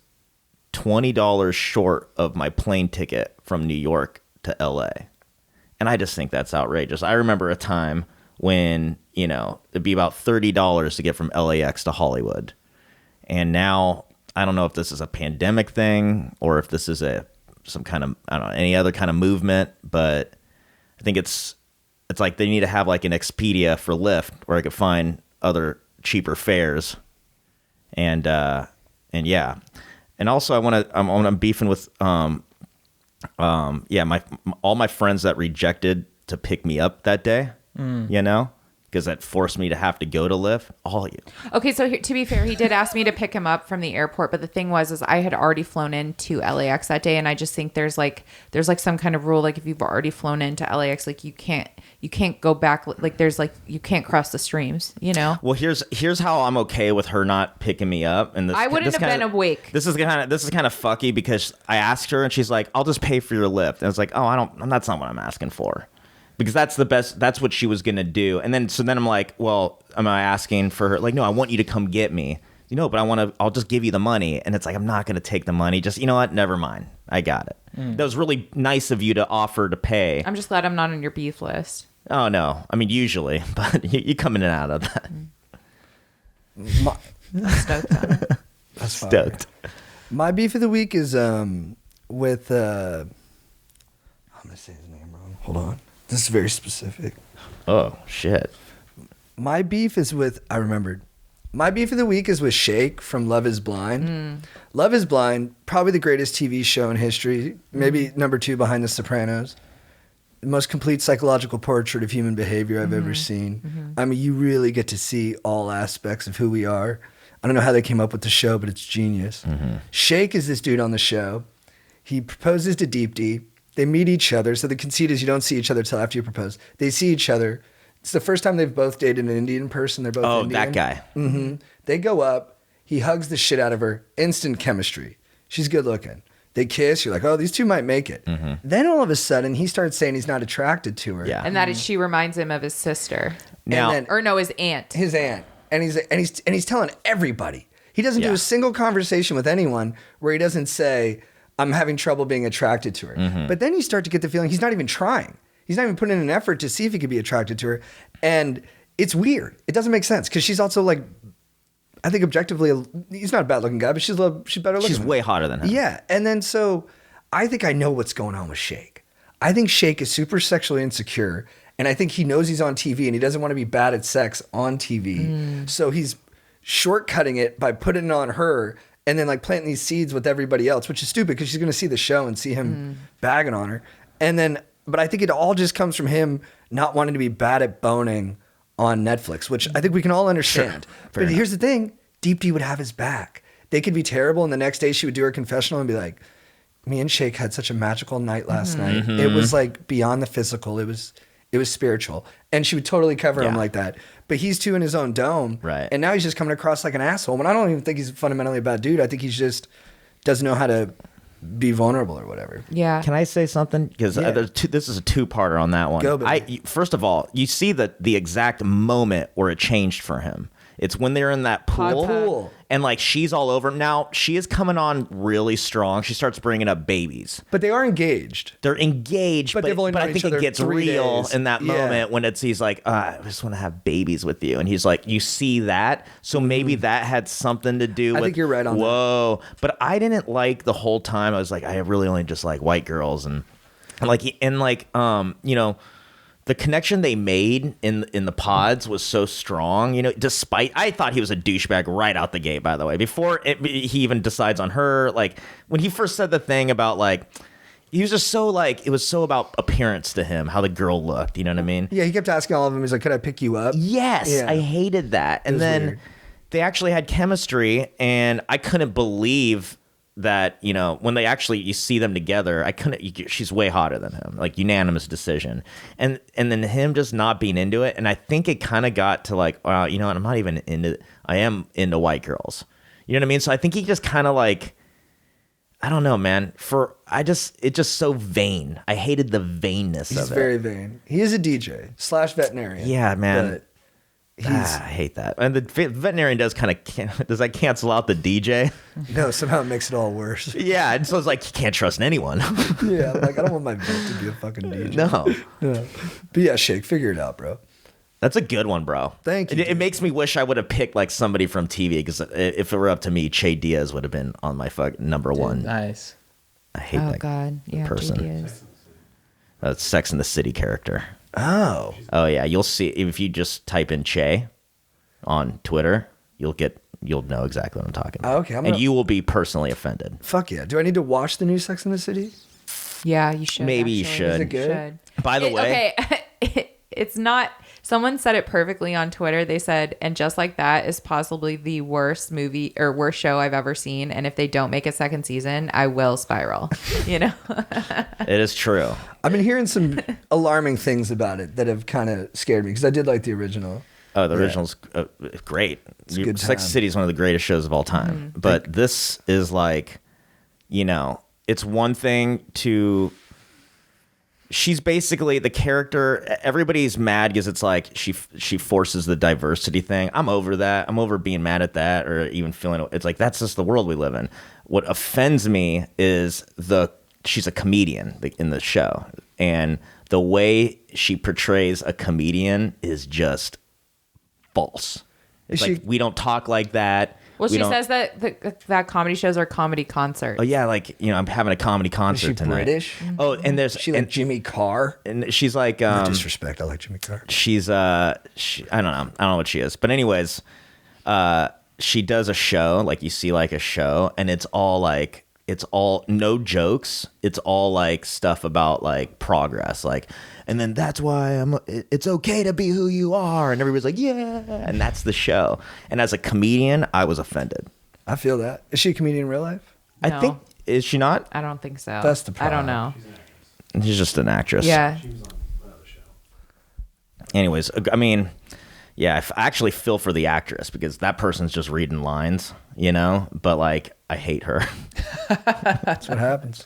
$20 short of my plane ticket from New York to LA. And I just think that's outrageous. I remember a time when, it'd be about $30 to get from LAX to Hollywood. And now, I don't know if this is a pandemic thing or if this is some kind of, I don't know, any other kind of movement, but I think it's like they need to have like an Expedia for Lyft where I could find other cheaper fares. And yeah. And also I'm beefing with, all my friends that rejected to pick me up that day, because that forced me to have to go to Lyft. All of you. Okay, so to be fair, he did ask me to pick him up from the airport, but the thing was I had already flown into LAX that day, and I just think there's like some kind of rule, like if you've already flown into LAX, like you can't go back, like there's like you can't cross the streams, Well, here's how I'm okay with her not picking me up, and I wouldn't have been awake. This is kind of fucky because I asked her and she's like, "I'll just pay for your Lyft," and I was like, "Oh, that's not what I'm asking for." Because that's the best. That's what she was gonna do, and then I'm like, well, am I asking for her? Like, no, I want you to come get me, but I'll just give you the money, and it's like I'm not gonna take the money. Just what? Never mind, I got it. That was really nice of you to offer to pay. I'm just glad I'm not on your beef list. Oh no, I mean usually, but you come in and out of that. I'm stoked on it. That's fire. Stoked. My beef of the week is with I'm gonna say his name wrong. Hold on. This is very specific. Oh shit. My beef is with I remembered. My beef of the week is with Shake from Love is Blind. Love is Blind, probably the greatest TV show in history, maybe number 2 behind The Sopranos. The most complete psychological portrait of human behavior I've ever seen. I mean, you really get to see all aspects of who we are. I don't know how they came up with the show, but it's genius. Shake is this dude on the show. He proposes to Deep D. They meet each other. So the conceit is you don't see each other till after you propose. They see each other. It's the first time they've both dated an Indian person. They're both Indian. That guy. They go up. He hugs the shit out of her. Instant chemistry. She's good looking. They kiss. You're like, oh, these two might make it. Then all of a sudden, he starts saying he's not attracted to her. Yeah. And that is, she reminds him of his sister. Now, His aunt. His aunt. And he's telling everybody. He doesn't do Yeah. a single conversation with anyone where he doesn't say, I'm having trouble being attracted to her. But then you start to get the feeling he's not even trying. He's not even putting in an effort to see if he could be attracted to her. And it's weird. It doesn't make sense because she's also like, I think objectively, he's not a bad looking guy, but she's better looking. she's way hotter than him. Yeah. And then so I think I know what's going on with Shake. I think Shake is super sexually insecure. And I think he knows he's on TV and he doesn't want to be bad at sex on TV. So he's shortcutting it by putting it on her and then like planting these seeds with everybody else, which is stupid because she's going to see the show and see him bagging on her. And then, but I think it all just comes from him not wanting to be bad at boning on Netflix, which I think we can all understand. Fair But enough. here's the thing, Deep D would have his back. They could be terrible and the next day she would do her confessional and be like, me and Shake had such a magical night last night. It was like beyond the physical. It was spiritual. And she would totally cover him Yeah. like that. But he's too in his own dome. Right. And now he's just coming across like an asshole. When I don't even think he's fundamentally a bad dude. I think he's just doesn't know how to be vulnerable or whatever. Yeah. Can I say something? Because Yeah. this is a two-parter on that one. Go, baby. First of all, you see the exact moment where it changed for him. It's when they're in that pool, Pool. and like she's all over him. Now she is coming on really strong. She starts bringing up babies. But they are engaged. They're engaged, But they've only known I think each other it gets 3 real days. in that Yeah. moment when he's like, I just want to have babies with you, and he's like, you see that, so maybe that had something to do with. I think you're right on that. Whoa, but I didn't like the whole time. I was like, I really only just like white girls, and the connection they made in the pods was so strong, despite I thought he was a douchebag right out the gate, by the way, before he even decides on her. Like when he first said the thing about like, he was just so like, it was so about appearance to him, how the girl looked, you know what I mean? Yeah, he kept asking all of them. He's like, could I pick you up? Yes, Yeah. I hated that. And was then weird. they actually had chemistry, and I couldn't believe that, when they actually, you see them together, she's way hotter than him, like unanimous decision. And then him just not being into it. And I think it kind of got to like, wow, you know what? I am into white girls. You know what I mean? So I think he just kind of like, I don't know, man. It's just so vain. I hated the vainness He's of it. very vain. He is a DJ / veterinarian. Yeah, man. But I hate that. And the veterinarian does does that cancel out the DJ? no, somehow it makes it all worse. Yeah, and so it's like you can't trust anyone. Yeah, I'm like, I don't want my vet to be a fucking DJ. No. No. But yeah, Shake, figure it out, bro. That's a good one, bro. Thank you, It dude. makes me wish I would have picked like somebody from TV, because if it were up to me, Che Diaz would have been on my number one. Nice. I hate Oh that God. Yeah. person. JD is. Sex in the City character. Oh. Oh yeah, you'll see if you just type in Che on Twitter, you'll know exactly what I'm talking about. Okay, and you will be personally offended. Fuck yeah. Do I need to watch the new Sex in the City? Yeah, you should. Maybe you actually. should. Is it good? Should. By the way, okay, it's not. Someone said it perfectly on Twitter. They said, "And Just Like That is possibly the worst movie or worst show I've ever seen. And if they don't make a second season, I will spiral." it is true. I've been hearing some alarming things about it that have kind of scared me because I did like the original. Oh, the original's great. a good Sex time. City is one of the greatest shows of all time. But this is like, it's one thing to. She's basically the character. Everybody's mad because it's like she forces the diversity thing. I'm over that. I'm over being mad at that or even feeling. It's like that's just the world we live in. What offends me is she's a comedian in the show, and the way she portrays a comedian is just false. It's Is like she- we don't talk like that. Well, We she don't- says that comedy shows are comedy concerts. Oh yeah, like I'm having a comedy Is concert she tonight. British? Oh, and there's Is she like Jimmy Carr? and she's like No disrespect. I like Jimmy Carr. she's I don't know what she is, but anyways, she does a show, like you see like a show, and it's all no jokes. It's all like stuff about like progress, like, and then that's why it's okay to be who you are, and everybody's like, yeah, and that's the show. And as a comedian, I was offended. I feel that. Is she a comedian in real life? I No. think, is she not? I don't think so. That's the I don't problem. know. She's just an actress. Yeah. She was on another show. Anyways, I mean, yeah, I actually feel for the actress because that person's just reading lines, but like, I hate her. That's what happens.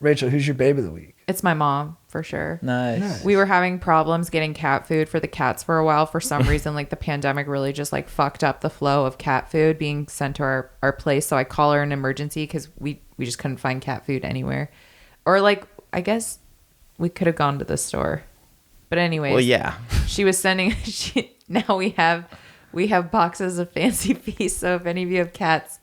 Rachel, who's your babe of the week? It's my mom for sure. Nice. We were having problems getting cat food for the cats for a while. For some reason, like the pandemic really just like fucked up the flow of cat food being sent to our place. So I call her an emergency because we just couldn't find cat food anywhere. Or like, I guess we could have gone to the store. But anyways, Well, yeah. she was sending, now we have boxes of Fancy Feast. So if any of you have cats,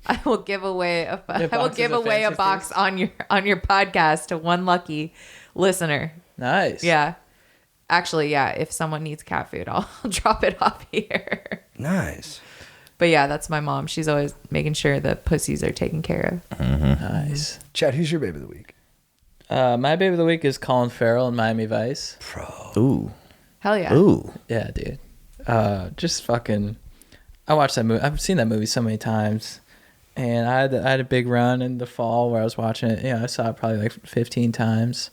I will give away a boxes of Fancy box Feast? on your podcast to one lucky listener. Nice. Yeah. Actually, yeah, if someone needs cat food, I'll drop it off here. Nice. But yeah, that's my mom. She's always making sure the pussies are taken care of. Nice. Chad, who's your babe of the week? My baby of the week is Colin Farrell in Miami Vice. Ooh. Hell yeah. Ooh. Yeah, dude. Just fucking. I watched that movie. I've seen that movie so many times, and I had a big run in the fall where I was watching it. I saw it probably like 15 times,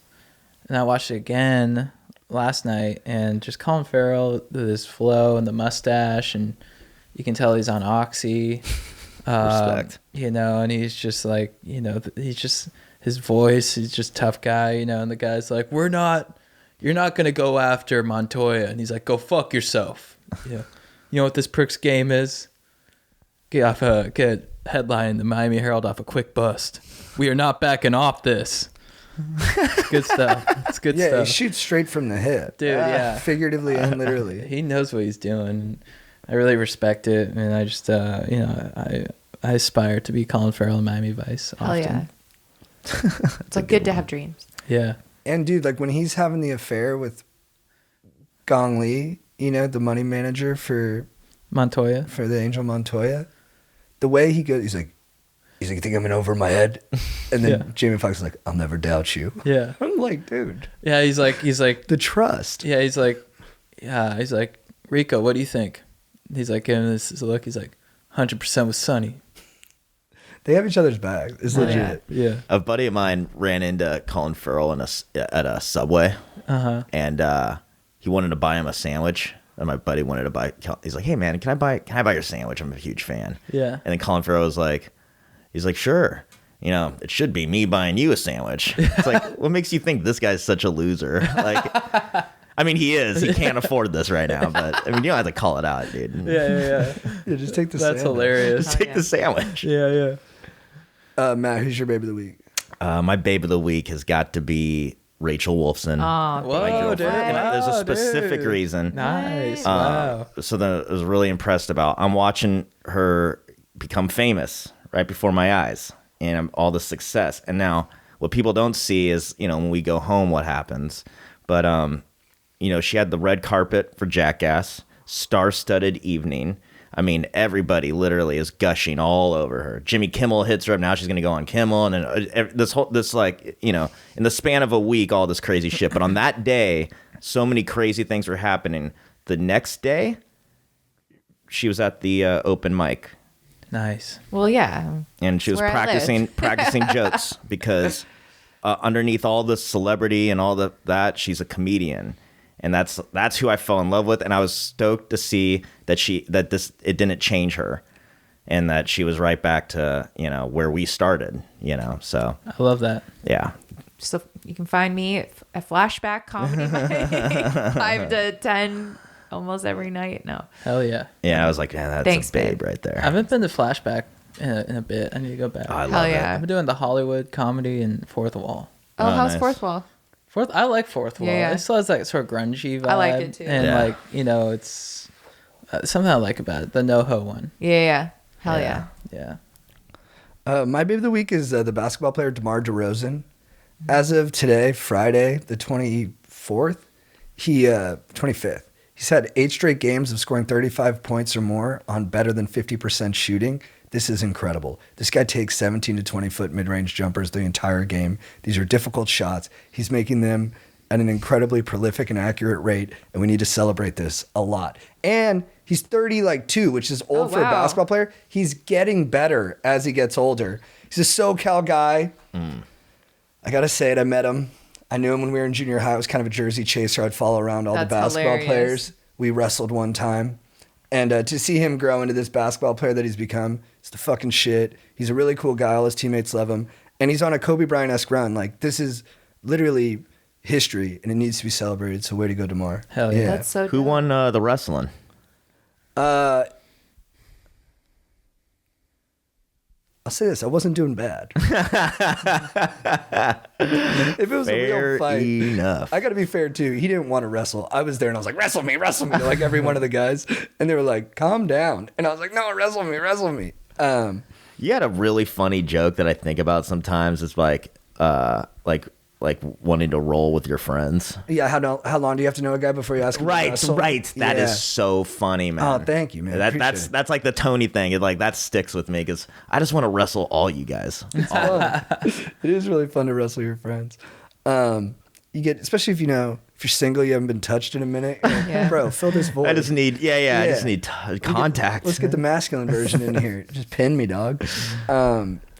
and I watched it again last night. And just Colin Farrell, his flow and the mustache, and you can tell he's on Oxy. Respect. You know, and he's just like, you know, he's just, his voice, he's just tough guy, you know, and the guy's like, you're not going to go after Montoya. And he's like, go fuck yourself. Yeah. You know what this prick's game is? Get a headline in the Miami Herald off a quick bust. We are not backing off this. It's good stuff. It's good Yeah, stuff. he shoots straight from the hip. Dude, yeah. Figuratively and literally. He knows what he's doing. I really respect it. And I just, you know, I aspire to be Colin Farrell in Miami Vice often. Hell yeah. It's like good to have dreams. Yeah. And dude, like when he's having the affair with Gong Li, you know, the money manager for Montoya. the Angel Montoya, the way he goes, he's like, you think I'm in over my head? And then Yeah. Jamie Foxx is like, I'll never doubt you. Yeah. I'm like, dude, Yeah, he's like, the trust. yeah, he's like, Rico, what do you think? He's like giving this look. He's like, 100% with Sonny. They have each other's back. It's legit. Yeah. A buddy of mine ran into Colin Farrell at a Subway, and he wanted to buy him a sandwich. And my buddy wanted to buy. He's like, "Hey man, can I buy your sandwich? I'm a huge fan." Yeah. And then Colin Farrell was like, "He's like, sure. You know, it should be me buying you a sandwich." It's like, what makes you think this guy's such a loser? Like, I mean, he is. He can't afford this right now, but I mean, you don't have to call it out, dude. Yeah. Yeah, just take the That's sandwich. hilarious. Just take the sandwich. Yeah. Matt, who's your babe of the week? My babe of the week has got to be Rachel Wolfson. Oh, Whoa, girlfriend. dude. And there's a Wow, specific dude. reason. Nice. Wow. So that I was really impressed about. I'm watching her become famous right before my eyes, and all the success. And now, what people don't see is, you know, when we go home, what happens. But you know, she had the red carpet for Jackass, star-studded evening. I mean, everybody literally is gushing all over her. Jimmy Kimmel hits her up. Now she's going to go on Kimmel. And then this like, you know, in the span of a week, all this crazy shit. But on that day, so many crazy things were happening. The next day, she was at the open mic. Nice. well, yeah. And she was That's where I live. practicing jokes because underneath all the celebrity and all that, she's a comedian. And that's who I fell in love with, and I was stoked to see that it didn't change her, and that she was right back to, you know, where we started, you know. So I love that. yeah, So you can find me at Flashback Comedy Night, 5 to 10 almost every night. No. Hell yeah. I was like, yeah, that's Thanks, a babe babe. right there. I haven't been to Flashback in a bit. I need to go back. Oh, I love Hell it. yeah. I've been doing the Hollywood comedy and Fourth Wall. Oh, how's nice. Fourth Wall? I like Fourth Wall. Yeah. It still has that sort of grungy vibe. I like it too. And Yeah. like, you know, it's something I like about it. The NoHo one. Yeah. Hell yeah. Yeah. My babe of the week is the basketball player DeMar DeRozan. As of today, Friday, the 24th, 25th, he's had 8 straight games of scoring 35 points or more on better than 50% shooting. This is incredible. This guy takes 17 to 20 foot mid-range jumpers the entire game. These are difficult shots. He's making them at an incredibly prolific and accurate rate, and we need to celebrate this a lot. And he's 32, which is old for a wow. basketball player. He's getting better as he gets older. He's a SoCal guy. I gotta say it, I met him. I knew him when we were in junior high. I was kind of a jersey chaser. I'd follow around all That's the basketball hilarious. players. We wrestled one time. And to see him grow into this basketball player that he's become, it's the fucking shit. He's a really cool guy. All his teammates love him. And he's on a Kobe Bryant-esque run. Like, this is literally history, and it needs to be celebrated. So way to go, DeMar. Hell yeah. That's so Who dope. won the wrestling? I'll say this. I wasn't doing bad. If it was a Fair real fight. enough. I got to be fair, too. He didn't want to wrestle. I was there, and I was like, wrestle me, like every one of the guys. And they were like, calm down. And I was like, no, wrestle me. You had a really funny joke that I think about sometimes. It's like wanting to roll with your friends. Yeah, how long do you have to know a guy before you ask him to wrestle? Right. That is Yeah. so funny, man. Oh, thank you, man. Appreciate it. That's like the Tony thing. It, like, that sticks with me because I just want to wrestle all you guys. It is really fun to wrestle your friends. You get, especially if you're single, you haven't been touched in a minute. You're like, Yeah. bro, fill this void. I just need contact. Let's get the masculine version in here. Just pin me, dog.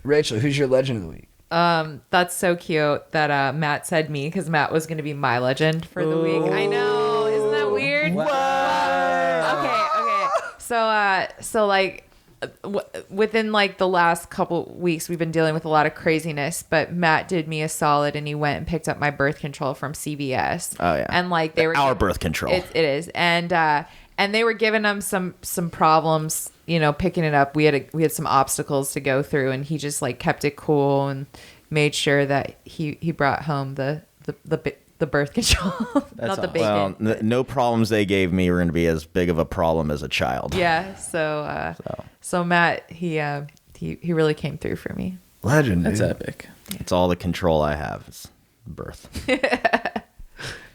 Rachel, who's your legend of the week? That's so cute that Matt said me because Matt was going to be my legend for the week. I know. Isn't that weird? Okay. So like within like the last couple weeks, we've been dealing with a lot of craziness, but Matt did me a solid and he went and picked up my birth control from CVS. Oh yeah. And like they were our birth control. It is. And they were giving him some problems, you know, picking it up. We had some obstacles to go through, and he just like kept it cool and made sure that he brought home the birth control. Not the bacon. Well, no problems they gave me were going to be as big of a problem as a child. Yeah. So Matt, he really came through for me. Legend. That's dude. epic. It's all the control I have. It's birth.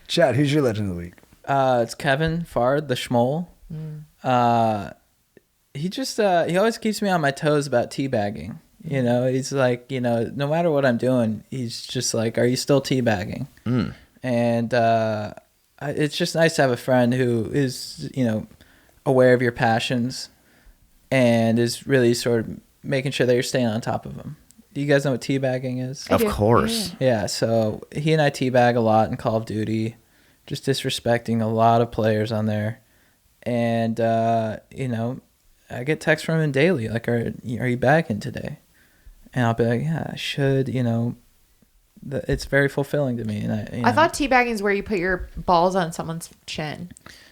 Chad, who's your legend of the week? It's Kevin Fard, the schmoll. He always keeps me on my toes about teabagging. You know, he's like, you know, no matter what I'm doing, he's just like, are you still teabagging? And it's just nice to have a friend who is, you know, aware of your passions and is really sort of making sure that you're staying on top of them. Do you guys know what teabagging is? Of course. Yeah, so he and I teabag a lot in Call of Duty, just disrespecting a lot of players on there. And, you know, I get texts from him daily, like, are you bagging today? And I'll be like, yeah, I should, you know. It's very fulfilling to me. And I thought teabagging is where you put your balls on someone's chin.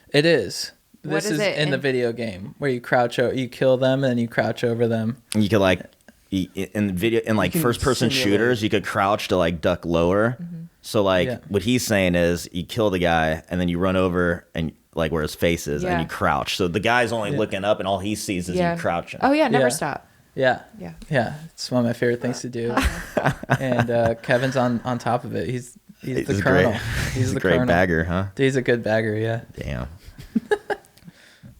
It is. What This is is it in the video game where you crouch, you kill them and then you crouch over them. You could like in like can first person simulate. shooters, you could crouch to like duck lower. So like what he's saying is you kill the guy and then you run over and like where his face is and you crouch. So the guy's only looking up and all he sees is you crouching. Oh yeah, never Yeah. stop. Yeah. Yeah. Yeah. It's one of my favorite things to do. And Kevin's on top of it. He's the colonel. He's the great colonel. bagger, huh? He's a good bagger, yeah. Damn.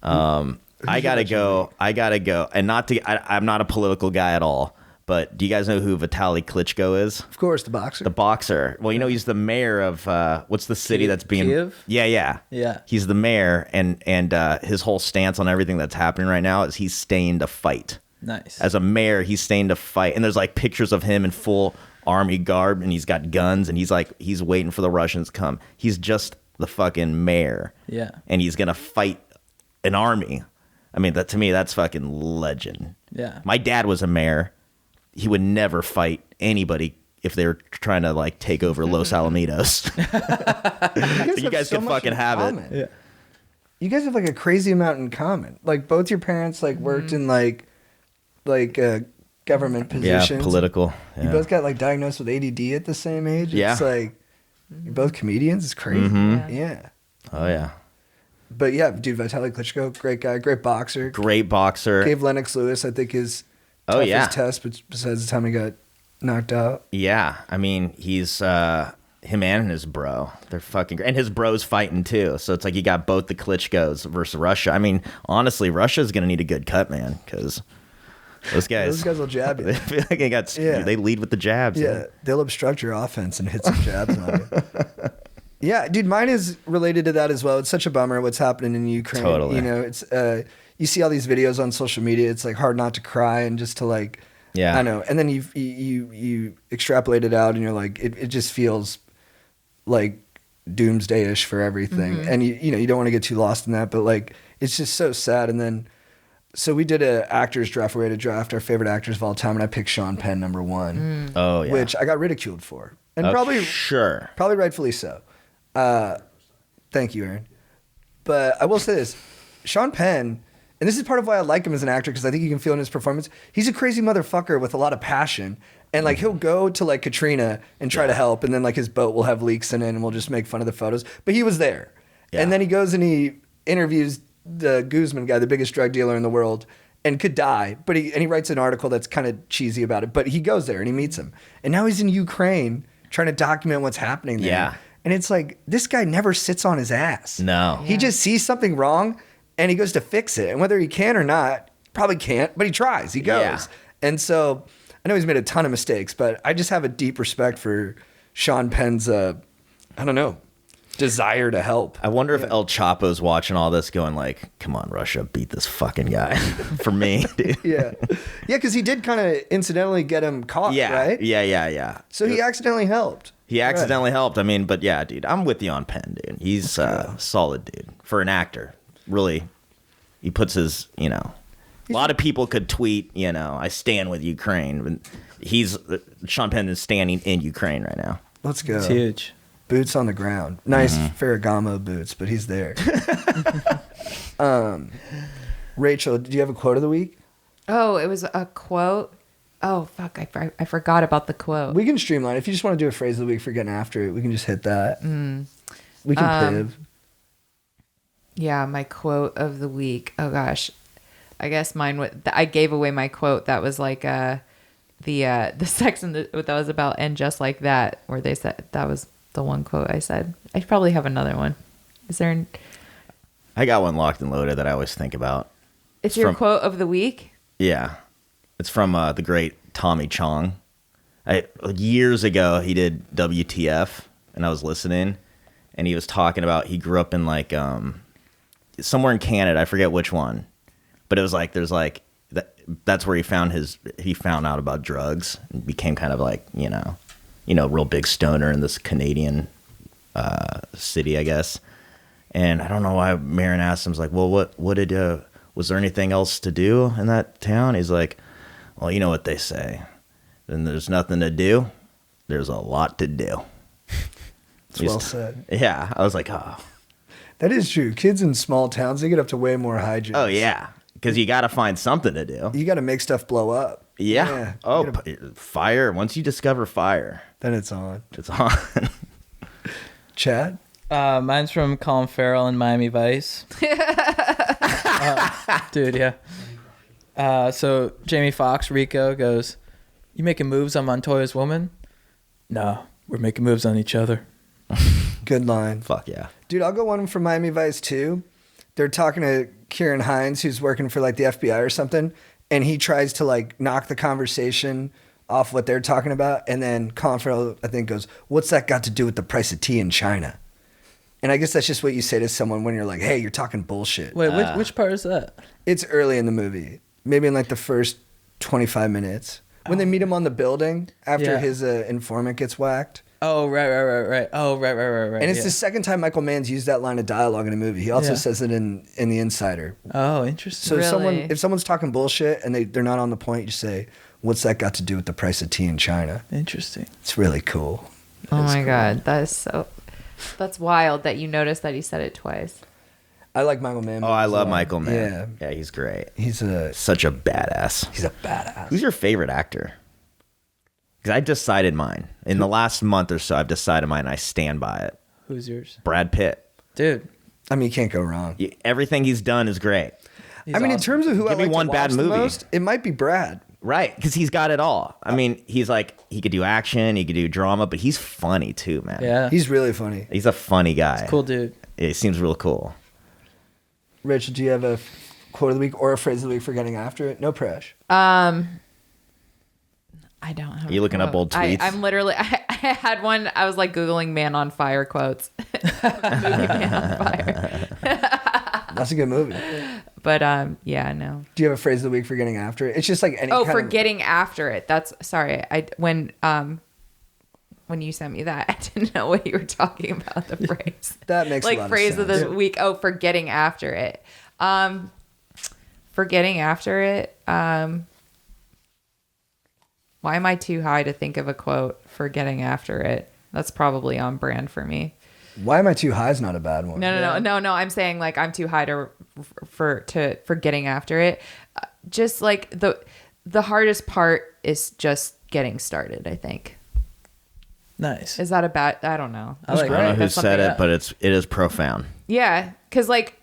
I gotta go. And I'm not a political guy at all. But do you guys know who Vitaly Klitschko is? Of course, the boxer. The boxer. Well, you know he's the mayor of what's the city that's being? Kiev? Yeah. He's the mayor, and his whole stance on everything that's happening right now is he's staying to fight. Nice. As a mayor, he's staying to fight, and there's like pictures of him in full army garb, and he's got guns, and he's waiting for the Russians to come. He's just the fucking mayor. Yeah. And he's gonna fight an army. I mean, that to me, that's fucking legend. Yeah. My dad was a mayor. He would never fight anybody if they were trying to like take over Los Alamitos. You guys so can much fucking in have common. it. Yeah. You guys have like a crazy amount in common. Like both your parents like worked in like government Yeah, positions. political. You Yeah. both got like diagnosed with ADD at the same age. Yeah. It's like you're both comedians. It's crazy. Yeah. Oh yeah. But yeah, dude, Vitaly Klitschko, great guy, great boxer. Great boxer. Gave Lennox Lewis, I think, his Oh, toughest yeah. test, but besides the time he got knocked out. Yeah, I mean, he's him and his bro. They're fucking great. And his bro's fighting too. So it's like you got both the Klitschkos versus Russia. I mean, honestly, Russia's going to need a good cut, man, because those guys will jab you. They feel like they lead with the jabs. Yeah, they'll obstruct your offense and hit some jabs on you. Yeah, dude, mine is related to that as well. It's such a bummer what's happening in Ukraine. Totally. You know, it's you see all these videos on social media. It's like hard not to cry and just to like, Yeah. I know. And then you extrapolate it out and you're like, it just feels like doomsday-ish for everything. And you know, you don't want to get too lost in that, but like, it's just so sad. And then, so we did a actors draft where we had to draft our favorite actors of all time, and I picked Sean Penn #1, Oh yeah. which I got ridiculed for, and Oh, probably sure. rightfully so. Thank you, Aaron. But I will say this, Sean Penn, and this is part of why I like him as an actor, because I think you can feel in his performance, he's a crazy motherfucker with a lot of passion. And like he'll go to like Katrina and try to help, and then like his boat will have leaks in it, and we'll just make fun of the photos. But he was there, and then he goes and he interviews the Guzman guy, the biggest drug dealer in the world, and could die. But he writes an article that's kind of cheesy about it. But he goes there and he meets him, and now he's in Ukraine trying to document what's happening there. Yeah. And it's like this guy never sits on his ass. No. He just sees something wrong, and he goes to fix it. And whether he can or not, probably can't, but he tries. He goes. Yeah. And so I know he's made a ton of mistakes, but I just have a deep respect for Sean Penn's, I don't know, desire to help. I wonder if El Chapo's watching all this going like, come on, Russia, beat this fucking guy for me, dude. Yeah. Yeah, because he did kind of incidentally get him caught, Yeah. right? Yeah. So he accidentally helped. He accidentally helped. I mean, but yeah, dude, I'm with you on Penn, dude. He's solid, dude. For an actor, really, he puts his, A lot of people could tweet, I stand with Ukraine. But Sean Penn is standing in Ukraine right now. Let's go. It's huge. Boots on the ground. Nice Ferragamo boots, but he's there. Rachel, do you have a quote of the week? Oh, it was a quote. Oh, fuck. I forgot about the quote. We can streamline. If you just want to do a phrase of the week for getting after it, we can just hit that. We can piv. Yeah, my quote of the week. Oh, gosh. I guess mine was... I gave away my quote. That was like the sex and that was about And Just Like That, where they said... That was the one quote I said. I probably have another one. Is there... I got one locked and loaded that I always think about. It's your quote of the week? Yeah. It's from the great Tommy Chong. Years ago, he did WTF, and I was listening, and he was talking about he grew up in like somewhere in Canada. I forget which one, but it was like that's where he found out about drugs and became kind of like real big stoner in this Canadian city, I guess. And I don't know why Marin asked him, like, well, was there anything else to do in that town? He's like, well, you know what they say. Then there's nothing to do. There's a lot to do. It's well said. Yeah. I was like, oh. That is true. Kids in small towns, they get up to way more hijinks. Oh, yeah. Because you got to find something to do. You got to make stuff blow up. Yeah. Fire. Once you discover fire. Then it's on. It's on. Chad? Mine's from Colin Farrell in Miami Vice. Dude, yeah. So Jamie Foxx, Rico, goes, you making moves on Montoya's woman? No, we're making moves on each other. Good line. Fuck yeah. Dude, I'll go one from Miami Vice too. They're talking to Kieran Hines, who's working for like the FBI or something, and he tries to like knock the conversation off what they're talking about, and then Colin Farrell, I think, goes, what's that got to do with the price of tea in China? And I guess that's just what you say to someone when you're like, hey, you're talking bullshit. Wait, which part is that? It's early in the movie. Maybe in like the first 25 minutes. When they meet him on the building after his informant gets whacked. Oh, right. Oh, right. And it's the second time Michael Mann's used that line of dialogue in a movie. He also says it in The Insider. Oh, interesting. So Really? if someone's talking bullshit and they're not on the point, you say, what's that got to do with the price of tea in China? Interesting. It's really cool. Oh my God. That's wild that you noticed that he said it twice. I like Michael Mann. Oh, I love Michael Mann. Yeah, he's great. He's such a badass. He's a badass. Who's your favorite actor? Because I decided mine. In the last month or so, I've decided mine, and I stand by it. Who's yours? Brad Pitt. Dude. I mean, you can't go wrong. Everything he's done is great. He's in awesome. terms of who Give I me like one to bad watch the movie. most, it might be Brad. Right, because he's got it all. I mean, he's like, he could do action, he could do drama, but he's funny too, man. Yeah. He's really funny. He's a funny guy. Cool dude. It seems real cool. Rachel, do you have a quote of the week or a phrase of the week for getting after it? No pressure. I don't have. Are you looking up old tweets? I'm literally. I had one. I was like Googling "Man on Fire" quotes. Movie Man on Fire. That's a good movie. But yeah, no. Do you have a phrase of the week for getting after it? It's just like any. Oh, kind for of, getting after it. That's sorry. When you sent me that, I didn't know what you were talking about. The phrase. That makes like a lot phrase of of sense. the week. Oh, for getting after it. For getting after it. Why am I too high to think of a quote for getting after it? That's probably on brand for me. Why am I too high is not a bad one. No. I'm saying like I'm too high for getting after it. Just like the hardest part is just getting started, I think. Nice. Is that a bad? I don't know. I like I don't know who That's said something it, but it is profound. Yeah, because like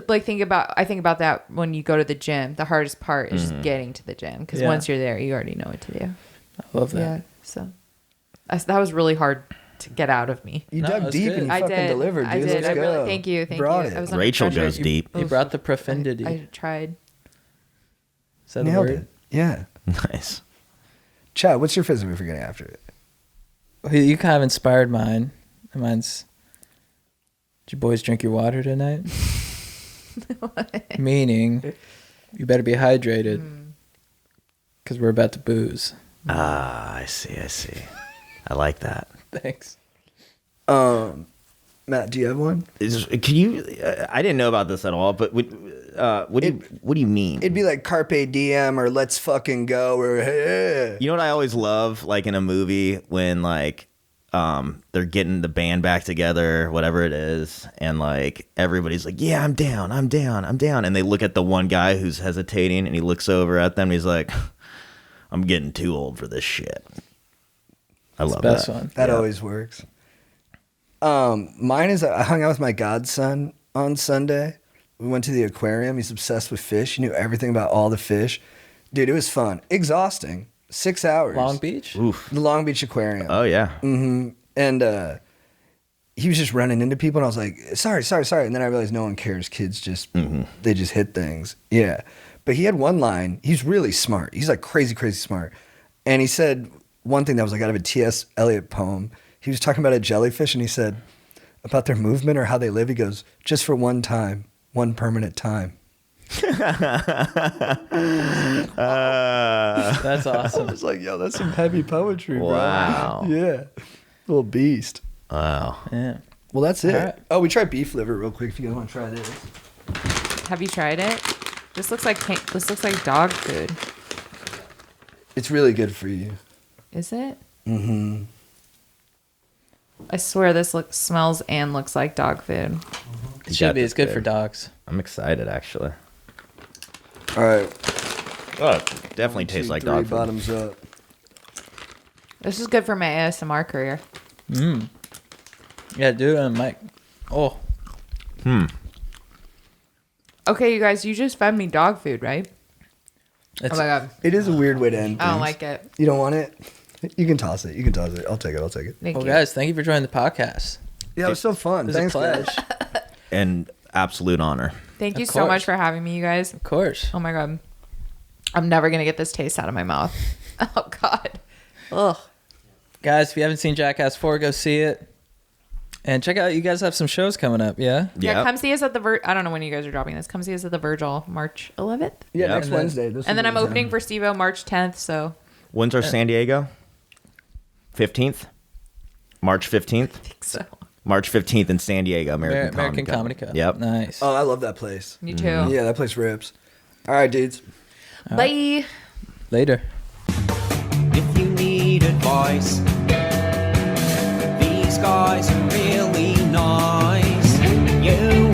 I think about that when you go to the gym. The hardest part is just getting to the gym because once you're there, you already know what to do. I love that. Yeah, so that was really hard to get out of me. You No, dug that's deep good. and you I fucking did. delivered, dude. I did. Let's I go. really thank you. Brought I it. was under Rachel pressure. goes deep. He brought the profundity. I tried. Is that the Nailed word? it. Yeah. Nice. Chad, what's your phrase of the week for getting after it? You kind of inspired mine. Mine's, did you boys drink your water tonight? Meaning, you better be hydrated because we're about to booze. Ah, I see. I like that. Thanks. Matt, do you have one? Can you? I didn't know about this at all, but What do you mean? It'd be like Carpe Diem or Let's Fucking Go or Hey. You know what I always love, like in a movie when like they're getting the band back together, whatever it is, and like everybody's like, yeah, I'm down, and they look at the one guy who's hesitating, and he looks over at them, and he's like, I'm getting too old for this shit. I love Best that. one. That always works. Mine is I hung out with my godson on Sunday. We went to the aquarium. He's obsessed with fish. He knew everything about all the fish. Dude, it was fun. Exhausting. 6 hours. Long Beach? Oof. The Long Beach Aquarium. Oh yeah. Mm-hmm. And he was just running into people, and I was like, sorry. And then I realized no one cares. Kids just, they just hit things. Yeah. But he had one line. He's really smart. He's like crazy, crazy smart. And he said one thing that was like out of a T.S. Eliot poem. He was talking about a jellyfish, and he said about their movement or how they live. He goes, just for one time, one permanent time. That's I awesome. was like, yo, that's some heavy poetry, bro. Wow. Yeah. Little beast. Wow. Yeah. Well, that's it. All right. Oh, we tried beef liver real quick if you guys want to try this. Have you tried it? This looks like dog food. It's really good for you. Is it? Mm-hmm. I swear this smells and looks like dog food. It should be. It's good for dogs. I'm excited, actually. All right. Oh, it definitely tastes like dog food. Bottoms up. This is good for my ASMR career. Yeah, do it on mic. Oh. Okay, you guys, you just fed me dog food, right? It's, Oh my god, It is a weird way to end I don't things. like it. You don't want it? You can toss it. I'll take it. Thank well, you. guys, thank you for joining the podcast. Yeah, it was so fun. It was Thanks, a guys. pleasure. And absolute honor. Thank you Of so much course. for having me, you guys. Of course. Oh my god, I'm never gonna get this taste out of my mouth. Oh god, ugh. Guys, if you haven't seen Jackass 4, go see it. And check out, you guys have some shows coming up, yeah? Yeah, Yep. come see us at the I don't know when you guys are dropping this. Come see us at the Virgil, March 11th. Yeah, Yep. next And then- Wednesday. And then I'm opening for Steve-O March 10th, so When's our San Diego? 15th? March 15th? so. March 15th in San Diego, American Comedy Cup. Yep. Nice. Oh, I love that place. You too. Yeah, that place rips. All right, dudes. Bye. Later. If you need advice, these guys are really nice. You